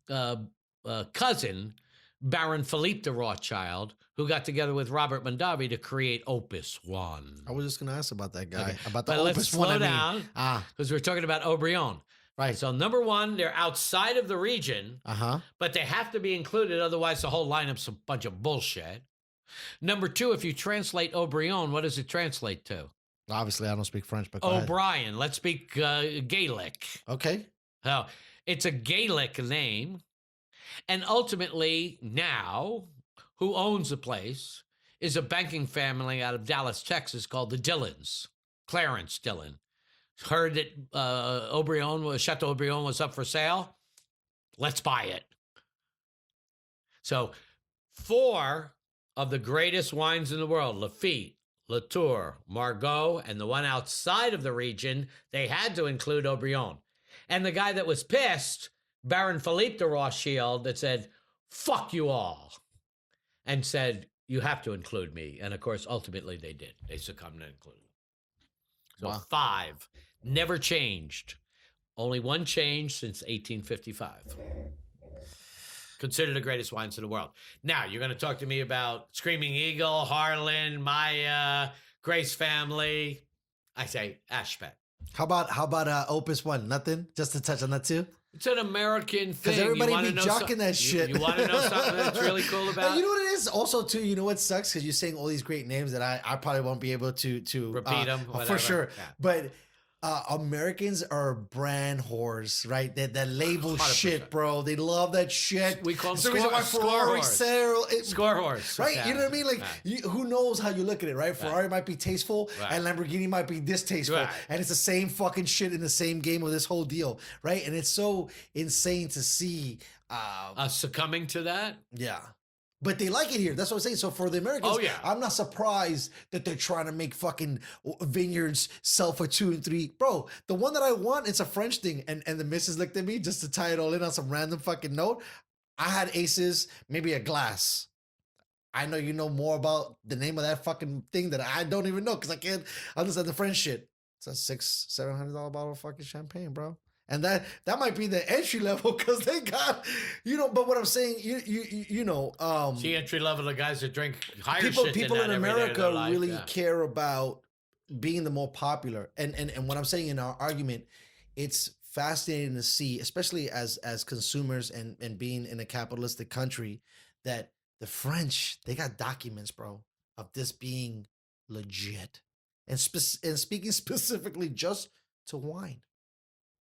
cousin, Baron Philippe de Rothschild, who got together with Robert Mondavi to create Opus One. I was just going to ask about that guy. Okay. About the but Opus let's One. slow down, because we're talking about Haut-Brion. Right. So number one, they're outside of the region, but they have to be included. Otherwise, the whole lineup's a bunch of bullshit. Number two, if you translate Haut-Brion, what does it translate to? Obviously, I don't speak French, but O'Brien. Let's speak Gaelic. Okay. So it's a Gaelic name. And ultimately, now, who owns the place is a banking family out of Dallas, Texas, called the Dillons. Clarence Dillon. Heard that Chateau Haut-Brion was up for sale. Let's buy it. So 4 of the greatest wines in the world, Lafite, Latour, Margaux, and the one outside of the region, they had to include Haut-Brion. And the guy that was pissed, Baron Philippe de Rothschild, that said, fuck you all, and said, you have to include me. And of course, ultimately they did. They succumbed to include me. So 5, never changed. Only one change since 1855. Considered the greatest wines in the world. Now, you're going to talk to me about Screaming Eagle, Harlan, Maya, Grace Family. I say Ashpet. How about Opus One? Nothing? Just to touch on that too? It's an American thing. Because everybody You be wanna know jocking that shit. You want to know something that's really cool about You know what it is? Also, too, you know what sucks? Because you're saying all these great names that I probably won't be able to Repeat them, for sure. Yeah. But Americans are brand whores, right? That label 100%. shit, bro. They love that shit. We call them It's the reason why Ferrari sell it. Score horse. Right? Yeah. You know what I mean? Like, who knows how you look at it, right? Ferrari might be tasteful Right. and Lamborghini might be distasteful. Right. And it's the same fucking shit in the same game of this whole deal, right? And it's so insane to see. Succumbing to that? Yeah. But they like it here. That's what I'm saying. So for the Americans, Oh, yeah. I'm not surprised that they're trying to make fucking vineyards sell for 2 and 3. Bro, the one that I want, it's a French thing. And the missus looked at me just to tie it all in on some random fucking note. I had aces, maybe a glass. I know you know more about the name of that fucking thing that I don't even know because I can't understand the French shit. It's a $700 bottle of fucking champagne, bro. And that might be the entry level because they got, but what I'm saying, you know, See, entry level of guys that drink higher people shit than people that in every day of America their life, really yeah. care about being the more popular. And what I'm saying in our argument, it's fascinating to see, especially as consumers and being in a capitalistic country, that the French, they got documents, bro, of this being legit. And speaking specifically just to wine.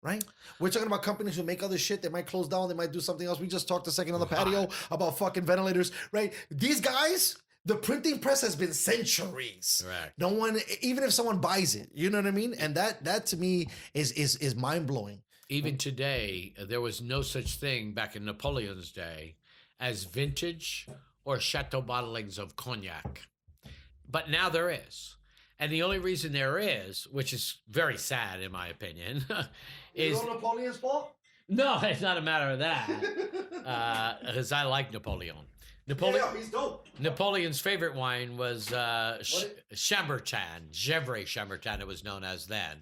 Right? We're talking about companies who make other shit. They might close down. They might do something else. We just talked a second on the patio about fucking ventilators, right? These guys, the printing press has been centuries. Right. No one, even if someone buys it, you know what I mean? And that to me is mind blowing. Even today, there was no such thing back in Napoleon's day as vintage or chateau bottlings of cognac. But now there is. And the only reason there is, which is very sad in my opinion, is Napoleon's fault? no, it's not a matter of that. Because I like Napoleon. He's dope. Napoleon's favorite wine was Chambertin, Gevrey Chambertin, it was known as then.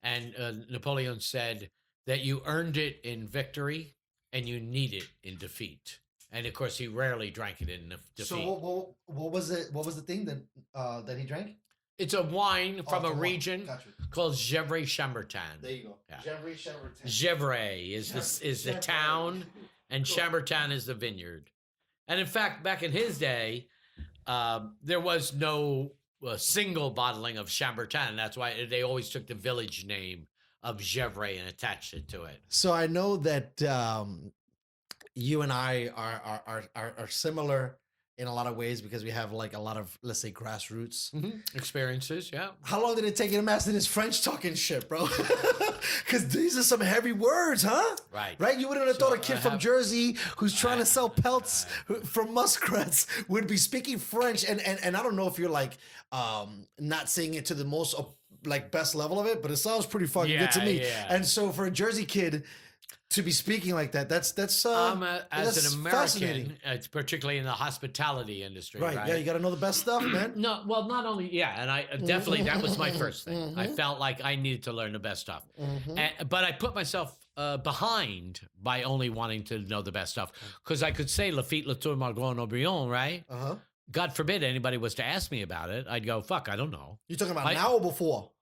And Napoleon said that you earned it in victory and you need it in defeat. And of course, he rarely drank it in defeat. So what was it? What was the thing that he drank? It's a wine from a wine. region Gotcha. called Gevrey Chambertin. There you go. Yeah. Gevrey Chambertin. Gevrey is the town, and Chambertin is the vineyard. And in fact, back in his day, there was no single bottling of Chambertin. That's why they always took the village name of Gevrey and attached it to it. So I know that you and I are similar in a lot of ways because we have like a lot of, let's say, grassroots Experiences, yeah. How long did it take you to master this French talking shit, bro? Because these are some heavy words, huh? Right. You wouldn't have thought a kid from Jersey who's trying to sell pelts from muskrats would be speaking French. And I don't know if you're like not saying it to the most like best level of it, but it sounds pretty fucking good to me. Yeah. And so for a Jersey kid to be speaking like that, that's as that's an fascinating. American, particularly in the hospitality industry, right? Yeah, you got to know the best stuff, man. No, well, not only, and I definitely, that was my first thing. I felt like I needed to learn the best stuff. But I put myself behind by only wanting to know the best stuff. Because I could say Lafitte, Latour, Margaux, and Aubryon, right? God forbid anybody was to ask me about it. I'd go, fuck, I don't know. You're talking about now or before?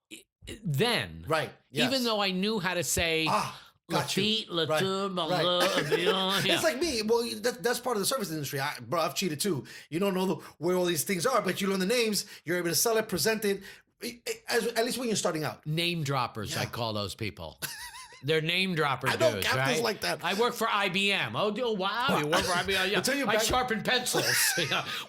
Then. Right, yes. Even though I knew how to say... Lafitte, Latour, Margaux, Aubryon. It's like me. Well, that's part of the service industry. Bro, I've cheated too. You don't know where all these things are, but you learn the names. You're able to sell it, present it, at least when you're starting out. Name droppers, I call those people. They're name dropper I know dudes, captains right? like that. I work for IBM. Oh, wow, you work for IBM. Yeah. I sharpen pencils.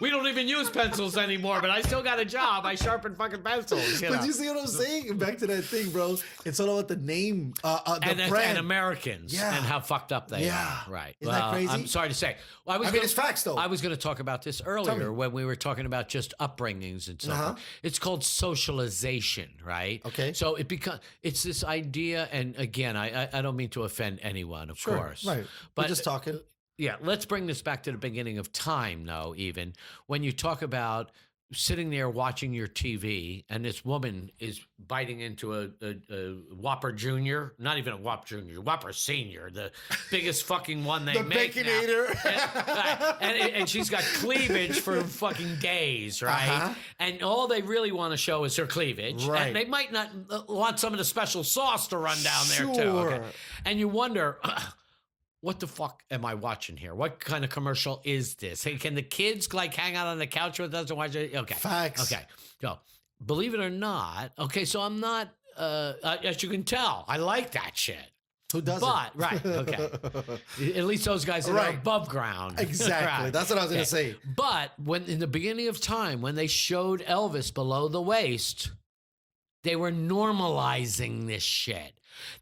We don't even use pencils anymore, but I still got a job. I sharpen fucking pencils. But you see what I'm saying? Back to that thing, bro. It's all about the name, the brand. And Americans and how fucked up they are. Right. Isn't that crazy? I'm sorry to say. Well, it's facts, though. I was going to talk about this earlier when we were talking about just upbringings and so forth. It's called socialization, right? Okay. So it's this idea, and again, I don't mean to offend anyone, of course. Right. But we're just talking. Yeah, let's bring this back to the beginning of time, though, even. When you talk about sitting there watching your TV, and this woman is biting into a Whopper Junior, not even a Whopper Junior, Whopper Senior, the biggest fucking one they The make Baconator. and she's got cleavage for fucking days, right? And all they really want to show is her cleavage. Right. And they might not want some of the special sauce to run down there, too. Sure. Okay? And you wonder... what the fuck am I watching here? What kind of commercial is this? Hey, can the kids like hang out on the couch with us and watch it? Okay. Facts. Okay. So believe it or not, okay, so I'm not, as you can tell, I like that shit. Who doesn't? But, right, okay. At least those guys that are above ground. Exactly. Right. That's what I was going to say. But when in the beginning of time, when they showed Elvis below the waist, they were normalizing this shit.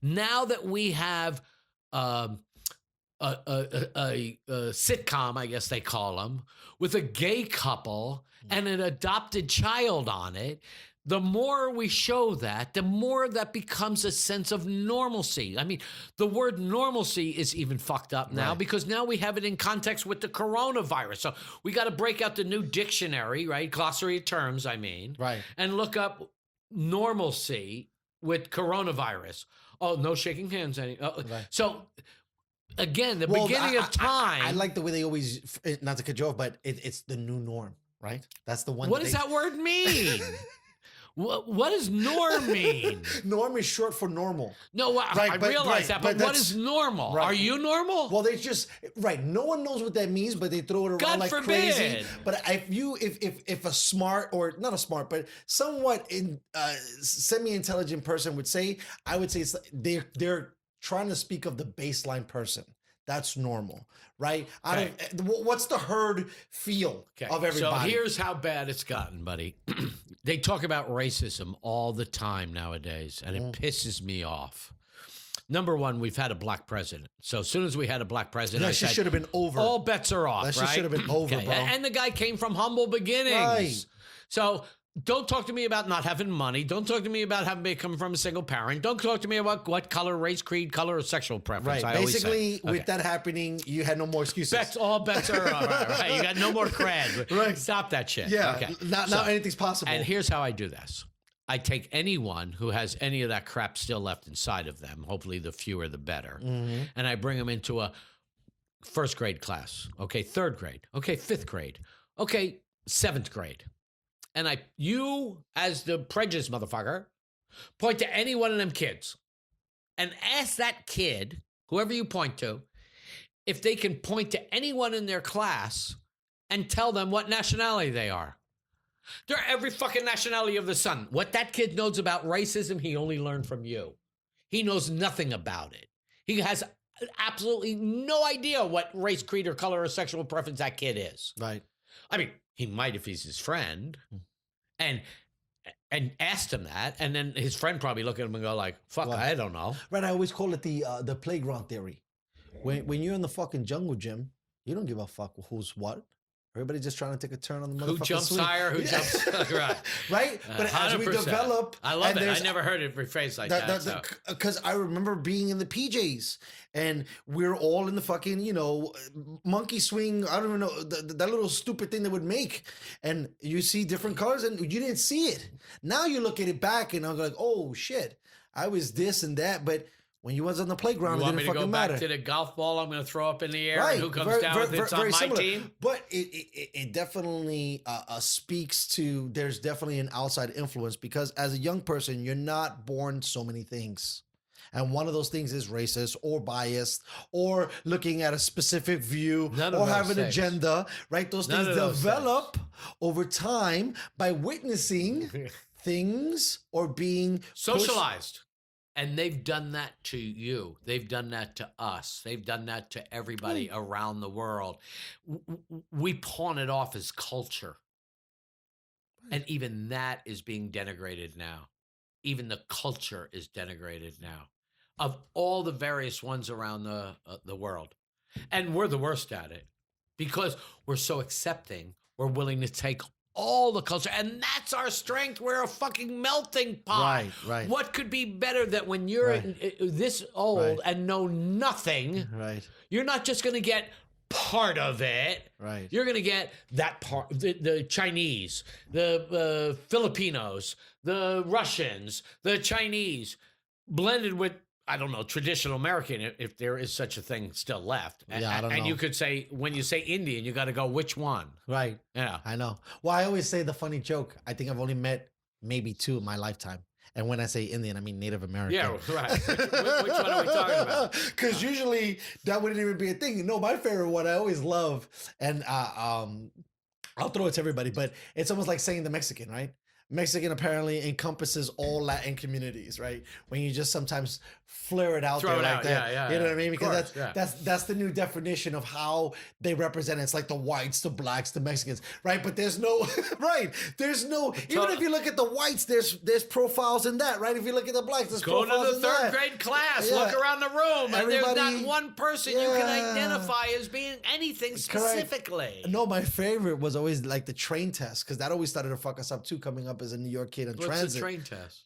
Now that we have... a sitcom, I guess they call them, with a gay couple and an adopted child on it, the more we show that, the more that becomes a sense of normalcy. I mean, the word normalcy is even fucked up now because now we have it in context with the coronavirus. So we got to break out the new dictionary, right? Glossary of terms, I mean. Right. And look up normalcy with coronavirus. Oh, no shaking hands. So... Again, the beginning of time. I like the way they always, not to cut you off, but it's the new norm, right? That's the one. What does that word mean? What does norm mean? Norm is short for normal. No, I realize that, but what is normal? Right. Are you normal? Well, they just, no one knows what that means, but they throw it around God like forbid. crazy. But if a smart, or not a smart, but somewhat semi-intelligent person would say, I would say it's they're trying to speak of the baseline person. That's normal, right? What's the herd feel of everybody? So here's how bad it's gotten, buddy. They talk about racism all the time nowadays, and it pisses me off. Number one, we've had a black president. So as soon as we had a black president, that shit should have been over. All bets are off, That shit should have been over, bro. And the guy came from humble beginnings. Right. So don't talk to me about not having money. Don't talk to me about having come from a single parent. Don't talk to me about what color, race, creed, color, or sexual preference. Right. Basically, with that happening, you had no more excuses. All bets are off. Right. You got no more cred. Right. Stop that shit. Yeah. Okay. Now anything's possible. And here's how I do this. I take anyone who has any of that crap still left inside of them, hopefully the fewer the better, and I bring them into a first grade class, okay, third grade, okay, fifth grade, okay, seventh grade. And you, as the prejudice motherfucker, point to any one of them kids and ask that kid, whoever you point to, if they can point to anyone in their class and tell them what nationality they are. They're every fucking nationality of the sun. What that kid knows about racism, he only learned from you. He knows nothing about it. He has absolutely no idea what race, creed, or color or sexual preference that kid is. Right. I mean, he might if he's his friend, and asked him that, and then his friend probably look at him and go like, "Fuck, I don't know." Right. I always call it the playground theory. When you're in the fucking jungle gym, you don't give a fuck who's what. Everybody's just trying to take a turn on the motherfucking Who jumps swing. higher? Who jumps right? Right. But as we 100%. develop, I love it. I never heard it rephrased like that. Because I remember being in the PJs and we're all in the fucking, monkey swing. I don't even know that little stupid thing they would make. And you see different colors and you didn't see it. Now you look at it back and I'm like, oh shit, I was this and that. But when you was on the playground, you it want didn't me to fucking go back matter. to the golf ball I'm going to throw up in the air? Right. And who comes down with it's on my similar. team? But it definitely speaks to there's definitely an outside influence because as a young person, you're not born so many things. And one of those things is racist or biased or looking at a specific view or have an agenda, right? Those things develop over time by witnessing things or being socialized. And they've done that to you. They've done that to us. They've done that to everybody around the world. We pawn it off as culture. And even that is being denigrated now. Even the culture is denigrated now of all the various ones around the world. And we're the worst at it because we're so accepting. We're willing to take all the culture, and that's our strength. We're a fucking melting pot. Right. What could be better that when you're this old and know nothing, you're not just going to get part of it. Right. You're going to get that part, the Chinese, the Filipinos, the Russians, the Chinese, blended with, I don't know, traditional American, if there is such a thing still left. Yeah, I don't know. And you could say, when you say Indian, you got to go, which one? Right. Yeah. I know. Well, I always say the funny joke. I think I've only met maybe 2 in my lifetime. And when I say Indian, I mean Native American. Yeah, right. Which one are we talking about? Because usually that wouldn't even be a thing. No, my favorite one I always love, and I'll throw it to everybody, but it's almost like saying the Mexican, right? Mexican apparently encompasses all Latin communities, right? When you just sometimes flare it out Throw there it like out, that. yeah, you know yeah. what I mean? Of Because course, that's the new definition of how they represent it. It's like the whites, the blacks, the Mexicans, right? But there's no right. There's no even if you look at the whites, there's profiles in that, right? If you look at the blacks, there's Go profiles to the in third that. grade class. Yeah. Look around the room, and there's Everybody- not one person you can identify as being anything specifically. No, my favorite was always like the train test, because that always started to fuck us up too, coming up as a New York kid on What's transit. the train test?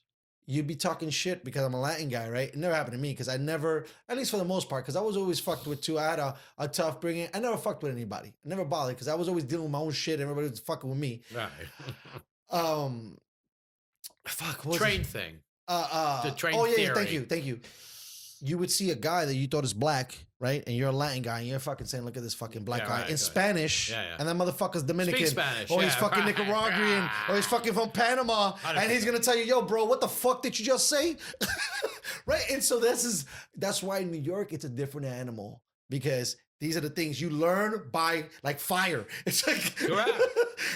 You'd be talking shit because I'm a Latin guy, right? It never happened to me because I never, at least for the most part, because I was always fucked with too. I had a tough bringing. I never fucked with anybody. I never bothered because I was always dealing with my own shit. Everybody was fucking with me. Right. Fuck. What was Train it? thing. The train Oh yeah, theory. thank you. You would see a guy that you thought is black, right? And you're a Latin guy, and you're fucking saying, "Look at this fucking black Yeah, guy" right, in right. Spanish, Yeah, yeah. and that motherfucker's Dominican, Speak Spanish, or he's yeah, fucking right. Nicaraguan, or he's fucking from Panama, and he's gonna tell you, "Yo, bro, what the fuck did you just say?" Right? And so that's why in New York it's a different animal, because these are the things you learn by like fire. It's like Correct.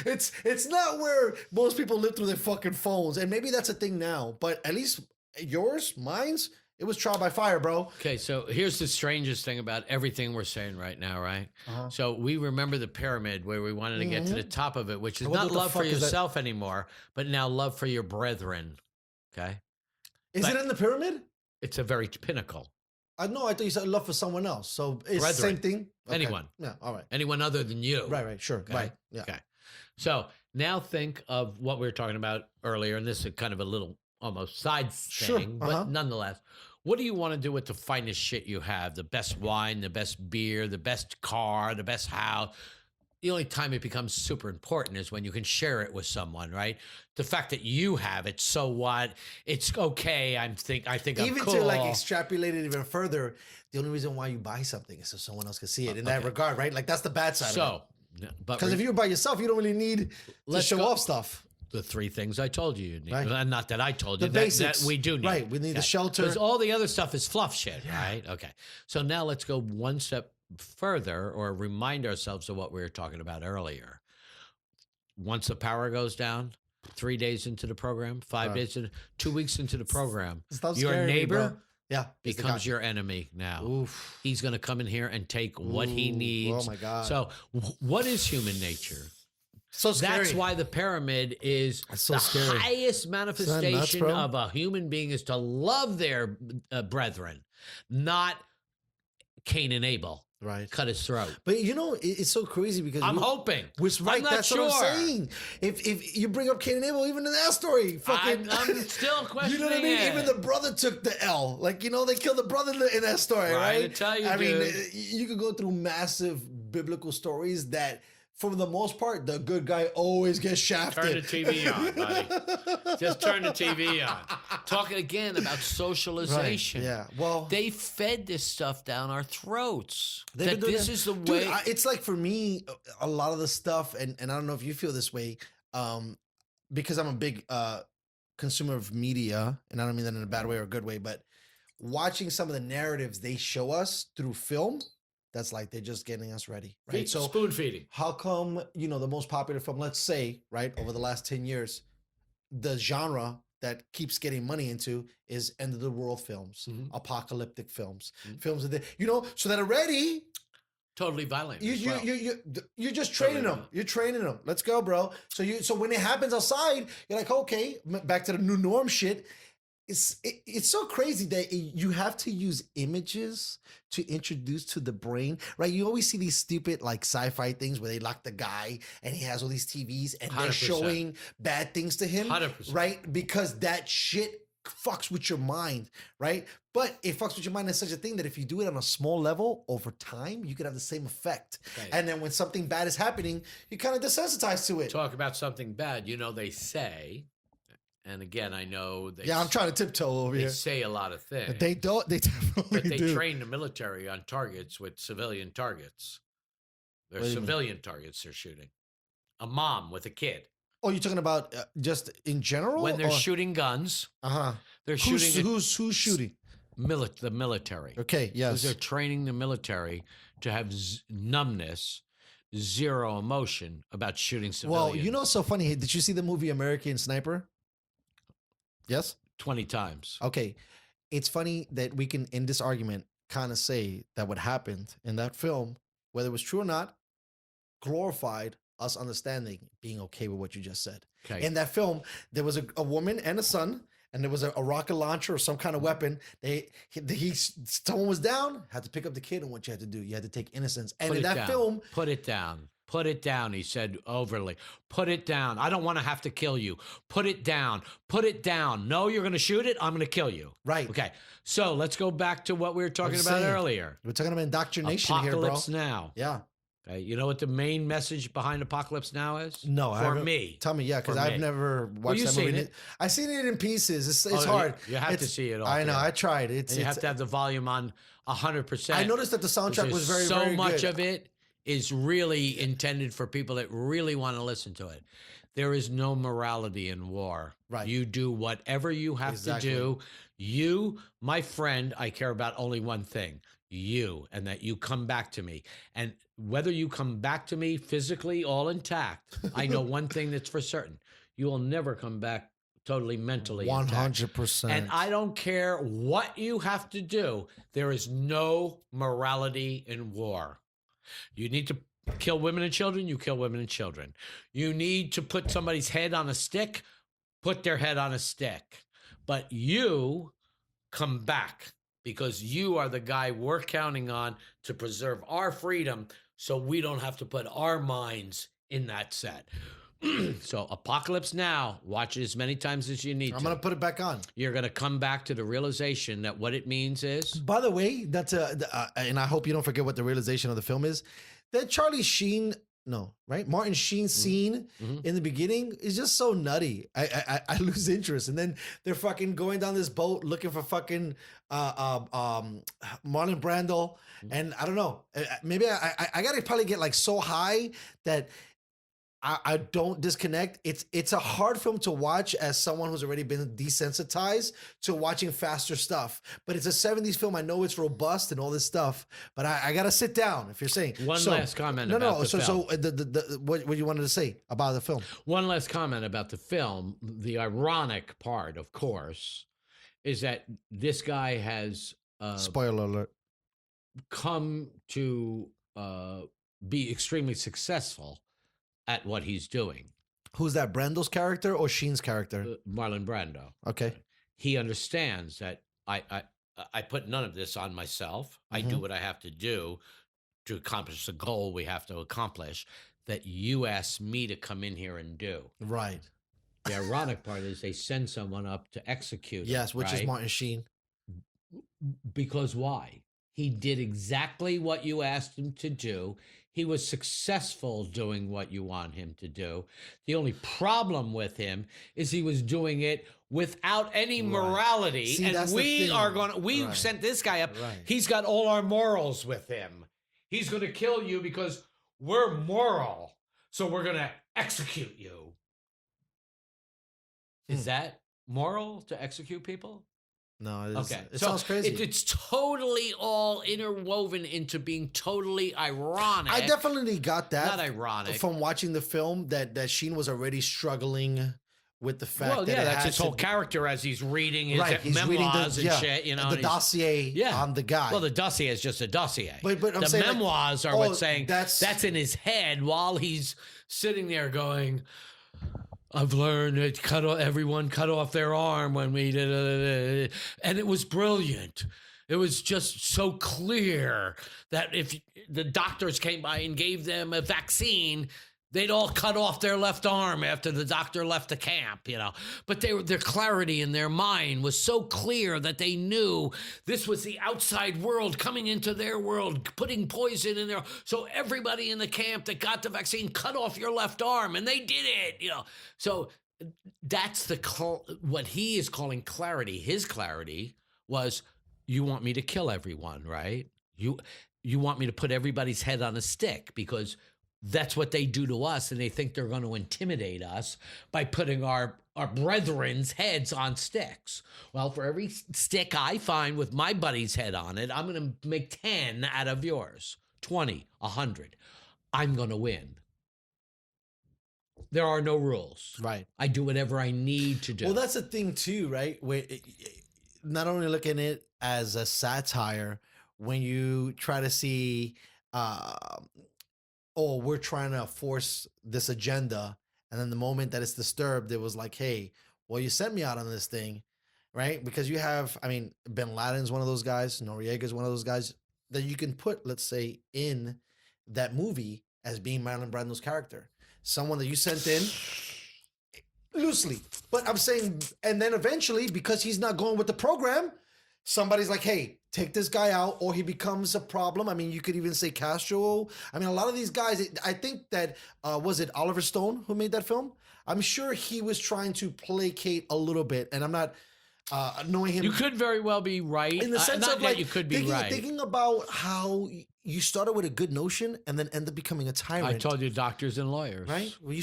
it's not where most people live through their fucking phones, and maybe that's a thing now, but at least mine's. It was trial by fire, bro. Okay, so here's the strangest thing about everything we're saying right now, right? Uh-huh. So we remember the pyramid where we wanted to get to the top of it, which is I wonder not what the love for fuck is that? yourself anymore, but now love for your brethren. Okay? Is But- it in the pyramid? It's a very pinnacle. I know. I thought you said love for someone else. So it's the Brethren. same thing. Okay. Anyone. Yeah. All right. Anyone other than you. Right. Sure. Okay. Right. Yeah. Okay. So now think of what we were talking about earlier, and this is kind of a little almost side Sure, thing, uh-huh. but nonetheless, what do you want to do with the finest shit you have? The best wine, the best beer, the best car, the best house. The only time it becomes super important is when you can share it with someone, right? The fact that you have it, so what? It's okay. I think I'm Even cool. to like extrapolate it even further, the only reason why you buy something is so someone else can see it in that Okay. regard, right? Like that's the bad side of it. So, but Because if you're by yourself, you don't really need to Let's show go- off stuff. the 3 things I told you need. Right. Well, not that I told The you. basics. That we do need. Right, we need the shelter. Because all the other stuff is fluff shit, right? Okay. So now let's go one step further or remind ourselves of what we were talking about earlier. Once the power goes down, 3 days into the program, 5 days into 2 weeks into the program, Stop your scaring me, neighbor bro. Yeah. it's the becomes guy. your enemy now. Oof. He's going to come in here and take what he Ooh, needs. oh my God. So what is human nature? So scary. That's why the pyramid is That's so the scary. highest nuts, manifestation bro? of a human being is to love their brethren, not Cain and Abel. Right. Cut his throat. But you know, it's so crazy because I'm hoping. Which right, I'm not that's sure. what I'm saying. If you bring up Cain and Abel, even in that story, fucking, I'm still you questioning know what I mean? it. Even the brother took the L. Like, you know, they killed the brother in that story, Right, right? I tell you, I mean, dude. you could go through massive biblical stories that, for the most part, the good guy always gets shafted. Turn the TV on, buddy. Just turn the TV on. Talking again about socialization. Right, yeah. Well, They fed this stuff down our throats. they've been That doing this that. is the Dude, way. it's like for me, a lot of the stuff, and I don't know if you feel this way, because I'm a big consumer of media, and I don't mean that in a bad way or a good way, but watching some of the narratives they show us through film, that's like they're just getting us ready, right? So spoon feeding. how come, you know, the most popular film, let's say, right, over the last 10 years, the genre that keeps getting money into is end of the world films, apocalyptic films, films of the, you know, so that already Totally violent. you're just training Totally. them. You're training them. Let's go, bro. So when it happens outside, you're like, okay, back to the new norm shit. It's so crazy that you have to use images to introduce to the brain, right? You always see these stupid like sci-fi things where they lock the guy and he has all these TVs and they're 100%. showing bad things to him, 100%. right? Because that shit fucks with your mind, right? But it fucks with your mind in such a thing that if you do it on a small level over time, you could have the same effect. Right. And then when something bad is happening, you kind of desensitize to it. Talk about something bad. They say, and again, I know they. Yeah, I'm trying to tiptoe over They here. say a lot of things. They don't. They definitely But they do. train the military on targets with civilian targets. They're What do you mean? civilian targets they're shooting. A mom with a kid. Oh, you're talking about just in general? When they're shooting guns, they're shooting Who's shooting? the military. Okay, yes. Because they're training the military to have numbness, zero emotion about shooting civilians. Well, so funny. Did you see the movie American Sniper? Yes? 20 times. Okay. It's funny that we can, in this argument, kind of say that what happened in that film, whether it was true or not, glorified us understanding, being okay with what you just said. Okay. In that film, there was a woman and a son, and there was a rocket launcher or some kind of weapon. Someone was down, had to pick up the kid, and what you had to do, you had to take innocence. And in that film, put it down. Put it down, he said overly. Put it down. I don't want to have to kill you. Put it down. Put it down. No, you're going to shoot it. I'm going to kill you. Right. Okay. So let's go back to what we were talking about earlier. We're talking about indoctrination Apocalypse here, bro. Now. Yeah. Okay. You know what the main message behind Apocalypse Now is? No, For me. Tell me, yeah, because For I've me. never watched you've that movie. seen it. I've seen it in pieces. It's Oh, hard. You have to see it all. I know. together. I tried. And you have to have the volume on 100%. I noticed that the soundtrack was very, so very good. much of it is really intended for people that really want to listen to it. There is no morality in war. Right. You do whatever you have Exactly. to do. You, my friend, I care about only one thing, you, and that you come back to me. And whether you come back to me physically all intact, I know one thing that's for certain. You will never come back totally mentally intact. 100%. And I don't care what you have to do. There is no morality in war. You need to kill women and children, you kill women and children. You need to put somebody's head on a stick, put their head on a stick. But you come back because you are the guy we're counting on to preserve our freedom so we don't have to put our minds in that set. So Apocalypse Now, watch it as many times as you need I'm going to put it back on. You're going to come back to the realization that what it means is... By the way, that's and I hope you don't forget what the realization of the film is. That Charlie Sheen, Martin Sheen scene in the beginning is just so nutty. I lose interest, and then they're fucking going down this boat looking for fucking Marlon Brando, and I don't know. Maybe I gotta probably get like so high that I don't disconnect. It's a hard film to watch as someone who's already been desensitized to watching faster stuff. But it's a 70s film. I know it's robust and all this stuff, but I gotta sit down. If you're saying One last comment about the film. So what you wanted to say about the film? One last comment about the film. The ironic part, of course, is that this guy has Spoiler alert. come to be extremely successful at what he's doing. Who's that? Brando's character or Sheen's character? Marlon Brando. Okay. He understands that I put none of this on myself. I do what I have to do to accomplish the goal we have to accomplish that you asked me to come in here and do. Right. The ironic part is they send someone up to execute. Yes, which is Martin Sheen. Because why? He did exactly what you asked him to do. He was successful doing what you want him to do. The only problem with him is he was doing it without any morality. See, and that's the we thing. are going to, we Right. sent this guy up. Right. He's got all our morals with him. He's going to kill you because we're moral. So we're going to execute you. Is that moral to execute people? No, Okay. It sounds crazy. It's totally all interwoven into being totally ironic. I definitely got that. Not ironic. From watching the film that Sheen was already struggling with the fact Well, that yeah, it that's had his to whole be- character as he's reading his He's reading memoirs and shit, you know. the and he's- dossier on the guy. Well, the dossier is just a dossier. But I'm the saying, like, memoirs are oh, what's saying that's in his head while he's sitting there going, I've learned that everyone cut off their arm when we did it. And it was brilliant. It was just so clear that if the doctors came by and gave them a vaccine, They'd all cut off their left arm after the doctor left the camp, But their clarity in their mind was so clear that they knew this was the outside world coming into their world, putting poison in there. So everybody in the camp that got the vaccine cut off your left arm, and they did it, So that's what he is calling clarity. His clarity was, you want me to kill everyone, right? You want me to put everybody's head on a stick because that's what they do to us, and they think they're going to intimidate us by putting our brethren's heads on sticks. Well, for every stick I find with my buddy's head on it, I'm going to make 10 out of yours, 20, 100. I'm going to win. There are no rules. Right. I do whatever I need to do. Well, that's the thing too, right? Where not only looking at it as a satire, when you try to see, we're trying to force this agenda, and then the moment that it's disturbed, it was like, hey, well, you sent me out on this thing, right? Because you have, Bin Laden's one of those guys, Noriega's one of those guys that you can put, let's say, in that movie as being Marlon Brando's character. Someone that you sent in loosely. But I'm saying, and then eventually, because he's not going with the program, somebody's like, hey, take this guy out, or he becomes a problem. You could even say Castro. A lot of these guys, I think that, was it Oliver Stone who made that film? I'm sure he was trying to placate a little bit, and I'm not knowing him. You could very well be right. In the sense of you could be right. Thinking about how you started with a good notion and then end up becoming a tyrant. I told you, doctors and lawyers. Right? Well,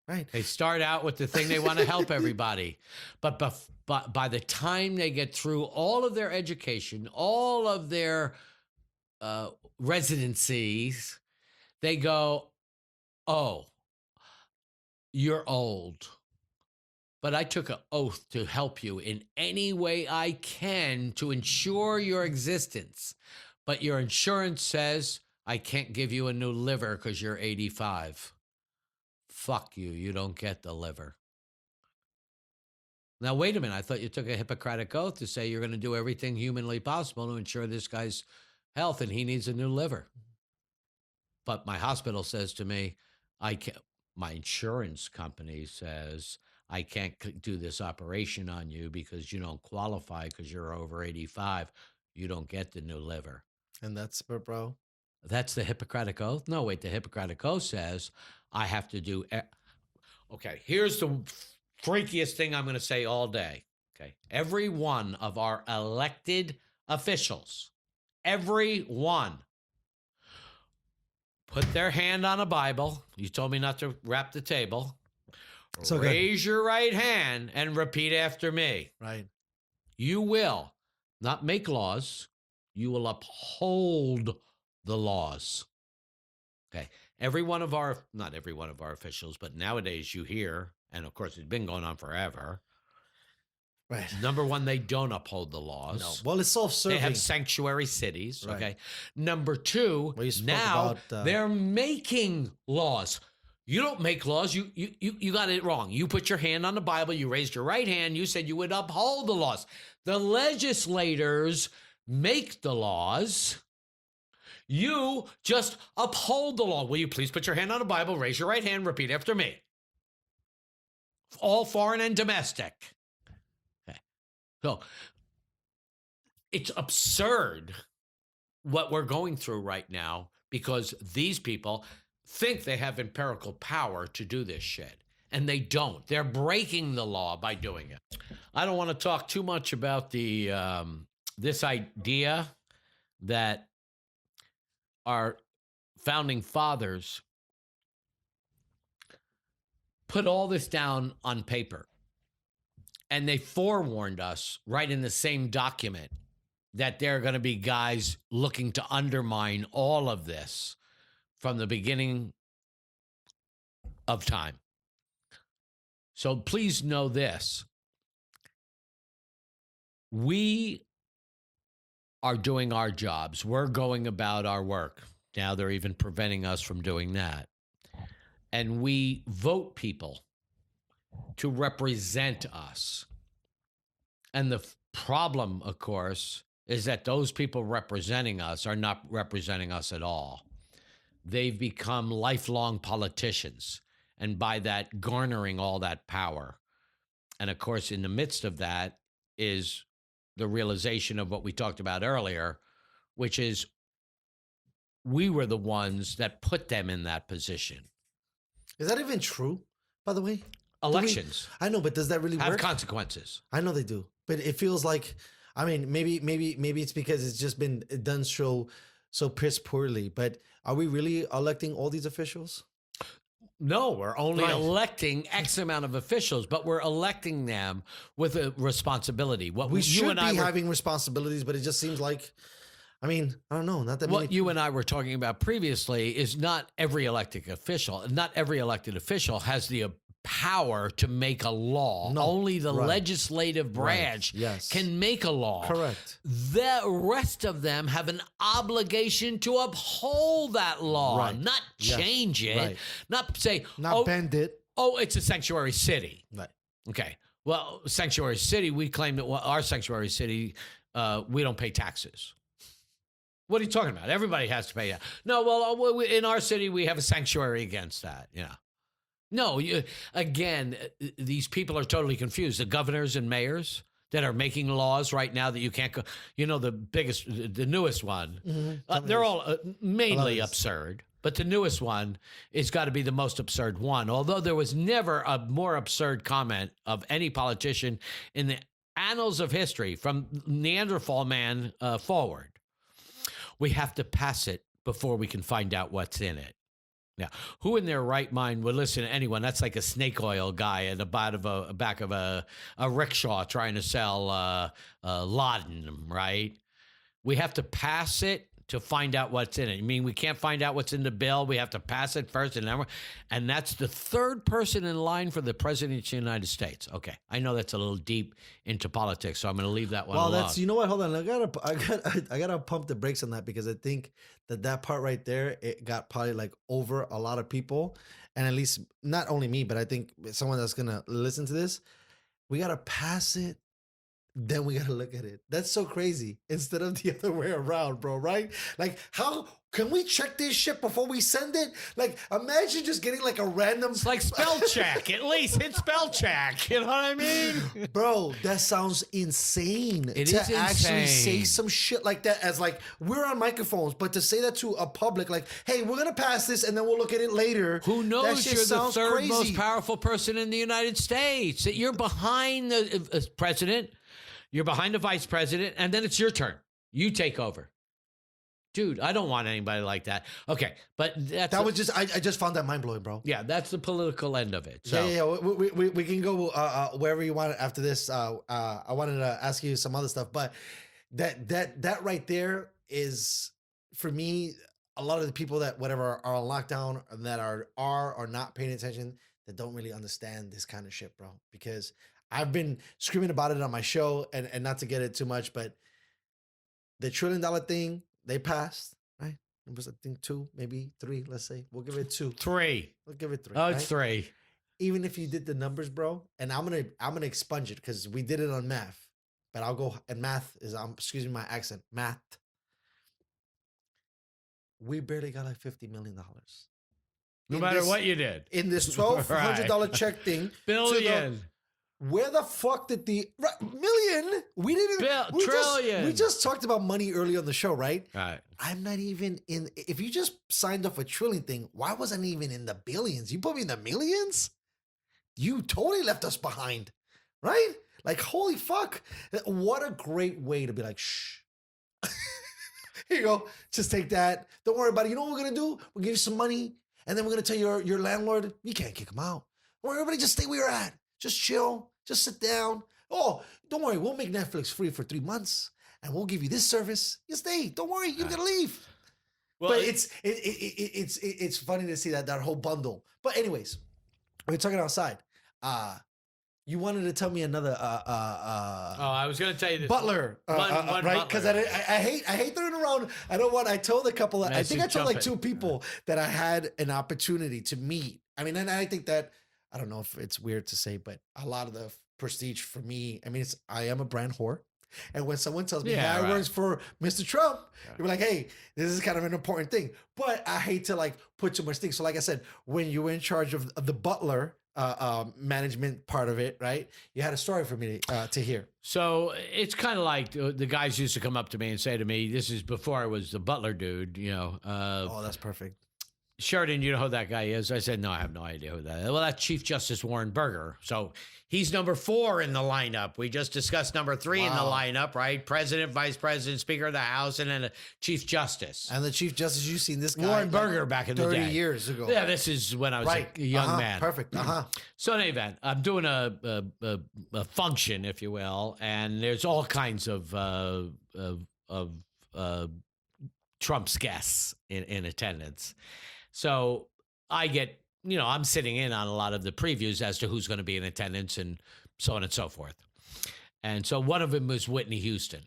right. They start out with the thing they want to help everybody. But by the time they get through all of their education, all of their residencies, they go, oh, you're old. But I took an oath to help you in any way I can to ensure your existence. But your insurance says I can't give you a new liver because you're 85. Fuck you. You don't get the liver. Now, wait a minute. I thought you took a Hippocratic oath to say you're going to do everything humanly possible to ensure this guy's health, and he needs a new liver. But my hospital says to me, my insurance company says, I can't do this operation on you because you don't qualify because you're over 85. You don't get the new liver. And that's, bro. That's the Hippocratic Oath? No, wait, the Hippocratic Oath says I have to do... Okay, here's the freakiest thing I'm going to say all day. Okay, every one of our elected officials, every one, put their hand on a Bible. You told me not to wrap the table. So raise your right hand and repeat after me. Right. You will not make laws. You will uphold the laws. Okay. Not every one of our officials, but nowadays you hear, and of course it's been going on forever. Right. Number one, they don't uphold the laws. No. Well, it's self-serving. They have sanctuary cities. Right. Okay. Number two, now they're making laws. You don't make laws. You got it wrong. You put your hand on the Bible. You raised your right hand. You said you would uphold the laws. The legislators make the laws. You just uphold the law. Will you please put your hand on the Bible, raise your right hand, repeat after me. All foreign and domestic. Okay. So it's absurd what we're going through right now because these people think they have empirical power to do this shit. And they don't. They're breaking the law by doing it. I don't want to talk too much about this idea that our founding fathers put all this down on paper. And they forewarned us right in the same document that there are going to be guys looking to undermine all of this from the beginning of time. So please know this. We are doing our jobs. We're going about our work. Now they're even preventing us from doing that. And we vote people to represent us. And the problem, of course, is that those people representing us are not representing us at all. they've become lifelong politicians. And by that, garnering all that power. And of course, in the midst of that is the realization of what we talked about earlier, which is we were the ones that put them in that position. Is that even true, by the way? Elections. I know, but does that really have work? Consequences. I know they do, but it feels like, I mean, maybe it's because it's just been done so piss poorly. But are we really electing all these officials? No, we're only electing X amount of officials, but we're electing them with a responsibility. What we should be having responsibilities, but it just seems like, I mean, I don't know. Not that what you and I were talking about previously is not every elected official has the power to make a law. No, only the legislative branch can make a law. Correct. The rest of them have an obligation to uphold that law, not change it, not say, bend it. Oh, it's a sanctuary city. Right. Okay. Well, sanctuary city, we claim that our sanctuary city, we don't pay taxes. What are you talking about? Everybody has to pay that. No, well, in our city, we have a sanctuary against that. Yeah. No, again, these people are totally confused. The governors and mayors that are making laws right now that you can't go, the newest one, they're all mainly absurd, but the newest one is got to be the most absurd one. Although there was never a more absurd comment of any politician in the annals of history from Neanderthal man forward. We have to pass it before we can find out what's in it. Now, who in their right mind would listen to anyone? That's like a snake oil guy at the back of a rickshaw trying to sell laudanum, right? We have to pass it to find out what's in it. I mean, we can't find out what's in the bill. We have to pass it first, and that's the third person in line for the president of the United States. Okay, I know that's a little deep into politics, so I'm going to leave that one alone. Well, that's, you know what? Hold on, I gotta pump the brakes on that, because I think that part right there, it got probably like over a lot of people, and at least not only me, but I think someone that's gonna listen to this, we gotta pass it. Then we gotta look at it. That's so crazy. Instead of the other way around, bro, right? Like, how can we check this shit before we send it? Like, imagine just getting like a random... It's like spell check. At least hit spell check. You know what I mean? Bro, that sounds insane. It is insane. Actually say some shit like that, as like, we're on microphones, but to say that to a public, like, hey, we're gonna pass this and then we'll look at it later. Who knows? You're the third crazy. Most powerful person in the United States. You're behind the president. You're behind the vice president, and then it's your turn. You take over. Dude, I don't want anybody like that. Okay, but I just found that mind-blowing, bro. Yeah, that's the political end of it. So. Yeah. We can go wherever you want after this. I wanted to ask you some other stuff, but that right there is, for me, a lot of the people that whatever are on lockdown and that are not paying attention, that don't really understand this kind of shit, bro. Because I've been screaming about it on my show, and not to get it too much, but the $1 trillion thing, they passed, right? It was, I think, 2, maybe 3, let's say. We'll give it 2. 3. We'll give it 3. Oh, it's 3. Even if you did the numbers, bro, and I'm gonna expunge it because we did it on math, but I'll go, and math is, excuse me my accent, math. We barely got like $50 million. No matter what you did. In this $1,200 check thing. Billion. Where the fuck did million? We didn't. Trillion. We just talked about money early on the show, right? Right. I'm not even in. If you just signed off a trillion thing, why wasn't I even in the billions? You put me in the millions? You totally left us behind, right? Like, holy fuck. What a great way to be like, shh. Here you go. Just take that. Don't worry about it. You know what we're going to do? We'll give you some money, and then we're going to tell your landlord, you can't kick him out. Don't worry, everybody just stay where you're at. Just chill. Just sit down. Oh, don't worry. We'll make Netflix free for 3 months, and we'll give you this service. You stay. Don't worry. You're gonna leave. Well, but it's funny to see that whole bundle. But anyways, we're talking outside. You wanted to tell me another. I was gonna tell you this. Butler, right? Because I hate throwing around. I told a couple. I think I told like 2 people that I had an opportunity to meet. I mean, and I think that. I don't know if it's weird to say, but a lot of the prestige for me, I mean, I am a brand whore. And when someone tells me, Yeah, I right. works for Mr. Trump, you're like, hey, this is kind of an important thing. But I hate to like put too much things. So like I said, when you were in charge of the butler management part of it, right? You had a story for me to hear. So it's kind of like the guys used to come up to me and say to me, this is before I was the butler dude, Oh, that's perfect. Sheridan, you know who that guy is? I said, no, I have no idea who that is. Well, that's Chief Justice Warren Burger. So he's number 4 in the lineup. We just discussed number 3 in the lineup, right? President, Vice President, Speaker of the House, and then a Chief Justice. And the Chief Justice, you've seen this guy. Warren Burger back in the day. 30 years ago. Yeah, this is when I was a young man. Perfect. So in any event, I'm doing a function, if you will, and there's all kinds of Trump's guests in attendance. So I get, I'm sitting in on a lot of the previews as to who's going to be in attendance and so on and so forth. And so one of them was Whitney Houston.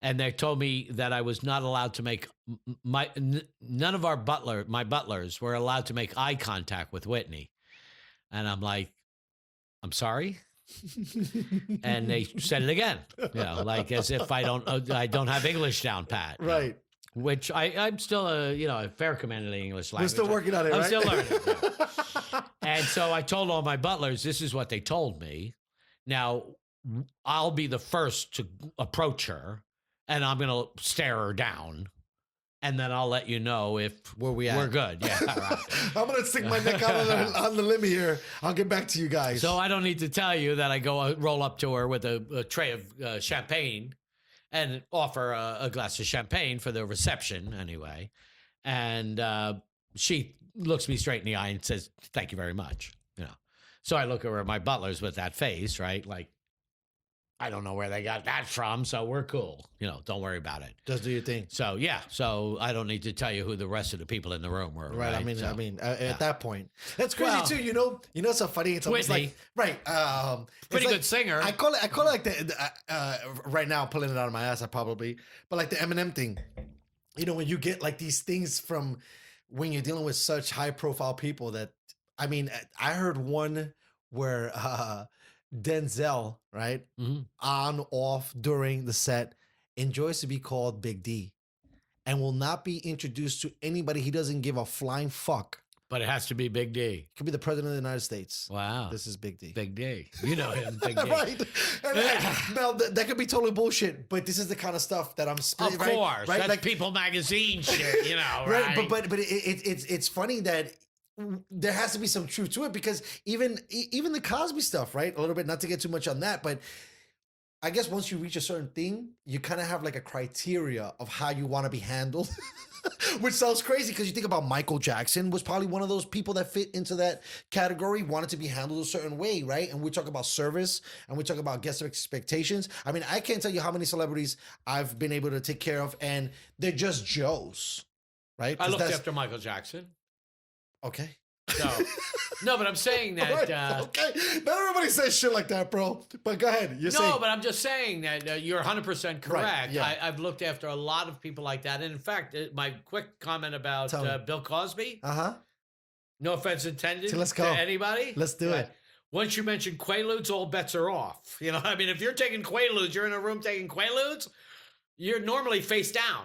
And they told me that I was not allowed to make none of my butlers were allowed to make eye contact with Whitney. And I'm like, I'm sorry. And they said it again, like as if I don't have English down pat. Right. Which I'm still a fair command of the English language. We're still working on it, I'm right? still learning. Yeah. And so I told all my butlers, this is what they told me. Now, I'll be the first to approach her, and I'm going to stare her down, and then I'll let you know if we're good. Yeah, right. I'm going to stick my neck out on the limb here. I'll get back to you guys. So I don't need to tell you that I go roll up to her with a tray of champagne and offer a glass of champagne for the reception anyway. And she looks me straight in the eye and says, thank you very much. So I look over at my butlers with that face, right? Like, I don't know where they got that from, so we're cool. Don't worry about it. Just do your thing. So, yeah. So I don't need to tell you who the rest of the people in the room were. Right. At that point. That's crazy, Well, too. You know, so funny. It's almost Whitney. like, right. Pretty it's good singer. I call it like right now, I'm pulling it out of my ass, but like the Eminem thing. When you get like these things from when you're dealing with such high profile people that, I heard one where Denzel, right, on, off, during the set, enjoys to be called Big D and will not be introduced to anybody he doesn't give a flying fuck. But it has to be Big D. Could be the president of the United States. Wow. This is Big D. Big D. You know him, Big D. Right. And, now, that could be totally bullshit, but this is the kind of stuff that I'm spitting. Of course. Right? That's Like, People magazine shit, right? Right. But it's funny that there has to be some truth to it, because even the Cosby stuff, right? A little bit, not to get too much on that, but I guess once you reach a certain thing, you kind of have like a criteria of how you want to be handled, which sounds crazy because you think about Michael Jackson was probably one of those people that fit into that category, wanted to be handled a certain way, right? And we talk about service and we talk about guest expectations. I can't tell you how many celebrities I've been able to take care of and they're just Joes, right? I looked after Michael Jackson. Okay. No, but I'm saying that. Right, okay. Not everybody says shit like that, bro. But go ahead. But I'm just saying that you're 100% correct. Right, yeah. I've looked after a lot of people like that. And in fact, my quick comment about Bill Cosby. No offense intended. So let's go. To anybody. Let's do it. Once you mention Quaaludes, all bets are off. If you're taking Quaaludes, you're in a room taking Quaaludes, you're normally face down.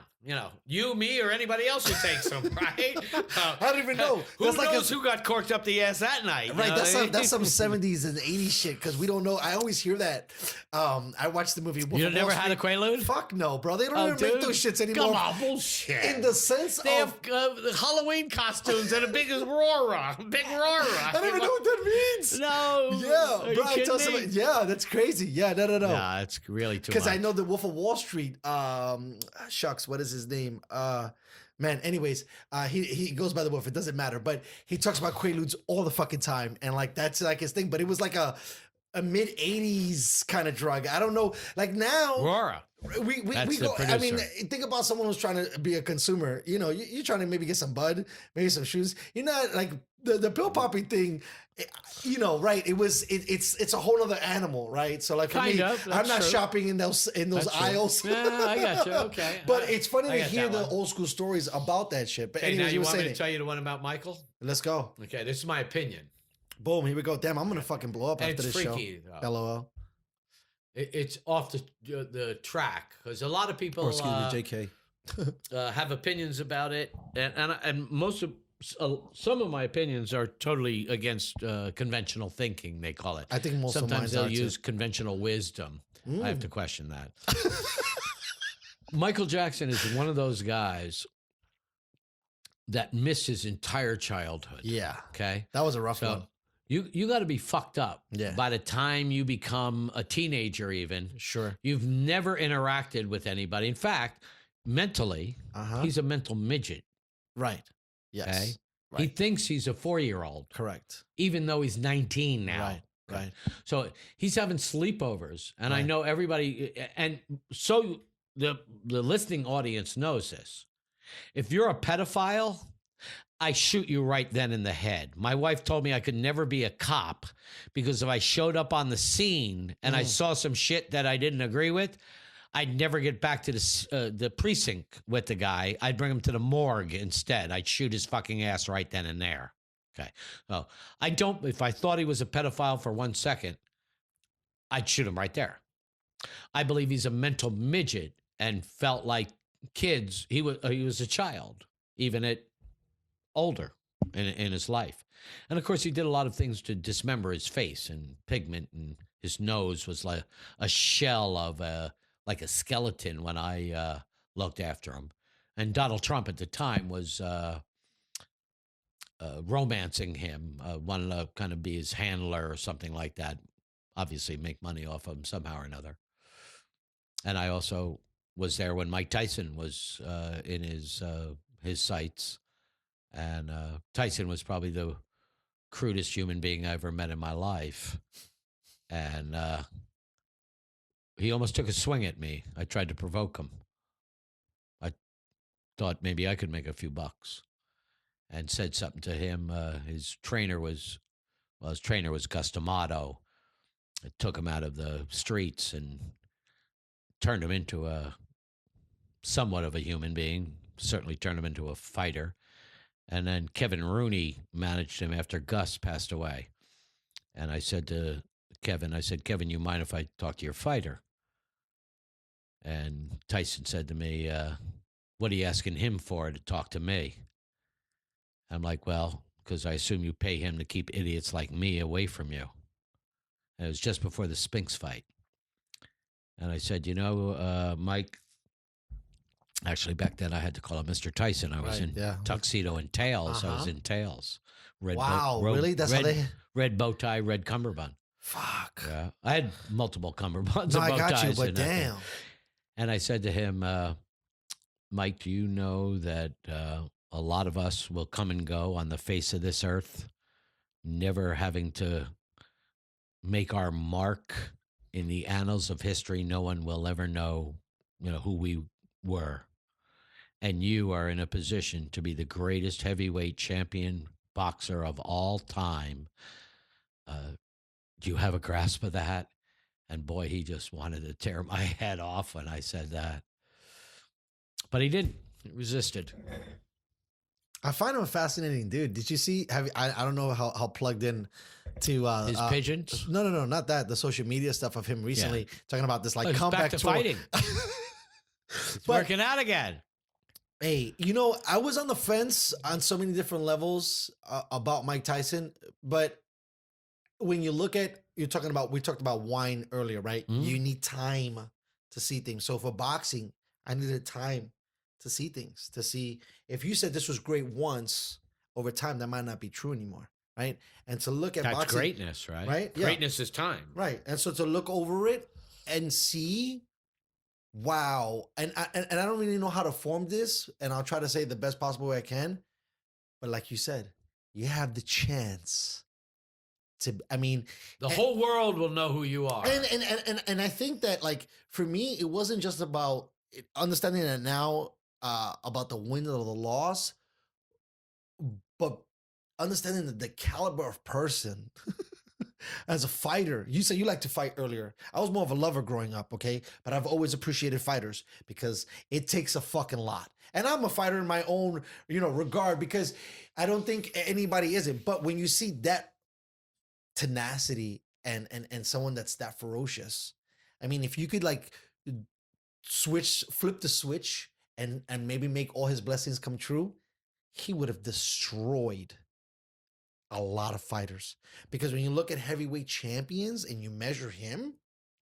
You, me, or anybody else who takes them, right? I don't even know. Who knows who got corked up the ass that night? Right, that's some 70s and 80s shit, because we don't know. I always hear that. I watched the movie Wolf You of never Wall had a Street. Quaalude? Fuck no, bro. They don't even make those shits anymore. Come on, bullshit. In the sense they of... have Halloween costumes and a big Aurora. Big Aurora. I don't even know what that means. No. Yeah, bro. I tell somebody, that's crazy. Yeah, no. Nah, it's really too much. Because I know the Wolf of Wall Street, shucks, what is his name? Man, anyways, he goes by the Wolf. It doesn't matter, but he talks about Quaaludes all the fucking time, and like that's like his thing. But it was like a mid 80s kind of drug. I don't know. Like now, Aurora. We go. I mean, think about someone who's trying to be a consumer. You're trying to maybe get some bud, maybe some shoes. You're not like the pill popping thing. Right? It's a whole other animal, right? So like for me, I'm not shopping in those aisles. Yeah, I got you. Okay, but it's funny to hear the old school stories about that shit. But anyways, now you want me to tell you the one about Michael? Let's go. Okay, this is my opinion. Boom, here we go. Damn, I'm gonna fucking blow up and after this freaky, show. LOL. it's off the track because a lot of people Or excuse me, JK. have opinions about it, and most of some of my opinions are totally against conventional thinking. They call it. I think most sometimes of they'll mine use conventional wisdom. I have to question that. too. Michael Jackson is one of those guys that missed his entire childhood. Yeah. Okay. That was a rough So one. you got to be fucked up. Yeah. By the time you become a teenager, even Sure. you've never interacted with anybody. In fact, mentally, he's a mental midget. Right. Yes. Okay. Right. He thinks he's a 4-year-old, Correct. even though he's 19 now. Right. Right. So he's having sleepovers, and I Right. know everybody, and so the listening audience knows this. If you're a pedophile, I shoot you right then in the head. My wife told me I could never be a cop because if I showed up on the scene and I saw some shit that I didn't agree with, I'd never get back to the precinct with the guy. I'd bring him to the morgue instead. I'd shoot his fucking ass right then and there. Okay. So if I thought he was a pedophile for 1 second, I'd shoot him right there. I believe he's a mental midget and felt like kids. He was a child, even at older in his life. And of course, he did a lot of things to dismember his face and pigment, and his nose was like a shell of like a skeleton when I looked after him. And Donald Trump at the time was romancing him, wanted to kind of be his handler or something like that. Obviously, make money off of him somehow or another. And I also was there when Mike Tyson was in his sights. And Tyson was probably the crudest human being I ever met in my life. And he almost took a swing at me. I tried to provoke him. I thought maybe I could make a few bucks, and said something to him. His trainer was Gus D'Amato. It took him out of the streets and turned him into somewhat of a human being, certainly turned him into a fighter. And then Kevin Rooney managed him after Gus passed away. And I said to Kevin, Kevin, you mind if I talk to your fighter? And Tyson said to me, what are you asking him for to talk to me? I'm like, well, because I assume you pay him to keep idiots like me away from you. And it was just before the Spinks fight. And I said, Mike, actually back then I had to call him Mr. Tyson. I was in tuxedo and tails. I was in tails. Really? That's how they... Red bow tie, red cummerbund. Fuck. Yeah. I had multiple cummerbunds. No, and I bow got you, ties but and damn. And I said to him, Mike, do you know that a lot of us will come and go on the face of this earth, never having to make our mark in the annals of history? No one will ever know, who we were. And you are in a position to be the greatest heavyweight champion boxer of all time. Do you have a grasp of that? And boy, he just wanted to tear my head off when I said that. But he didn't. He resisted. I find him a fascinating dude. Did you see? I don't know how plugged in to his pigeons. No, not that. The social media stuff of him recently talking about this he's comeback back to tour. fighting. It's working out again. Hey, I was on the fence on so many different levels about Mike Tyson, but when you look at, we talked about wine earlier, right? Mm-hmm. You need time to see things. So for boxing, I needed time to see things, to see if you said this was great once, over time, that might not be true anymore, right? And to look at That's boxing, greatness, right? Right? Yeah. Greatness is time. Right. And so to look over it and see, wow. And I don't really know how to form this, and I'll try to say it the best possible way I can. But like you said, you have the chance to, the whole world will know who you are. And I think that, like, for me, it wasn't just about understanding that now about the win or the loss, but understanding the caliber of person as a fighter. You said you like to fight earlier. I was more of a lover growing up, okay? But I've always appreciated fighters because it takes a fucking lot. And I'm a fighter in my own, regard, because I don't think anybody isn't. But when you see that tenacity and someone that's that ferocious, I mean, if you could like flip the switch and maybe make all his blessings come true, he would have destroyed a lot of fighters. Because when you look at heavyweight champions and you measure him,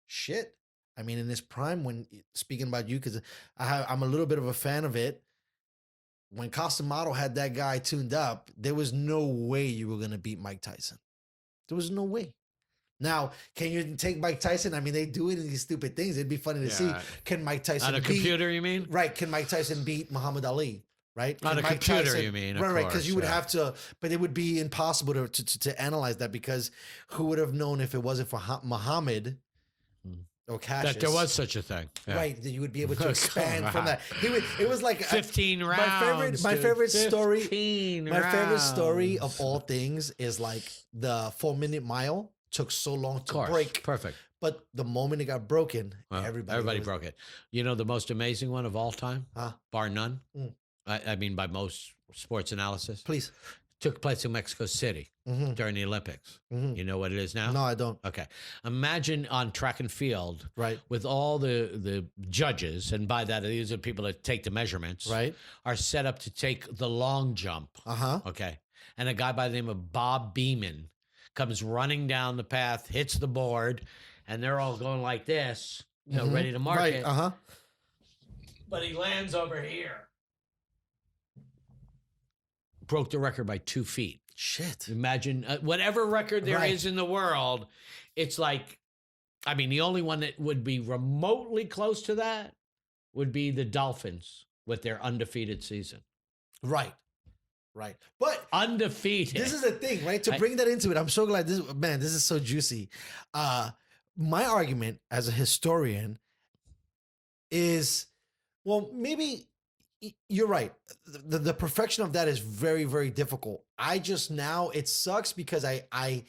shit. I mean, in his prime, when speaking about you, because I'm a little bit of a fan of it. When Costamado had that guy tuned up, there was no way you were going to beat Mike Tyson. There was no way. Now, can you take Mike Tyson? I mean, they do it in these stupid things. It'd be funny to see. Can Mike Tyson on a computer, you mean? Right. Can Mike Tyson beat Muhammad Ali? Right? On a Mike computer, Tyson, you mean? Right, because you would have to, but it would be impossible to analyze that, because who would have known if it wasn't for Muhammad or Cassius? That there was such a thing. Yeah. Right, that you would be able to expand from that. It was like 15 rounds. My favorite story. 15 My favorite story rounds. of all things is like the 4-minute mile took so long to break. Perfect. But the moment it got broken, Well, everybody broke it. You know the most amazing one of all time, bar none. Mm. I mean, by most sports analysis, Please. took place in Mexico City during the Olympics. You know what it is now? No, I don't. Okay. Imagine on track and field, Right. with all the judges, and by that, these are people that take the measurements, Right. are set up to take the long jump. Okay. And a guy by the name of Bob Beeman comes running down the path, hits the board, and they're all going like this, ready to mark it. But he lands over here. Broke the record by 2 feet. Shit. Imagine whatever record there is Right. in the world. It's like, I mean, the only one that would be remotely close to that would be the Dolphins with their undefeated season. Right. Right. But Undefeated. this is the thing, right? To bring that into it, I'm so glad this is so juicy. My argument as a historian is, well, maybe you're right. The perfection of that is very, very difficult. I just now, it sucks because I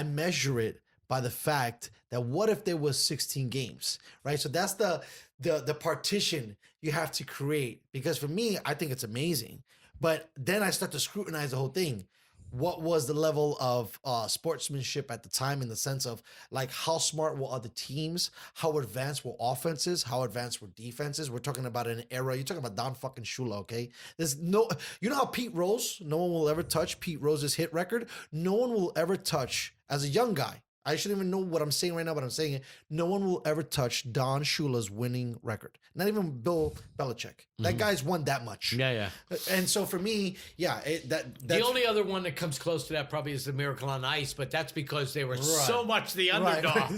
measure it by the fact that what if there was 16 games, right? So that's the partition you have to create. Because for me, I think it's amazing. But then I start to scrutinize the whole thing. What was the level of sportsmanship at the time, in the sense of like how smart were other teams, how advanced were offenses, how advanced were defenses? We're talking about an era. You're talking about Don fucking Shula, okay? There's no, you know how Pete Rose, no one will ever touch Pete Rose's hit record. No one will ever touch, as a young guy, I shouldn't even know what I'm saying right now, but I'm saying it. No one will ever touch Don Shula's winning record. Not even Bill Belichick. That guy's won that much. Yeah. And so for me, yeah, The only other one that comes close to that probably is the Miracle on Ice, but that's because they were so much the underdog.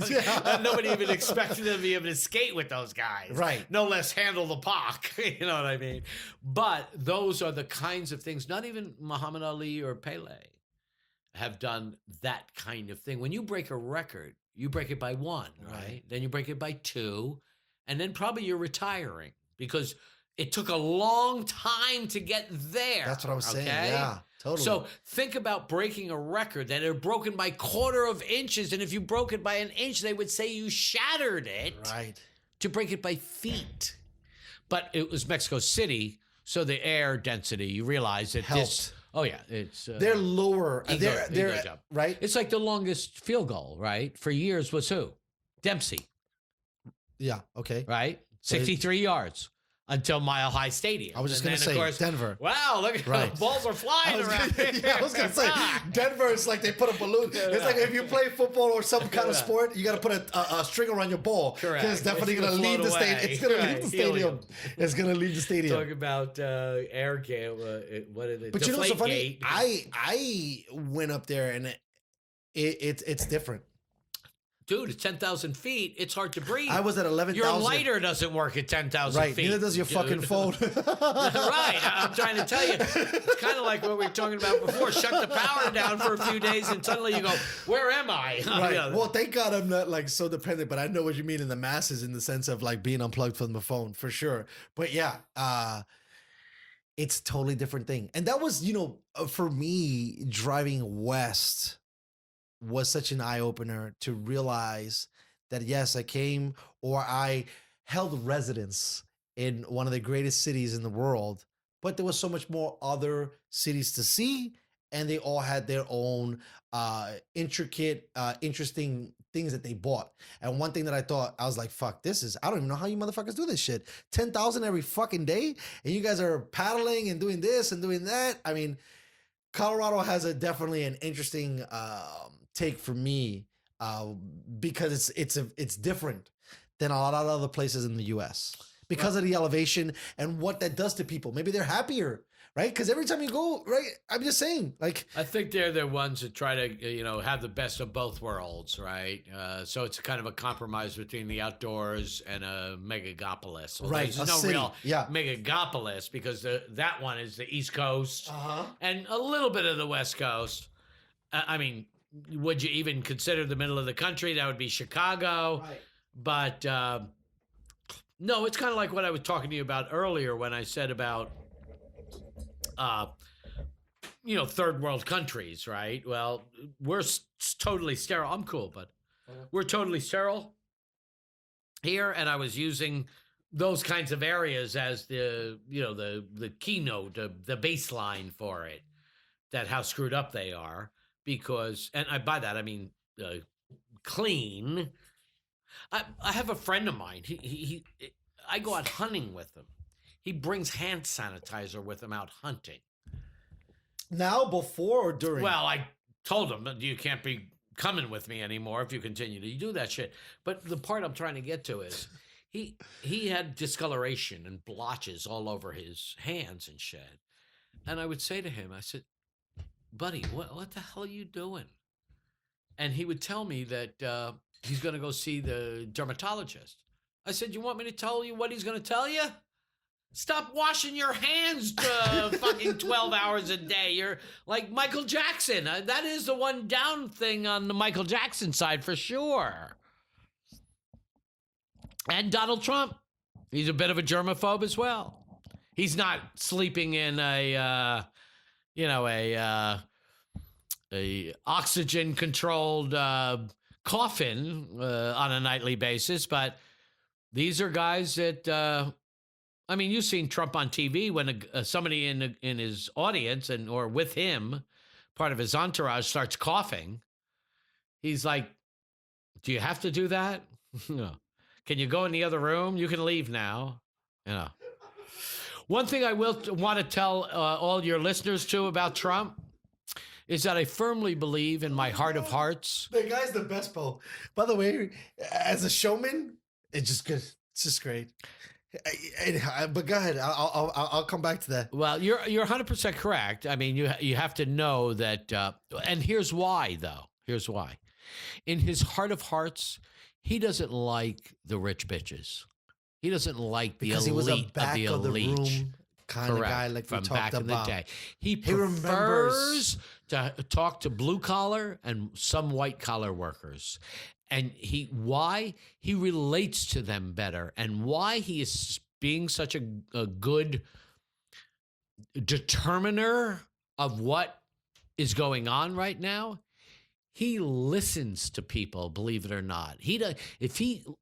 And nobody even expected them to be able to skate with those guys. Right. No less handle the puck. You know what I mean? But those are the kinds of things, not even Muhammad Ali or Pele have done that kind of thing. When you break a record, you break it by 1, right? Then you break it by 2, and then probably you're retiring because it took a long time to get there. That's what I'm saying. Yeah, totally. So think about breaking a record that are broken by 1/4 of inches, and if you broke it by 1 inch, they would say you shattered it. Right. To break it by feet. But it was Mexico City, so the air density, you realize that helped. Oh yeah, it's They're lower. ego They're jump. right. It's like the longest field goal, right? For years was who? Dempsey, Yeah. Okay. right? 63 yards until Mile High Stadium. I was just And going to then, say of course, Denver. Wow, look at Right. the balls are flying around. I was gonna say Denver is like they put a balloon. It's like if you play football or some kind of sport, you got to put a string around your ball. Correct. It's definitely It's gonna gonna leave the float stadium. away. It's gonna Right. leave the stadium. Helium. It's gonna leave the stadium. Talk about air game. What is it? But you know what's so funny? Deflategate. I went up there and it's different. Dude, it's 10,000 feet. It's hard to breathe. I was at 11,000. Your lighter doesn't work at 10,000 Right. feet. Neither does your dude. fucking phone. Right. I'm trying to tell you. It's kind of like what we were talking about before. Shut the power down for a few days and suddenly you go, where am I? Right. Well, thank God I'm not like so dependent, but I know what you mean in the masses in the sense of like being unplugged from the phone for sure. But yeah, it's a totally different thing. And that was, for me, driving west was such an eye opener to realize that yes, I came or I held residence in one of the greatest cities in the world, but there was so much more other cities to see and they all had their own intricate, interesting things that they bought. And one thing that I was like, fuck, I don't even know how you motherfuckers do this shit. 10,000 every fucking day, and you guys are paddling and doing this and doing that. I mean, Colorado has definitely an interesting take for me because it's different than a lot of other places in the U.S. because of the elevation and what that does to people. Maybe they're happier, right? Because every time you go, right? I'm just saying, like, I think they're the ones that try to, have the best of both worlds, right? So it's kind of a compromise between the outdoors and a megagopolis. Well, right? There's no real megagopolis because that one is the East Coast and a little bit of the West Coast. I mean, would you even consider the middle of the country? That would be Chicago. Right. But no, it's kind of like what I was talking to you about earlier when I said about, third world countries, right? Well, we're totally sterile. I'm cool, but we're totally sterile here. And I was using those kinds of areas as the keynote, the baseline for it, that how screwed up they are. Because, and by that, I mean, clean. I have a friend of mine. I go out hunting with him. He brings hand sanitizer with him out hunting. Now, before or during? Well, I told him, you can't be coming with me anymore if you continue to do that shit. But the part I'm trying to get to is he had discoloration and blotches all over his hands and shit. And I would say to him, I said, buddy, what the hell are you doing? And he would tell me that he's going to go see the dermatologist. I said, you want me to tell you what he's going to tell you? Stop washing your hands fucking 12 hours a day. You're like Michael Jackson. That is the one down thing on the Michael Jackson side for sure. And Donald Trump. He's a bit of a germaphobe as well. He's not sleeping in a oxygen controlled coffin on a nightly basis, but these are guys that you've seen Trump on TV when somebody in his audience or with him, part of his entourage, starts coughing. He's like, do you have to do that? No. Can you go in the other room? You can leave now. One thing I will want to tell all your listeners too about Trump is that I firmly believe in my heart of hearts. The guy's the best, Bo. By the way, as a showman, it's just good. It's just great. But go ahead. I'll come back to that. Well, you're 100% correct. I mean, you have to know that. And here's why, though. Here's why. In his heart of hearts, he doesn't like the rich bitches. He doesn't like the elite he was a back of the elite. Room kind of guy, like from we back talked about. In the day. He prefers to talk to blue collar and some white collar workers. And why he relates to them better, and why he is being such a good determiner of what is going on right now. He listens to people, believe it or not. He does. If you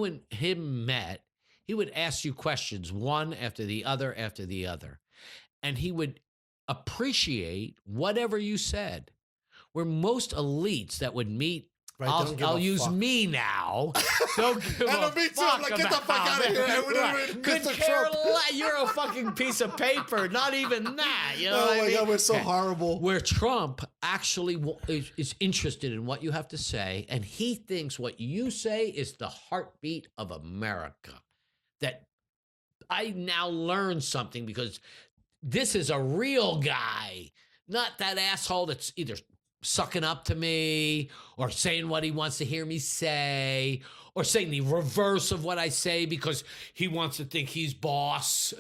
and him met, he would ask you questions one after the other, and he would appreciate whatever you said. Where most elites that would meet. Right, I'll use me now. Don't give a me too. fuck Like, get the fuck out of here. Right. Could care less. You're a fucking piece of paper. Not even that. You know what I mean? God, we're so horrible. Where Trump actually is interested in what you have to say, and he thinks what you say is the heartbeat of America. That I now learned something because this is a real guy, not that asshole that's either sucking up to me or saying what he wants to hear me say or saying the reverse of what I say because he wants to think he's boss,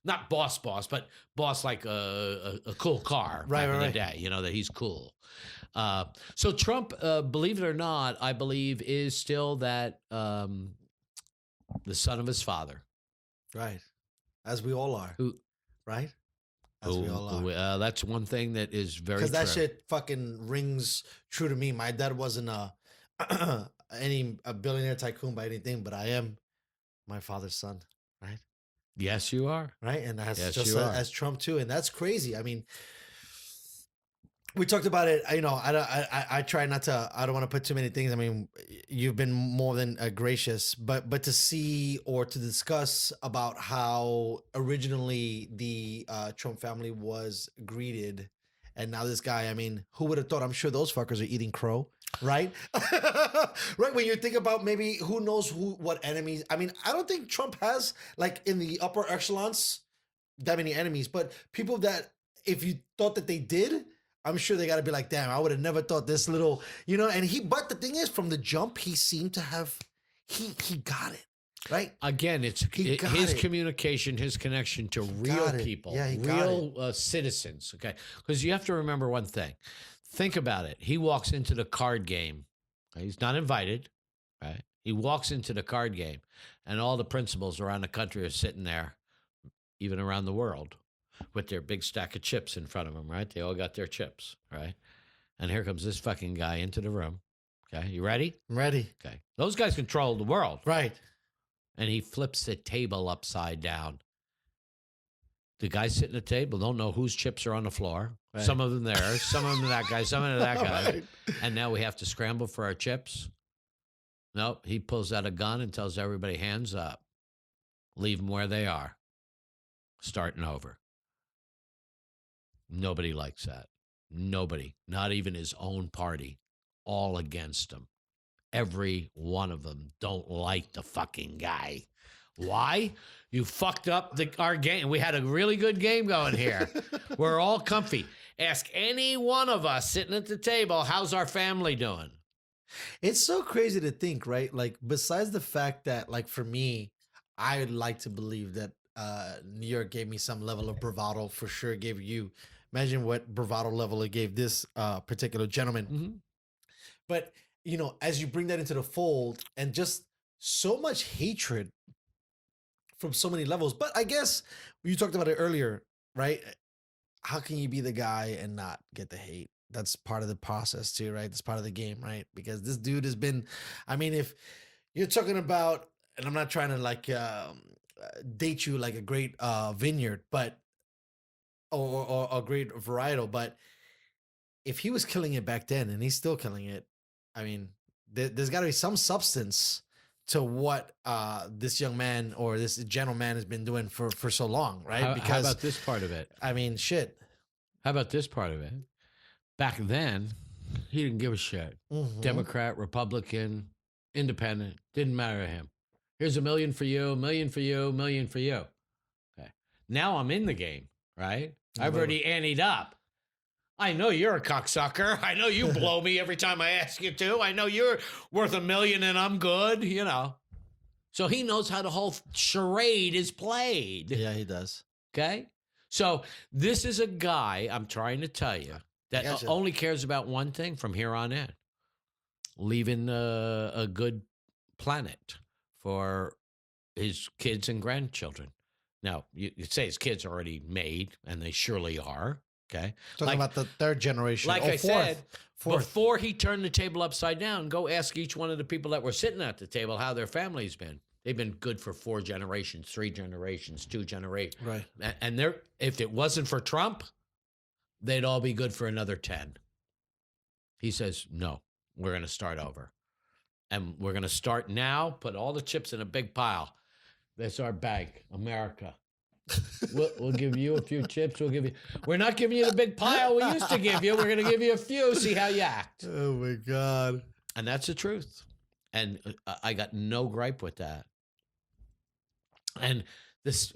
not boss, but boss like a cool car back in the day, that he's cool. So Trump, believe it or not, I believe is still that the son of his father. Right. As we all are. Right? As we all are. That's one thing that is very true. Because that shit fucking rings true to me. My dad wasn't a billionaire tycoon by anything, but I am my father's son, right? Yes, you are. Right? And that's as Trump too. And that's crazy. I mean, We talked about it. I try not to. I don't want to put too many things. I mean, you've been more than gracious, but to see or to discuss about how originally the Trump family was greeted, and now this guy. I mean, who would have thought? I'm sure those fuckers are eating crow, right? Right. When you think about maybe who knows what enemies. I mean, I don't think Trump has like in the upper echelons that many enemies, but people that if you thought that they did. I'm sure they got to be like, damn, I would have never thought this little, and but the thing is, from the jump, he seemed to have, he got it, right? Again, it's his communication, his connection to real people, real citizens, okay? Because you have to remember one thing. Think about it. He walks into the card game. He's not invited, right? He walks into the card game, and all the principals around the country are sitting there, even around the world, with their big stack of chips in front of them, right? They all got their chips, right? And here comes this fucking guy into the room. Okay, you ready? I'm ready. Okay. Those guys control the world. Right. And he flips the table upside down. The guys sitting at the table don't know whose chips are on the floor. Right. Some of them theirs, some of them that guy, some of them that guy. Right. And now we have to scramble for our chips. Nope. He pulls out a gun and tells everybody, hands up. Leave them where they are. Starting over. Nobody likes that. Nobody, not even his own party, all against him. Every one of them don't like the fucking guy. Why? You fucked up our game. We had a really good game going here. We're all comfy. Ask any one of us sitting at the table, how's our family doing? It's so crazy to think, right? Like, besides the fact that, like, for me, I would like to believe that New York gave me some level of bravado, for sure gave you. Imagine what bravado level it gave this particular gentleman. Mm-hmm. But, as you bring that into the fold and just so much hatred from so many levels. But I guess you talked about it earlier, right? How can you be the guy and not get the hate? That's part of the process too, right? That's part of the game, right? Because this dude has been, I mean, if you're talking about, and I'm not trying to like date you like a great vineyard, but or a great varietal, but if he was killing it back then and he's still killing it, I mean, there's got to be some substance to what this young man or this gentleman has been doing for so long, right? How about this part of it? I mean, shit. How about this part of it? Back then, he didn't give a shit. Mm-hmm. Democrat, Republican, independent, didn't matter to him. Here's $1 million for you, $1 million for you, $1 million for you. Okay. Now I'm in the game. Right? I've already anteed up. I know you're a cocksucker. I know you blow me every time I ask you to. I know you're worth $1 million and I'm good, So he knows how the whole charade is played. Yeah, he does. Okay? So this is a guy, I'm trying to tell you, that only cares about one thing from here on in. Leaving a good planet for his kids and grandchildren. Now, you say his kids are already made, and they surely are, okay? Talking about the third generation. Like I said, before he turned the table upside down, go ask each one of the people that were sitting at the table how their family's been. They've been good for 4 generations, 3 generations, 2 generations. Right. And if it wasn't for Trump, they'd all be good for another 10. He says, no, we're going to start over. And we're going to start now, put all the chips in a big pile. That's our bank, America. We'll give you a few chips. We're not giving you the big pile we used to give you. We're going to give you a few, see how you act. Oh, my God. And that's the truth. And I got no gripe with that. And this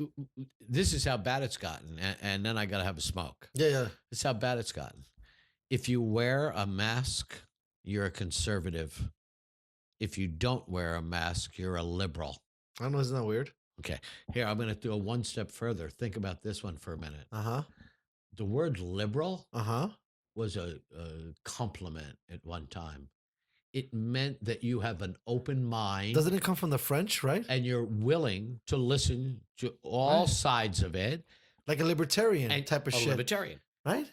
is how bad it's gotten. And then I got to have a smoke. Yeah. This is how bad it's gotten. If you wear a mask, you're a conservative. If you don't wear a mask, you're a liberal. I don't know. Isn't that weird? Okay. Here, I'm going to go one step further. Think about this one for a minute. Uh-huh. The word liberal uh-huh. was a compliment at one time. It meant that you have an open mind. Doesn't it come from the French, right? And you're willing to listen to all sides of it. Like a libertarian type of shit. Libertarian. Right?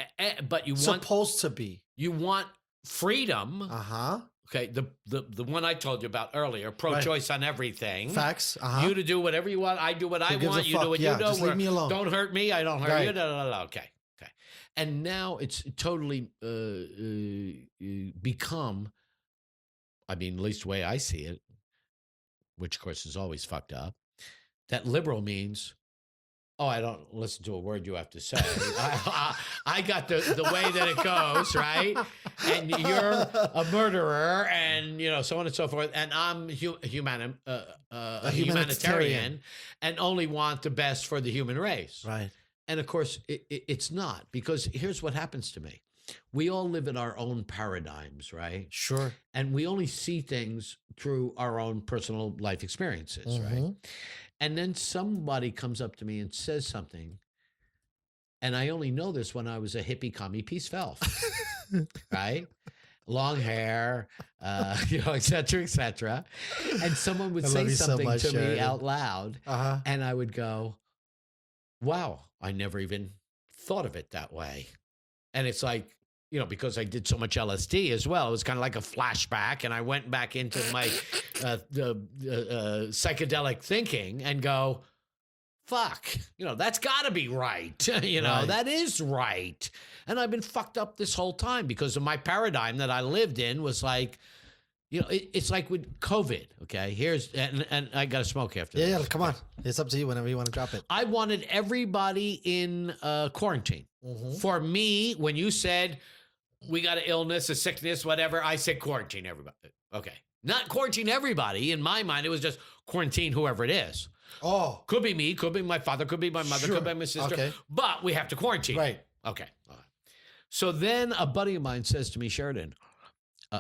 But you supposed to be. You want freedom. Uh-huh. Okay, the one I told you about earlier, pro-choice on everything. Facts. Uh-huh. You to do whatever you want. I do what I want. You do what you do. Just leave me alone. Don't hurt me. I don't hurt you. Okay. And now it's totally become, I mean, at least the way I see it, which of course is always fucked up, that liberal means, oh, I don't listen to a word you have to say. I got the way that it goes, right? And you're a murderer, and so on and so forth. And I'm a humanitarian, and only want the best for the human race. Right. And of course, it's not, because here's what happens to me. We all live in our own paradigms, right? Sure. And we only see things through our own personal life experiences, right? And then somebody comes up to me and says something, and I only know this when I was a hippie commie peace elf, right? Long hair, et cetera, et cetera. And someone would say something so much, to me out loud, and I would go, wow, I never even thought of it that way. And it's like, because I did so much LSD as well, it was kind of like a flashback, and I went back into my psychedelic thinking and go, fuck, that's got to be right. Right. That is right. And I've been fucked up this whole time because of my paradigm that I lived in was like, it's like with COVID, okay? And I got to smoke after this. Yeah, come on. It's up to you whenever you want to drop it. I wanted everybody in quarantine. For me, when you said we got an illness, a sickness, whatever, I said quarantine everybody. Okay. Not quarantine everybody. In my mind, it was just quarantine whoever it is. Oh. Could be me, could be my father, could be my mother, could be my sister. Okay. But we have to quarantine. Right. Okay. All right. So then a buddy of mine says to me, Sheridan,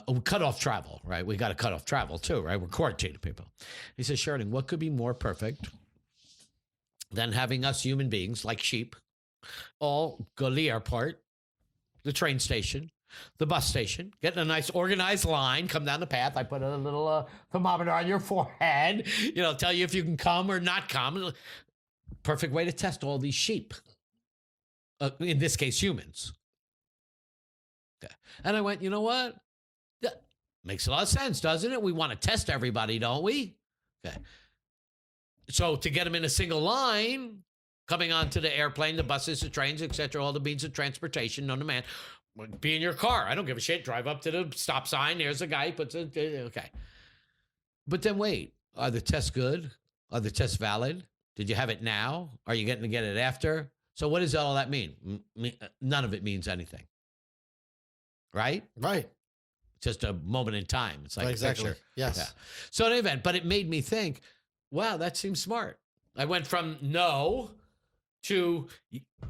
we cut off travel, right? We got to cut off travel too, right? We're quarantining people. He says, Sheridan, what could be more perfect than having us human beings like sheep all go to the airport, the train station, the bus station, get in a nice organized line, come down the path. I put a little thermometer on your forehead, tell you if you can come or not come. Perfect way to test all these sheep. In this case, humans. Okay. And I went, you know what? That makes a lot of sense, doesn't it? We want to test everybody, don't we? Okay. So to get them in a single line, coming onto the airplane, the buses, the trains, etc., all the means of transportation, known to man, be in your car. I don't give a shit. Drive up to the stop sign. There's a guy. He puts it. Okay. But then wait. Are the tests good? Are the tests valid? Did you have it now? Are you getting to get it after? So what does all that mean? None of it means anything. Right? Right. Just a moment in time. It's like exactly. A picture. Yes. Yeah. So in any event, but it made me think, wow, that seems smart. I went from no to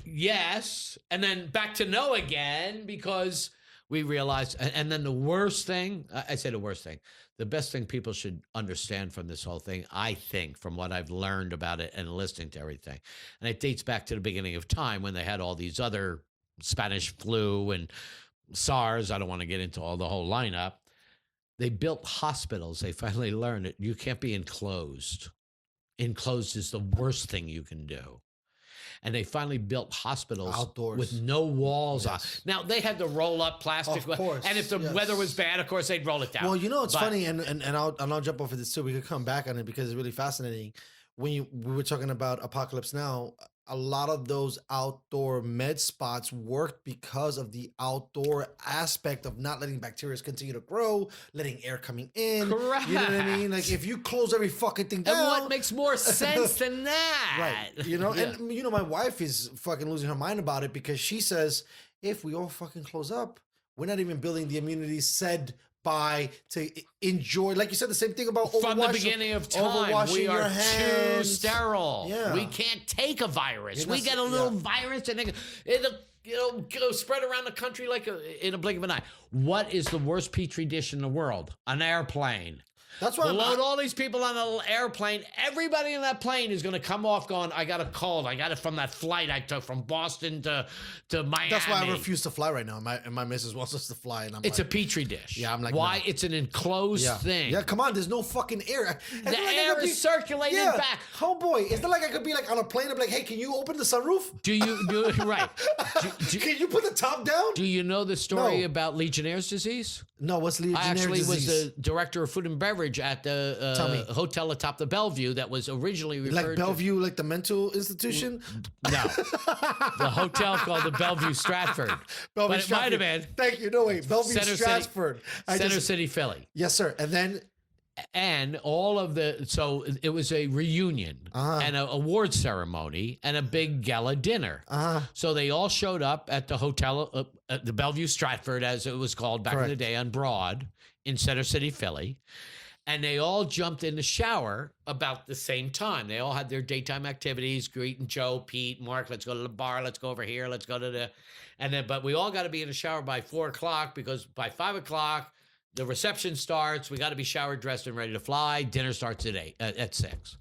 yes, and then back to no again, because we realized, and then the worst thing, I say the worst thing, the best thing people should understand from this whole thing, I think, from what I've learned about it and listening to everything, and it dates back to the beginning of time when they had all these other Spanish flu and SARS, I don't want to get into all the whole lineup. They built hospitals. They finally learned that you can't be enclosed. Enclosed is the worst thing you can do. And they finally built hospitals outdoors with no walls on. Now, they had to roll up plastic. Of course. And if the weather was bad, of course, they'd roll it down. Well, it's funny, and I'll jump over this too. We could come back on it because it's really fascinating. We were talking about Apocalypse Now, a lot of those outdoor med spots worked because of the outdoor aspect of not letting bacteria continue to grow, letting air coming in. Correct. You know what I mean? Like if you close every fucking thing down. And what makes more sense than that? Right. Yeah. And my wife is fucking losing her mind about it because she says, if we all fucking close up, we're not even building the immunity said by to enjoy, like you said, the same thing about from the beginning of time. We are too sterile. Yeah. We can't take a virus. We get a little virus and it'll go spread around the country like in a blink of an eye. What is the worst petri dish in the world? An airplane. That's why load all these people on an airplane. Everybody in that plane is going to come off going, I got a cold. I got it from that flight I took from Boston to Miami. That's why I refuse to fly right now. My missus wants us to fly. And it's a petri dish. Yeah, I'm like, why? No. It's an enclosed thing. Yeah, come on. There's no fucking air. The air is circulating back. Homeboy, it's not like I could be like on a plane and be like, hey, can you open the sunroof? Right. Can you put the top down? Do you know the story about Legionnaire's disease? No, what's Legionnaire's disease? I actually was the director of food and beverage beverage at the hotel atop the Bellevue that was originally referred Like Bellevue, like the mental institution? No. The hotel called the Bellevue Stratford. Bellevue But it might have been Thank you. No, wait. Bellevue Center Stratford. Center City, Philly. Yes, sir. And then... And so it was a reunion and an award ceremony and a big gala dinner. So they all showed up at the hotel, at the Bellevue Stratford, as it was called back in the day, on Broad in Center City, Philly. And they all jumped in the shower about the same time. They all had their daytime activities, greeting Joe, Pete, Mark, let's go to the bar, let's go over here, let's go to the... And then, but we all got to be in the shower by 4 o'clock because by 5 o'clock, the reception starts. We got to be showered, dressed, and ready to fly. Dinner starts at 6.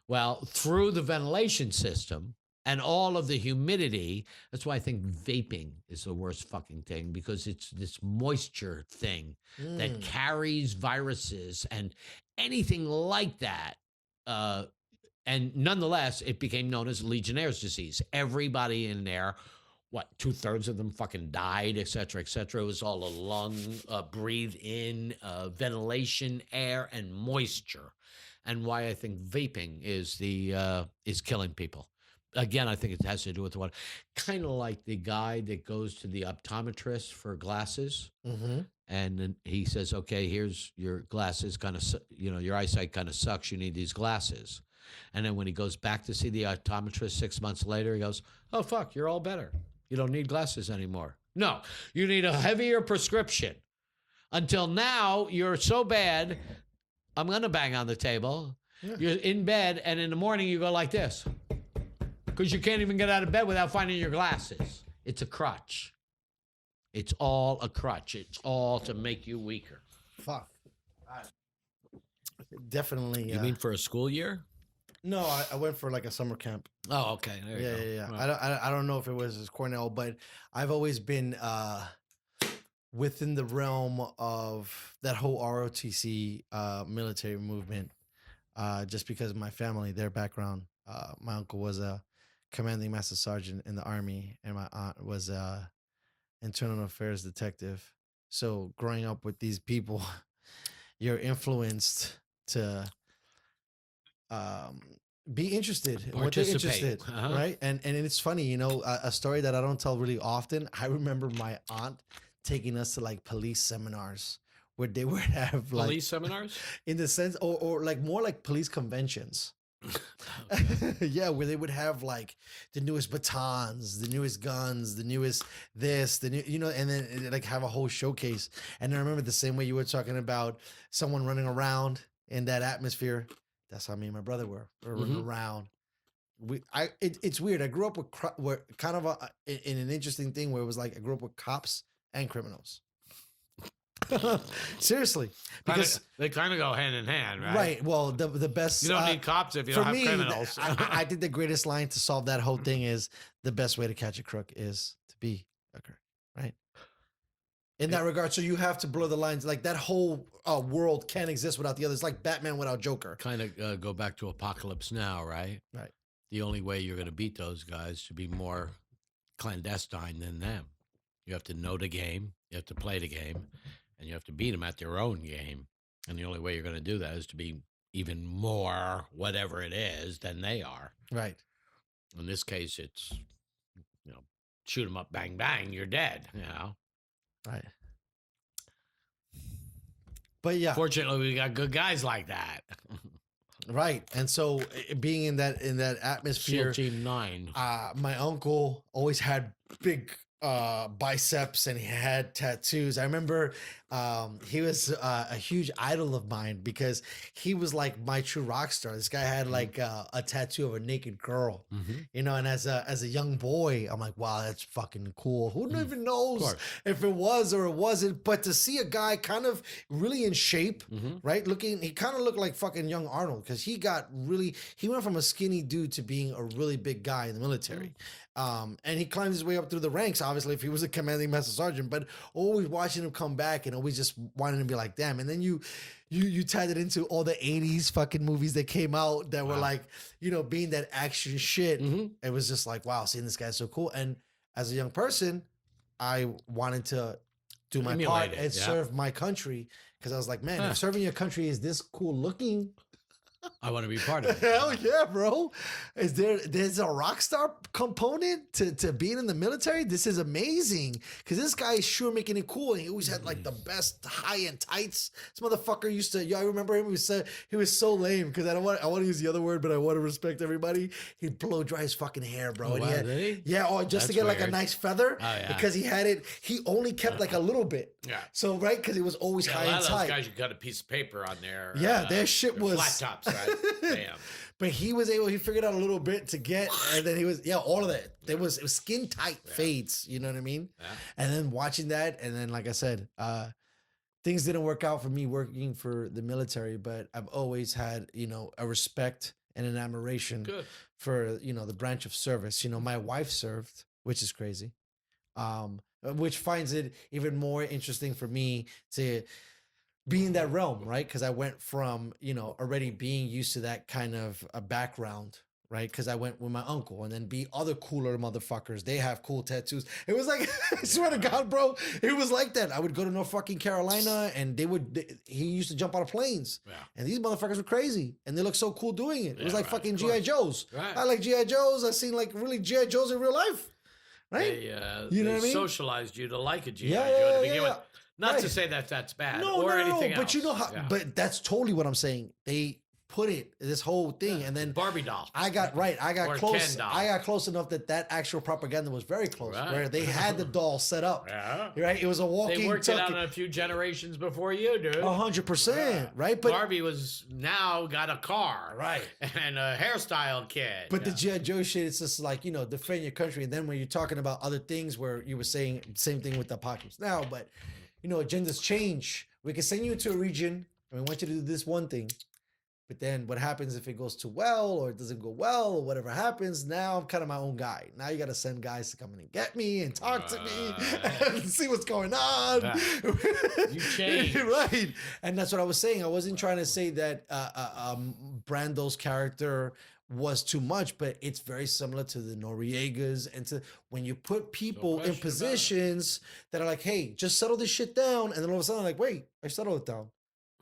Well, through the ventilation system and all of the humidity, that's why I think vaping is the worst fucking thing, because it's this moisture thing that carries viruses and anything like that. And nonetheless, it became known as Legionnaire's disease. Everybody in there, 2/3 of them fucking died, et cetera, et cetera. It was all a lung, breathe in, ventilation, air, and moisture. And why I think vaping is killing people. Again, I think it has to do with the water. Kind of like the guy that goes to the optometrist for glasses. And then he says, okay, here's your glasses, your eyesight kind of sucks. You need these glasses. And then when he goes back to see the optometrist 6 months later, he goes, oh, fuck, you're all better. You don't need glasses anymore. No, you need a heavier prescription. Until now, you're so bad, I'm going to bang on the table. Yeah. You're in bed, and in the morning, you go like this. Because you can't even get out of bed without finding your glasses. It's a crutch. It's all a crutch. It's all to make you weaker. Fuck. Definitely. You mean for a school year? No, I went for like a summer camp. Oh, okay. There you go. Yeah. Right. I don't know if it was Cornell, but I've always been within the realm of that whole ROTC military movement, just because of my family, their background. My uncle was a commanding master sergeant in the Army, and my aunt was a internal affairs detective. So growing up with these people, you're influenced to be interested in what they're interested, right? And it's funny, a story that I don't tell really often. I remember my aunt taking us to like police seminars where they would have like police seminars in the sense, or like more like police conventions. Yeah, where they would have like the newest batons, the newest guns, the newest this, the new, and then like have a whole showcase. And I remember the same way you were talking about someone running around in that atmosphere. That's how me and my brother were running around. It's weird. I grew up with kind of in an interesting thing where it was like I grew up with cops and criminals. Seriously, because they kind of go hand in hand, right? Right. Well, the best. You don't need cops if you don't have criminals. I think the greatest line to solve that whole thing is the best way to catch a crook is to be a crook, right? In that regard, so you have to blur the lines. Like that whole world can't exist without the other. It's like Batman without Joker. Kind of go back to Apocalypse Now, right? Right. The only way you're going to beat those guys is to be more clandestine than them. You have to know the game. You have to play the game. And you have to beat them at their own game. And the only way you're going to do that is to be even more whatever it is than they are. Right. In this case, it's, shoot them up, bang, bang, you're dead, Right. But yeah. Fortunately, we got good guys like that. Right. And so being in that atmosphere. SEAL Team 9. My uncle always had big biceps and he had tattoos. I remember he was a huge idol of mine because he was like my true rock star. This guy had like a tattoo of a naked girl, and as a young boy, I'm like, wow, that's fucking cool. Who even knows if it was or it wasn't? But to see a guy kind of really in shape, right? He kind of looked like fucking young Arnold because he went from a skinny dude to being a really big guy in the military. And he climbed his way up through the ranks, obviously, if he was a commanding master sergeant, but always watching him come back and always just wanting to be like, damn. And then you tied it into all the 80s fucking movies that came out that were like, being that action shit. It was just like, wow, seeing this guy so cool. And as a young person, I wanted to do my part and serve my country because I was like, man, if serving your country is this cool looking, I want to be part of it. hell yeah, bro. There's a rock star component to being in the military? This is amazing. Because this guy is sure making it cool. And he always had like the best high-end tights. This motherfucker used to, I remember him, he was so lame because I want to use the other word, but I want to respect everybody. He'd blow dry his fucking hair, bro. Oh, wow, did he? Yeah, just That's to get like a weird. nice feather. Oh, yeah. Because he only kept like a little bit. Yeah. So, right? Because it was always Yeah, high a lot and of those tight. guys, you got a piece of paper on there. Yeah, their shit was flat tops, right? Damn. But he figured out a little bit to get, and then all of that. It was skin tight fades, you know what I mean? Yeah. And then watching that, and then like I said, things didn't work out for me working for the military, but I've always had, a respect and an admiration Good. for, the branch of service. My wife served, which is crazy. Which finds it even more interesting for me to be in that realm, right? Because I went from, already being used to that kind of a background, right? Because I went with my uncle and then be other cooler motherfuckers. They have cool tattoos. It was like, I swear to God, bro, it was like that. I would go to North fucking Carolina and he used to jump out of planes. Yeah. And these motherfuckers were crazy and they look so cool doing it. It was like fucking G.I. Joes. Right. I like G.I. Joes. I've seen like really G.I. Joes in real life. Right? They know what I mean? Socialized you to like a G.I. Joe to begin with. Not right. to say that that's bad But anything else. But you know how, but that's totally what I'm saying. They put this whole thing and then Barbie doll. I got Or close. Ken doll. I got close enough that actual propaganda was very close, where they had the doll set up. Yeah. Right? It was a walking. They worked it out a few generations before you, dude. 100%. Right? But Barbie was now got a car. Right. And a hairstyle kit. But the G.I. Joe shit, it's just like, defend your country. And then when you're talking about other things where you were saying same thing with the apocalypse now, but agendas change. We can send you into a region and we want you to do this one thing. But then what happens if it goes too well or it doesn't go well or whatever happens? Now I'm kind of my own guy. Now you got to send guys to come in and get me and talk to me and see what's going on. You change. Right. And that's what I was saying. I wasn't trying to say that Brando's character was too much, but it's very similar to the Noriegas and to when you put people in positions that are like, hey, just settle this shit down. And then all of a sudden, like, wait, I settled it down.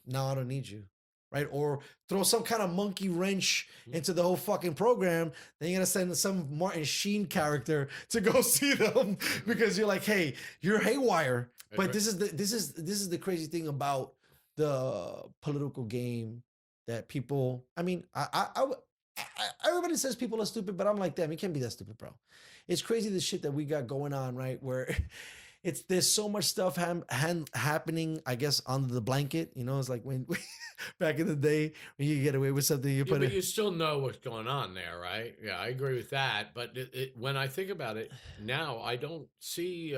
Now I don't need you. Right? Or throw some kind of monkey wrench into the whole fucking program. Then you gotta send some Martin Sheen character to go see them because you're like, hey, you're haywire. But this is the crazy thing about the political game that people. I mean, everybody says people are stupid, but I'm like, damn, you can't be that stupid, bro. It's crazy the shit that we got going on, right? Where there's so much stuff happening, I guess, under the blanket. It's like when back in the day when you get away with something, you put but you still know what's going on there, right? Yeah, I agree with that. But when I think about it now, I don't see.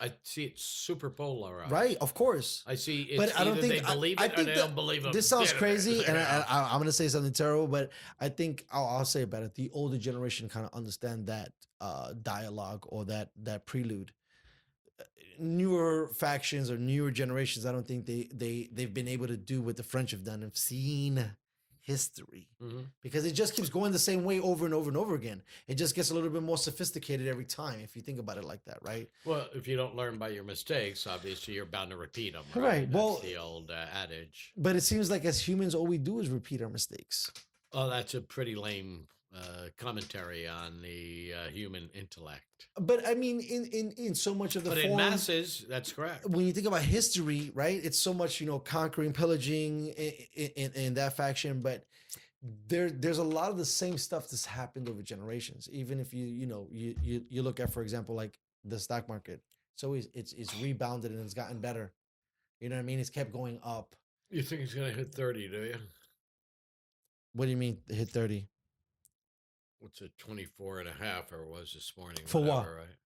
I see it super polarized. Right, of course. I see it's but I don't either think they believe it or they don't believe it. This sounds crazy, and I'm going to say something terrible, but I think I'll say about it. The older generation kind of understand that dialogue or that prelude. Newer factions or newer generations, I don't think they've been able to do what the French have done. Have seen history because it just keeps going the same way over and over and over again. It just gets a little bit more sophisticated every time if you think about it like that, right? Well, if you don't learn by your mistakes, obviously you're bound to repeat them. Right. Well, that's the old adage. But it seems like as humans, all we do is repeat our mistakes. Oh, that's a pretty lame commentary on the human intellect. But I mean, in so much of the in masses, that's correct. When you think about history, right? It's so much, conquering, pillaging in that faction, but there's a lot of the same stuff that's happened over generations. Even if you look at, for example, like the stock market, so it's rebounded and it's gotten better. You know what I mean? It's kept going up. You think it's going to hit 30, do you? What do you mean hit 30? What's it, 24 and a half, or it was this morning? For what? Right?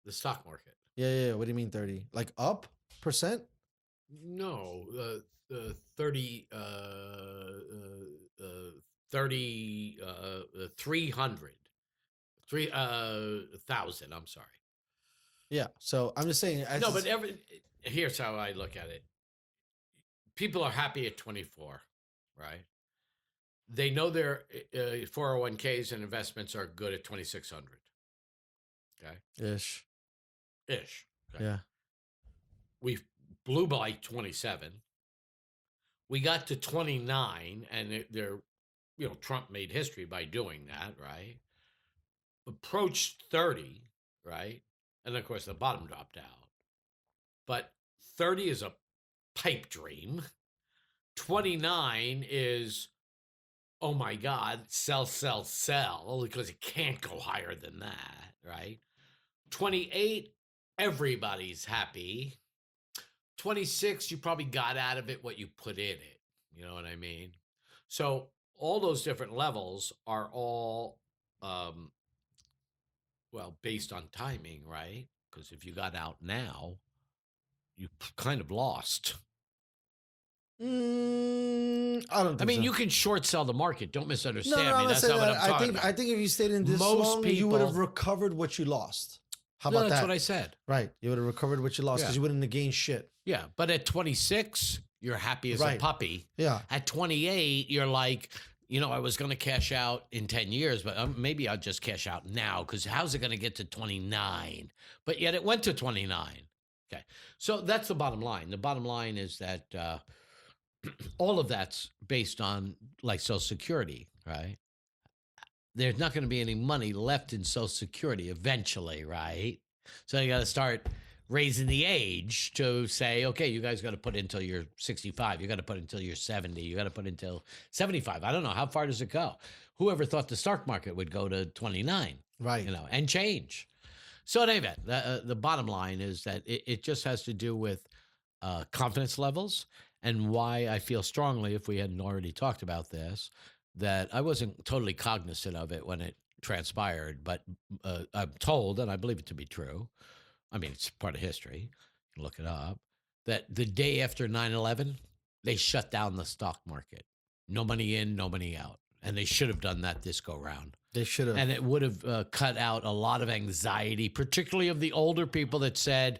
The stock market. Yeah. What do you mean 30? Like up %? No, the 30, 300,000. I'm sorry. Yeah. So I'm just saying. But here's how I look at it. People are happy at 24, right? They know their 401ks and investments are good at 2,600. Okay. Ish. Okay. Yeah. We blew by 27. we got to 29, and Trump made history by doing that, right? Approached 30, right? And of course, the bottom dropped out. But 30 is a pipe dream. 29 is, oh my God, sell, sell, sell, because it can't go higher than that, right? 28, everybody's happy. 26, you probably got out of it what you put in it. You know what I mean? So all those different levels are all, based on timing, right? Because if you got out now, you kind of lost. I don't think I mean, so. you can short sell the market. Don't misunderstand I'm me. not That's saying not what that. I'm talking about. I think if you stayed in this Most long, you would have people- recovered what you lost. How No, about that's that? what I said. Right. You would have recovered what you lost because Yeah. you wouldn't have gained shit. Yeah, but at 26, you're happy as a Right. puppy. Yeah. At 28, you're like, I was going to cash out in 10 years, but maybe I'll just cash out now because how's it going to get to 29? But yet it went to 29. Okay. So that's the bottom line. The bottom line is that all of that's based on like Social Security, right? There's not going to be any money left in Social Security eventually, right? So you got to start raising the age to say, okay, you guys got to put until you're 65. You got to put until you're 70. You got to put until 75. I don't know. How far does it go? Whoever thought the stock market would go to 29, Right. and change. So in any event, the bottom line is that it just has to do with confidence levels and why I feel strongly, if we hadn't already talked about this, that I wasn't totally cognizant of it when it transpired, but I'm told, and I believe it to be true, I mean, it's part of history, you can look it up, that the day after 9/11, they shut down the stock market. No money in, no money out. And they should have done that this go round. They should have. And it would have cut out a lot of anxiety, particularly of the older people that said,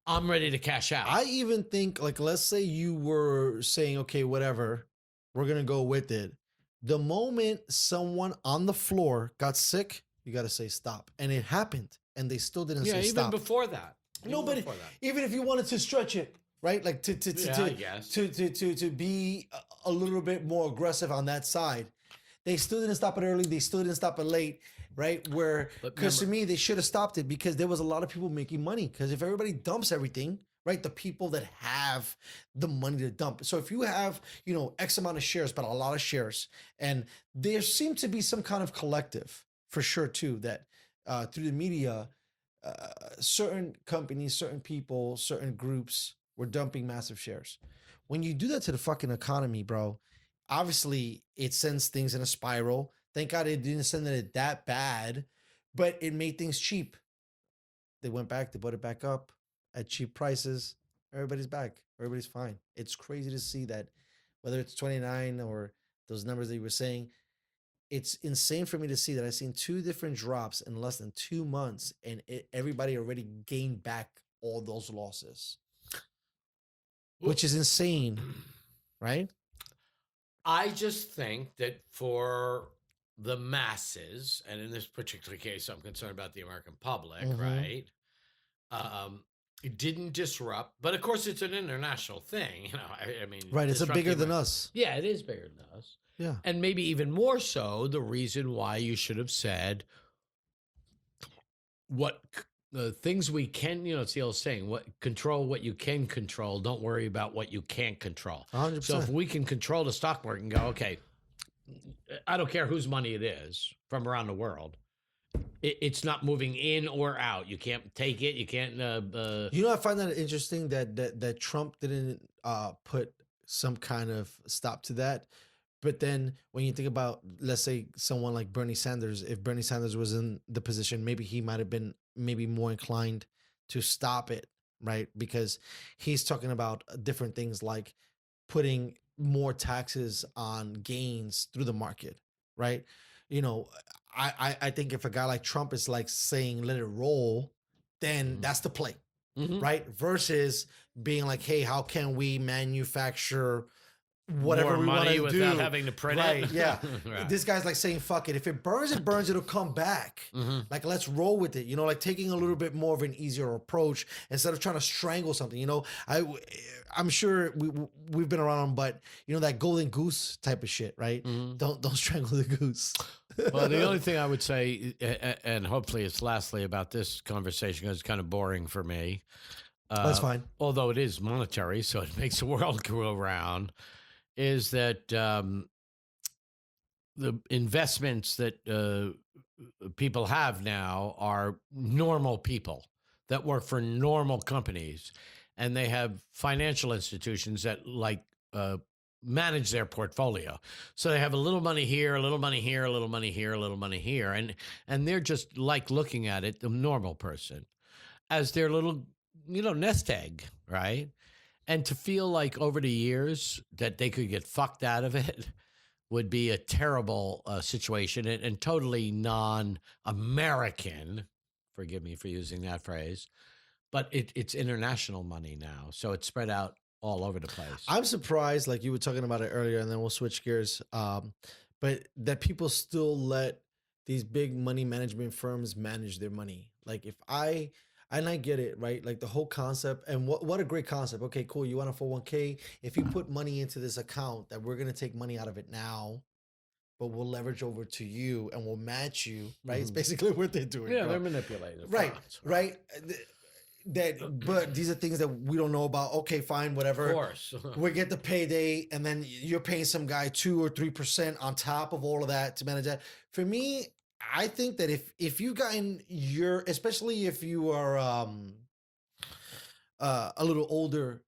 I'm ready to cash out. I even think, like, let's say you were saying, okay, whatever, we're going to go with it. The moment someone on the floor got sick, you got to say stop. And it happened. And they still didn't say even stop. before that. No, but even if you wanted to stretch it, right? Like to be a little bit more aggressive on that side. They still didn't stop it early. They still didn't stop it late, right? Because to me, they should have stopped it because there was a lot of people making money. Because if everybody dumps everything, right? The people that have the money to dump. So if you have, X amount of shares, but a lot of shares, and there seemed to be some kind of collective for sure too, that through the media, certain companies, certain people, certain groups were dumping massive shares. When you do that to the fucking economy, bro, obviously it sends things in a spiral. Thank God it didn't send it that bad, but it made things cheap. They went back, they put it back up at cheap prices. Everybody's back. Everybody's fine. It's crazy to see that, whether it's 29 or those numbers that you were saying, it's insane for me to see that I've seen 2 different drops in less than 2 months, and everybody already gained back all those losses, which is insane, right? I just think that for the masses, and in this particular case, I'm concerned about the American public, right? It didn't disrupt, but of course, it's an international thing. I mean, right? It's bigger than us. Yeah, it is bigger than us. Yeah, and maybe even more so, the reason why you should have said what things we can. It's the old saying: control what you can control. Don't worry about what you can't control. 100%. So if we can control the stock market and go, okay, I don't care whose money it is from around the world. It's not moving in or out. You can't take it. You can't. I find that interesting that Trump didn't put some kind of stop to that. But then when you think about, let's say, someone like Bernie Sanders, if Bernie Sanders was in the position, maybe he might have been more inclined to stop it, right? Because he's talking about different things like putting more taxes on gains through the market, right? I think if a guy like Trump is like saying, let it roll, then that's the play, right? Versus being like, hey, how can we manufacture whatever more we want money to without do. having to print Right, it. yeah. Right. This guy's like saying, fuck it. If it burns, it'll come back. Like, let's roll with it. You know, like taking a little bit more of an easier approach instead of trying to strangle something. You know, I'm sure we've been around, but you know, that golden goose type of shit, right? Don't strangle the goose. Well, the only thing I would say, and hopefully it's lastly about this conversation, because it's kind of boring for me. That's fine. Although it is monetary, so it makes the world go around, is that the investments that people have now are normal people that work for normal companies, and they have financial institutions that manage their portfolio. So they have a little money here, a little money here, a little money here, a little money here, and they're just like looking at it, the normal person, as their little, nest egg, right? And to feel like over the years that they could get fucked out of it would be a terrible situation and totally non-American. Forgive me for using that phrase, but it's international money now, so it's spread out all over the place. I'm surprised, like you were talking about it earlier, and then we'll switch gears. But that people still let these big money management firms manage their money. Like I get it, right? Like the whole concept, and what a great concept. Okay, cool. You want a 401k? If you put money into this account, that we're gonna take money out of it now, but we'll leverage over to you and we'll match you, right? It's basically what they're doing. Yeah, bro. they're manipulating. Right, right. But these are things that we don't know about. Okay, fine, wwhatever. Of course. We get the payday, and then you're paying some guy 2 or 3% on top of all of that to manage that. For me, I think that if you got in especially if you are a little older,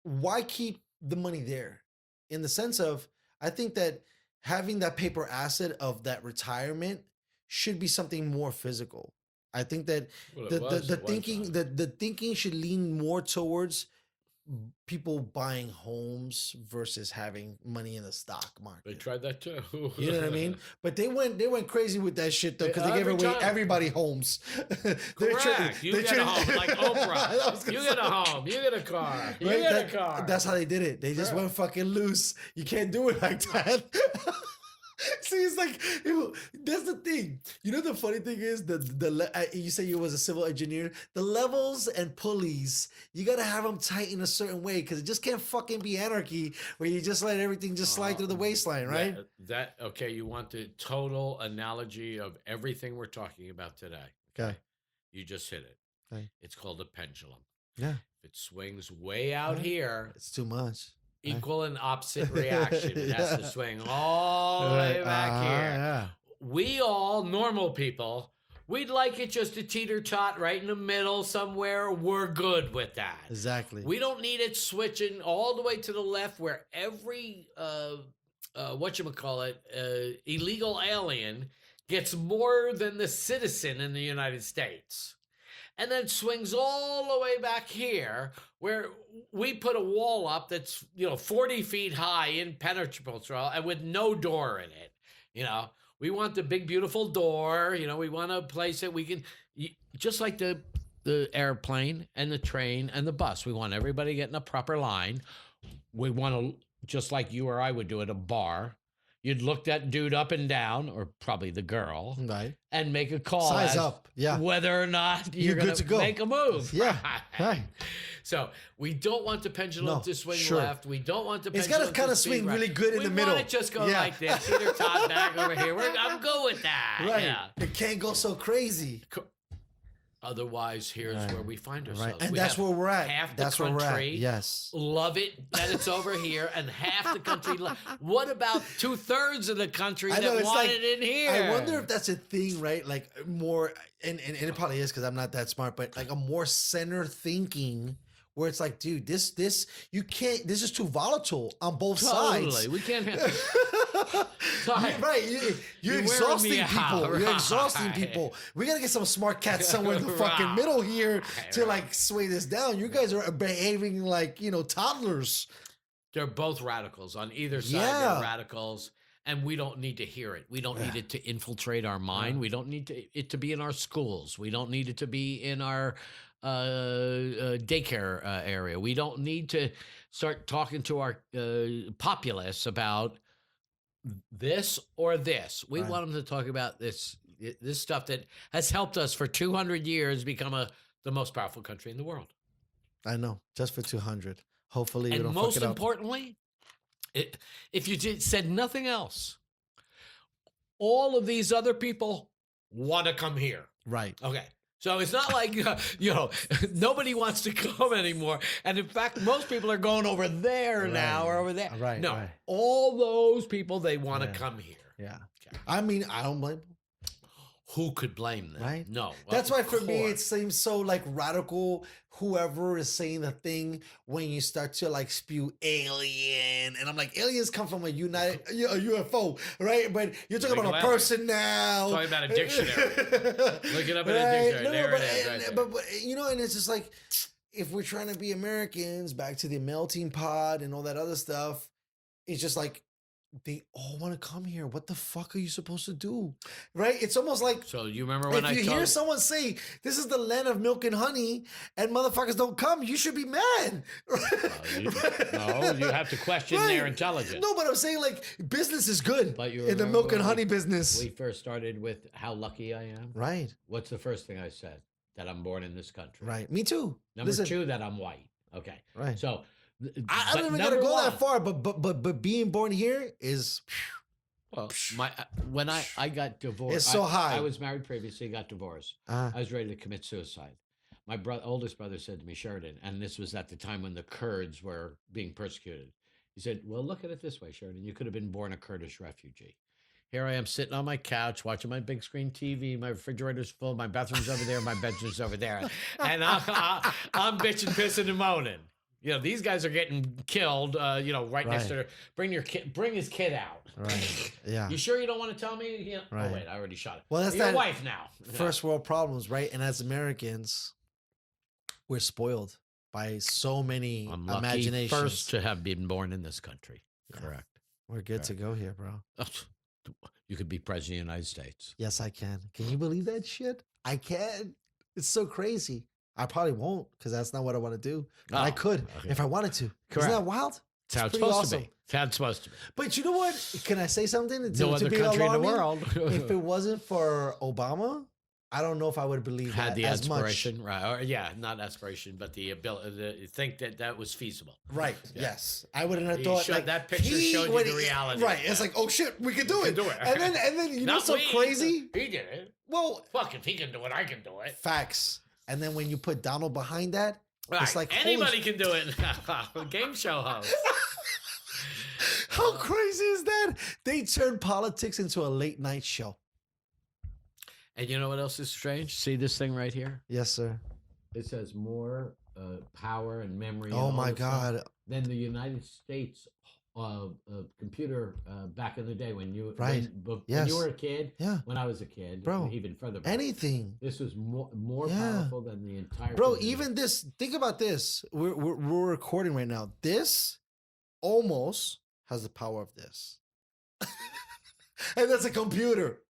why keep the money there? In the sense of, I think that having that paper asset of that retirement should be something more physical. I think that the thinking should lean more towards people buying homes versus having money in the stock market. They tried that too. You know what I mean? But they went crazy with that shit though, because they gave away everybody homes. Correct. You get a home like Oprah. You get a home. You get a car. You get a car. That's how they did it. They just went fucking loose. You can't do it like that. See, it's like, that's the thing. You know, the funny thing is you say you was a civil engineer. The levels and pulleys, you got to have them tight in a certain way, because it just can't fucking be anarchy where you just let everything just slide through the waistline, right? Okay, you want the total analogy of everything we're talking about today. Okay. You just hit it. Okay. It's called a pendulum. Yeah. If it swings way out here, it's too much. Equal and opposite reaction. It has to swing all the way back here. Yeah. We all, normal people, we'd like it just to teeter-tot right in the middle somewhere. We're good with that. Exactly. We don't need it switching all the way to the left where every, illegal alien gets more than the citizen in the United States. And then swings all the way back here where we put a wall up that's, 40 feet high, impenetrable, and with no door in it. We want the big, beautiful door. We want a place that we can, just like the airplane and the train and the bus. We want everybody getting a proper line. We want to, just like you or I would do at a bar, you'd look that dude up and down, or probably the girl, right, and make a call. Size up, yeah. Whether or not you're going to make a move. Yeah, right. So we don't want the pendulum to swing left. We don't want the pendulum to kind of swing really good in the middle. We want it just go like this. Teeter-tot back over here. I'm good with that. Right. Yeah. It can't go so crazy. Otherwise, here's where we find ourselves. Right. And that's where we're at. Half that's the country where we're at. Yes. Love it that it's over here, and half the country. What about 2/3 of the country that want it in here? I wonder if that's a thing, right? Like more, and it probably is because I'm not that smart, but like a more center thinking. Where it's like, dude, this you can't. This is too volatile on both sides. We can't have. You're exhausting people. Right. You're exhausting people. We gotta get some smart cats somewhere in the fucking middle here to like sway this down. You guys are behaving like toddlers. They're both radicals on either side. They're radicals. And we don't need to hear it. We don't need it to infiltrate our mind. We don't need it to be in our schools. We don't need it to be in our daycare area. We don't need to start talking to our populace about this or this. We Right. want them to talk about this stuff that has helped us for 200 years become the most powerful country in the world. I know, just for 200. Hopefully, we And don't most fuck it up. importantly, if you said nothing else, all of these other people want to come here. Right. Okay. So it's not like, nobody wants to come anymore. And in fact, most people are going over there now or over there. Right. No, Right. all those people, they want to Yeah. come here. Yeah. Okay. I mean, I don't blame them. Who could blame them? Right? No. That's of why for me it course. seems so like radical. Whoever is saying the thing when you start to like spew alien, and I'm like, aliens come from a UFO, right? But you're talking about a Exactly. person now. Talking about a dictionary. Look it up in a dictionary. There but, it is, right there. but and it's just like, if we're trying to be Americans, back to the melting pot and all that other stuff, it's just like, they all want to come here. What the fuck are you supposed to do? Right? It's almost like, So you remember when if you hear someone say, this is the land of milk and honey, and motherfuckers don't come, you should be mad. No, you have to question their Right. intelligence. No, but I'm saying, like, business is good But you in the remember milk and when honey business. we first started with how lucky I am. Right, What's the first thing I said? That I'm born in this country. right. Me too. Number Listen, two, that I'm white. Okay. Right. So I but don't even gotta number go one- that far, but being born here is, Well, when I got divorced, It's so high. I was married previously, got divorced. I was ready to commit suicide. My oldest brother said to me, Sheridan, and this was at the time when the Kurds were being persecuted. He said, well, look at it this way, Sheridan. You could have been born a Kurdish refugee. Here I am sitting on my couch watching my big screen TV. My refrigerator's full. My bathroom's over there. My bedroom's over there. And I'm bitching, pissing, and moaning. These guys are getting killed, right next to bring his kid out. right. Yeah. You sure you don't want to tell me? Right. Oh, wait, I already shot it. Well, that's your that wife now. first world problems, right? And as Americans, we're spoiled by so many I'm lucky imaginations. first to have been born in this country. Yeah. Correct. We're good to go here, bro. You could be president of the United States. Yes, I can. Can you believe that shit? I can. It's so crazy. I probably won't, because that's not what I want to do. But I Oh, could okay. if I wanted to. Correct. Isn't that wild? That's how it's pretty supposed awesome. to be. That's how it's supposed to be. But you know what? Can I say something? No other be country in the alarming? world If it wasn't for Obama, I don't know if I would believe had that the as much. aspiration, right? Or, yeah, not aspiration, but the ability to think that was feasible. Right. Yeah. Yes. I wouldn't have He thought showed- like that picture he showed you would- the reality. Right. Yeah. It's like, oh shit, we could do We it. can do it. And then you know Not what's so we. crazy? He did it. Well, Fuck, if he can do it, I can do it. facts. And then when you put Donald behind that, Right. it's like holy Anybody can do it. Game show host. How crazy is that? They turned politics into a late night show. And you know what else is strange? See this thing right here? Yes, sir. It says more power and memory. Oh and all my this stuff God. than the United States computer back in the day when you Right. when Yes. you were a kid. Yeah. When I was a kid, Bro, even further back. Anything. This was more Yeah. powerful than the entire. Bro, computer. even this, think about this. We're recording right now. This almost has the power of this. And that's a computer.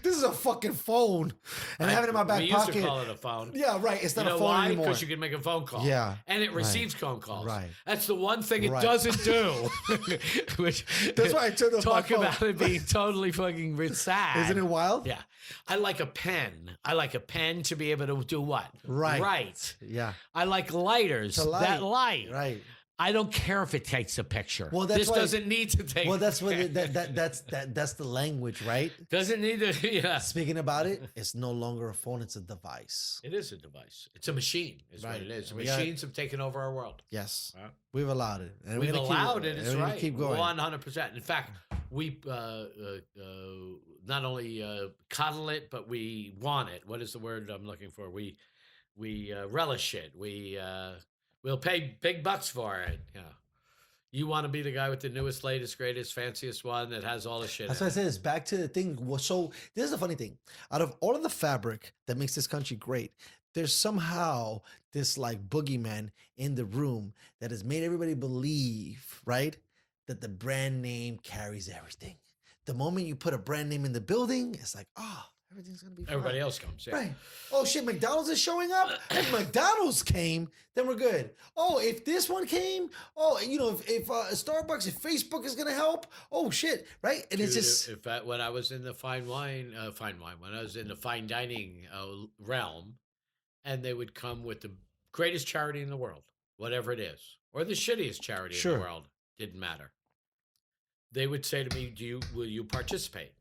This is a fucking phone. And I have it in my back we pocket. used to call it a phone. Yeah, right. It's not You know a phone why? anymore. Because you can make a phone call. Yeah, And it right. receives phone calls. Right. That's the one thing it Right. doesn't do. Which, That's why I turned off my talk phone. about it being totally fucking sad. Isn't it wild? Yeah. I like a pen. I like a pen to be able to do what? Right. Right. Yeah. I like lighters. To light. That light. Right. I don't care if it takes a picture. Well, that's this why- doesn't need to take. Well, that's what that's the language, right? doesn't need to. Yeah. Speaking about it, it's no longer a phone; it's a device. It is a device. It's a machine. Is Right. what it is. We got- Machines have taken over our world. Yes, Right. we've allowed it, and We've we're gonna allowed keep, it. It's and we're gonna right. Keep going. 100%. In fact, we not only coddle it, but we want it. What is the word I'm looking for? We relish it. We'll pay big bucks for it. Yeah. You want to be the guy with the newest, latest, greatest, fanciest one that has all the shit. That's in why I it. said it's back to the thing. So this is the funny thing. Out of all of the fabric that makes this country great, there's somehow this like boogeyman in the room that has made everybody believe, right, that the brand name carries everything. The moment you put a brand name in the building, it's like, oh, everything's gonna be fine. Everybody else comes. Yeah. Right. Oh shit, McDonald's is showing up. If McDonald's came, then we're good. Oh, if this one came, if Starbucks, if Facebook is gonna help, oh shit, right? And Dude, it's just when I was in the when I was in the fine dining realm, and they would come with the greatest charity in the world, whatever it is, or the shittiest charity in the world, didn't matter. They would say to me, will you participate?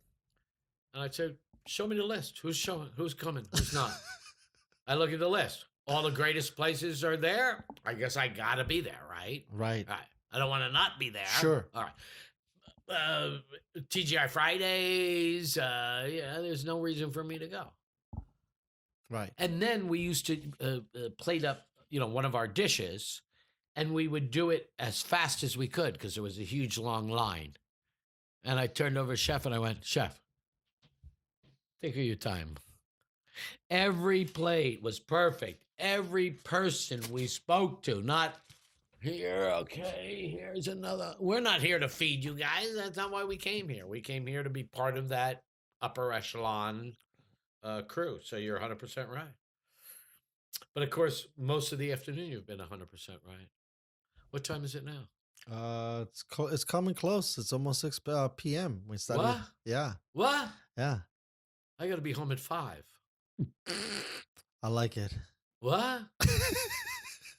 And I'd say, show me the list. Who's coming? Who's not? I look at the list. All the greatest places are there. I guess I gotta be there, right? Right. I don't want to not be there. Sure. All right. TGI Fridays. There's no reason for me to go. Right. And then we used to plate up, one of our dishes, and we would do it as fast as we could because there was a huge long line. And I turned over to Chef and I went, Chef, take your time. Every plate was perfect. Every person we spoke to, not here, okay, here's another. We're not here to feed you guys. That's not why we came here. We came here to be part of that upper echelon crew. So you're 100% right. But of course, most of the afternoon you've been 100% right. What time is it now? It's coming close. It's almost 6 p.m. We started. What? Yeah. What? Yeah. I got to be home at 5. I like it. What?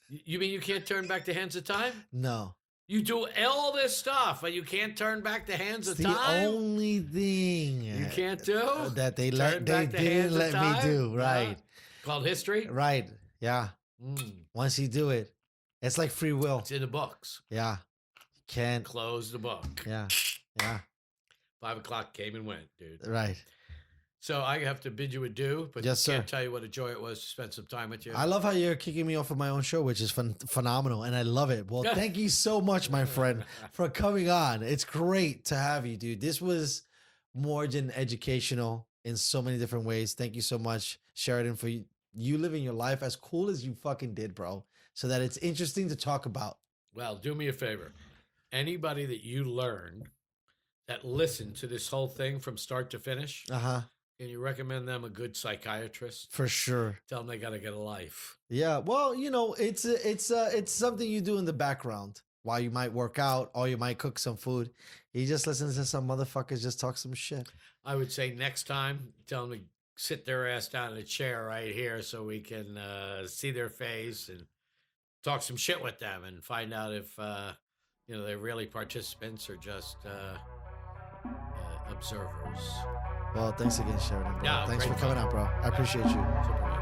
You mean you can't turn back the hands of time? No. You do all this stuff, but you can't turn back the hands of the time? The only thing you can't do that they didn't let me do. Right. Called history? Right. Yeah. Once you do it, it's like free will. It's in the books. Yeah. You can't close the book. Yeah. Yeah. 5 o'clock came and went, dude. Right. So I have to bid you adieu, but yes, can't tell you what a joy it was to spend some time with you. I love how you're kicking me off of my own show, which is phenomenal, and I love it. Well, thank you so much, my friend, for coming on. It's great to have you, dude. This was more than educational in so many different ways. Thank you so much, Sheridan, for you living your life as cool as you fucking did, bro, so that it's interesting to talk about. Well, do me a favor. Anybody that you learn that listened to this whole thing from start to finish, can you recommend them a good psychiatrist? For sure. Tell them they got to get a life. Yeah. Well, it's something you do in the background while you might work out or you might cook some food. You just listen to some motherfuckers just talk some shit. I would say next time, tell them to sit their ass down in a chair right here so we can see their face and talk some shit with them and find out if, they're really participants or just observers. Well, thanks again, Sheridan, bro. Yeah, thanks for coming out, bro. I appreciate you. Super.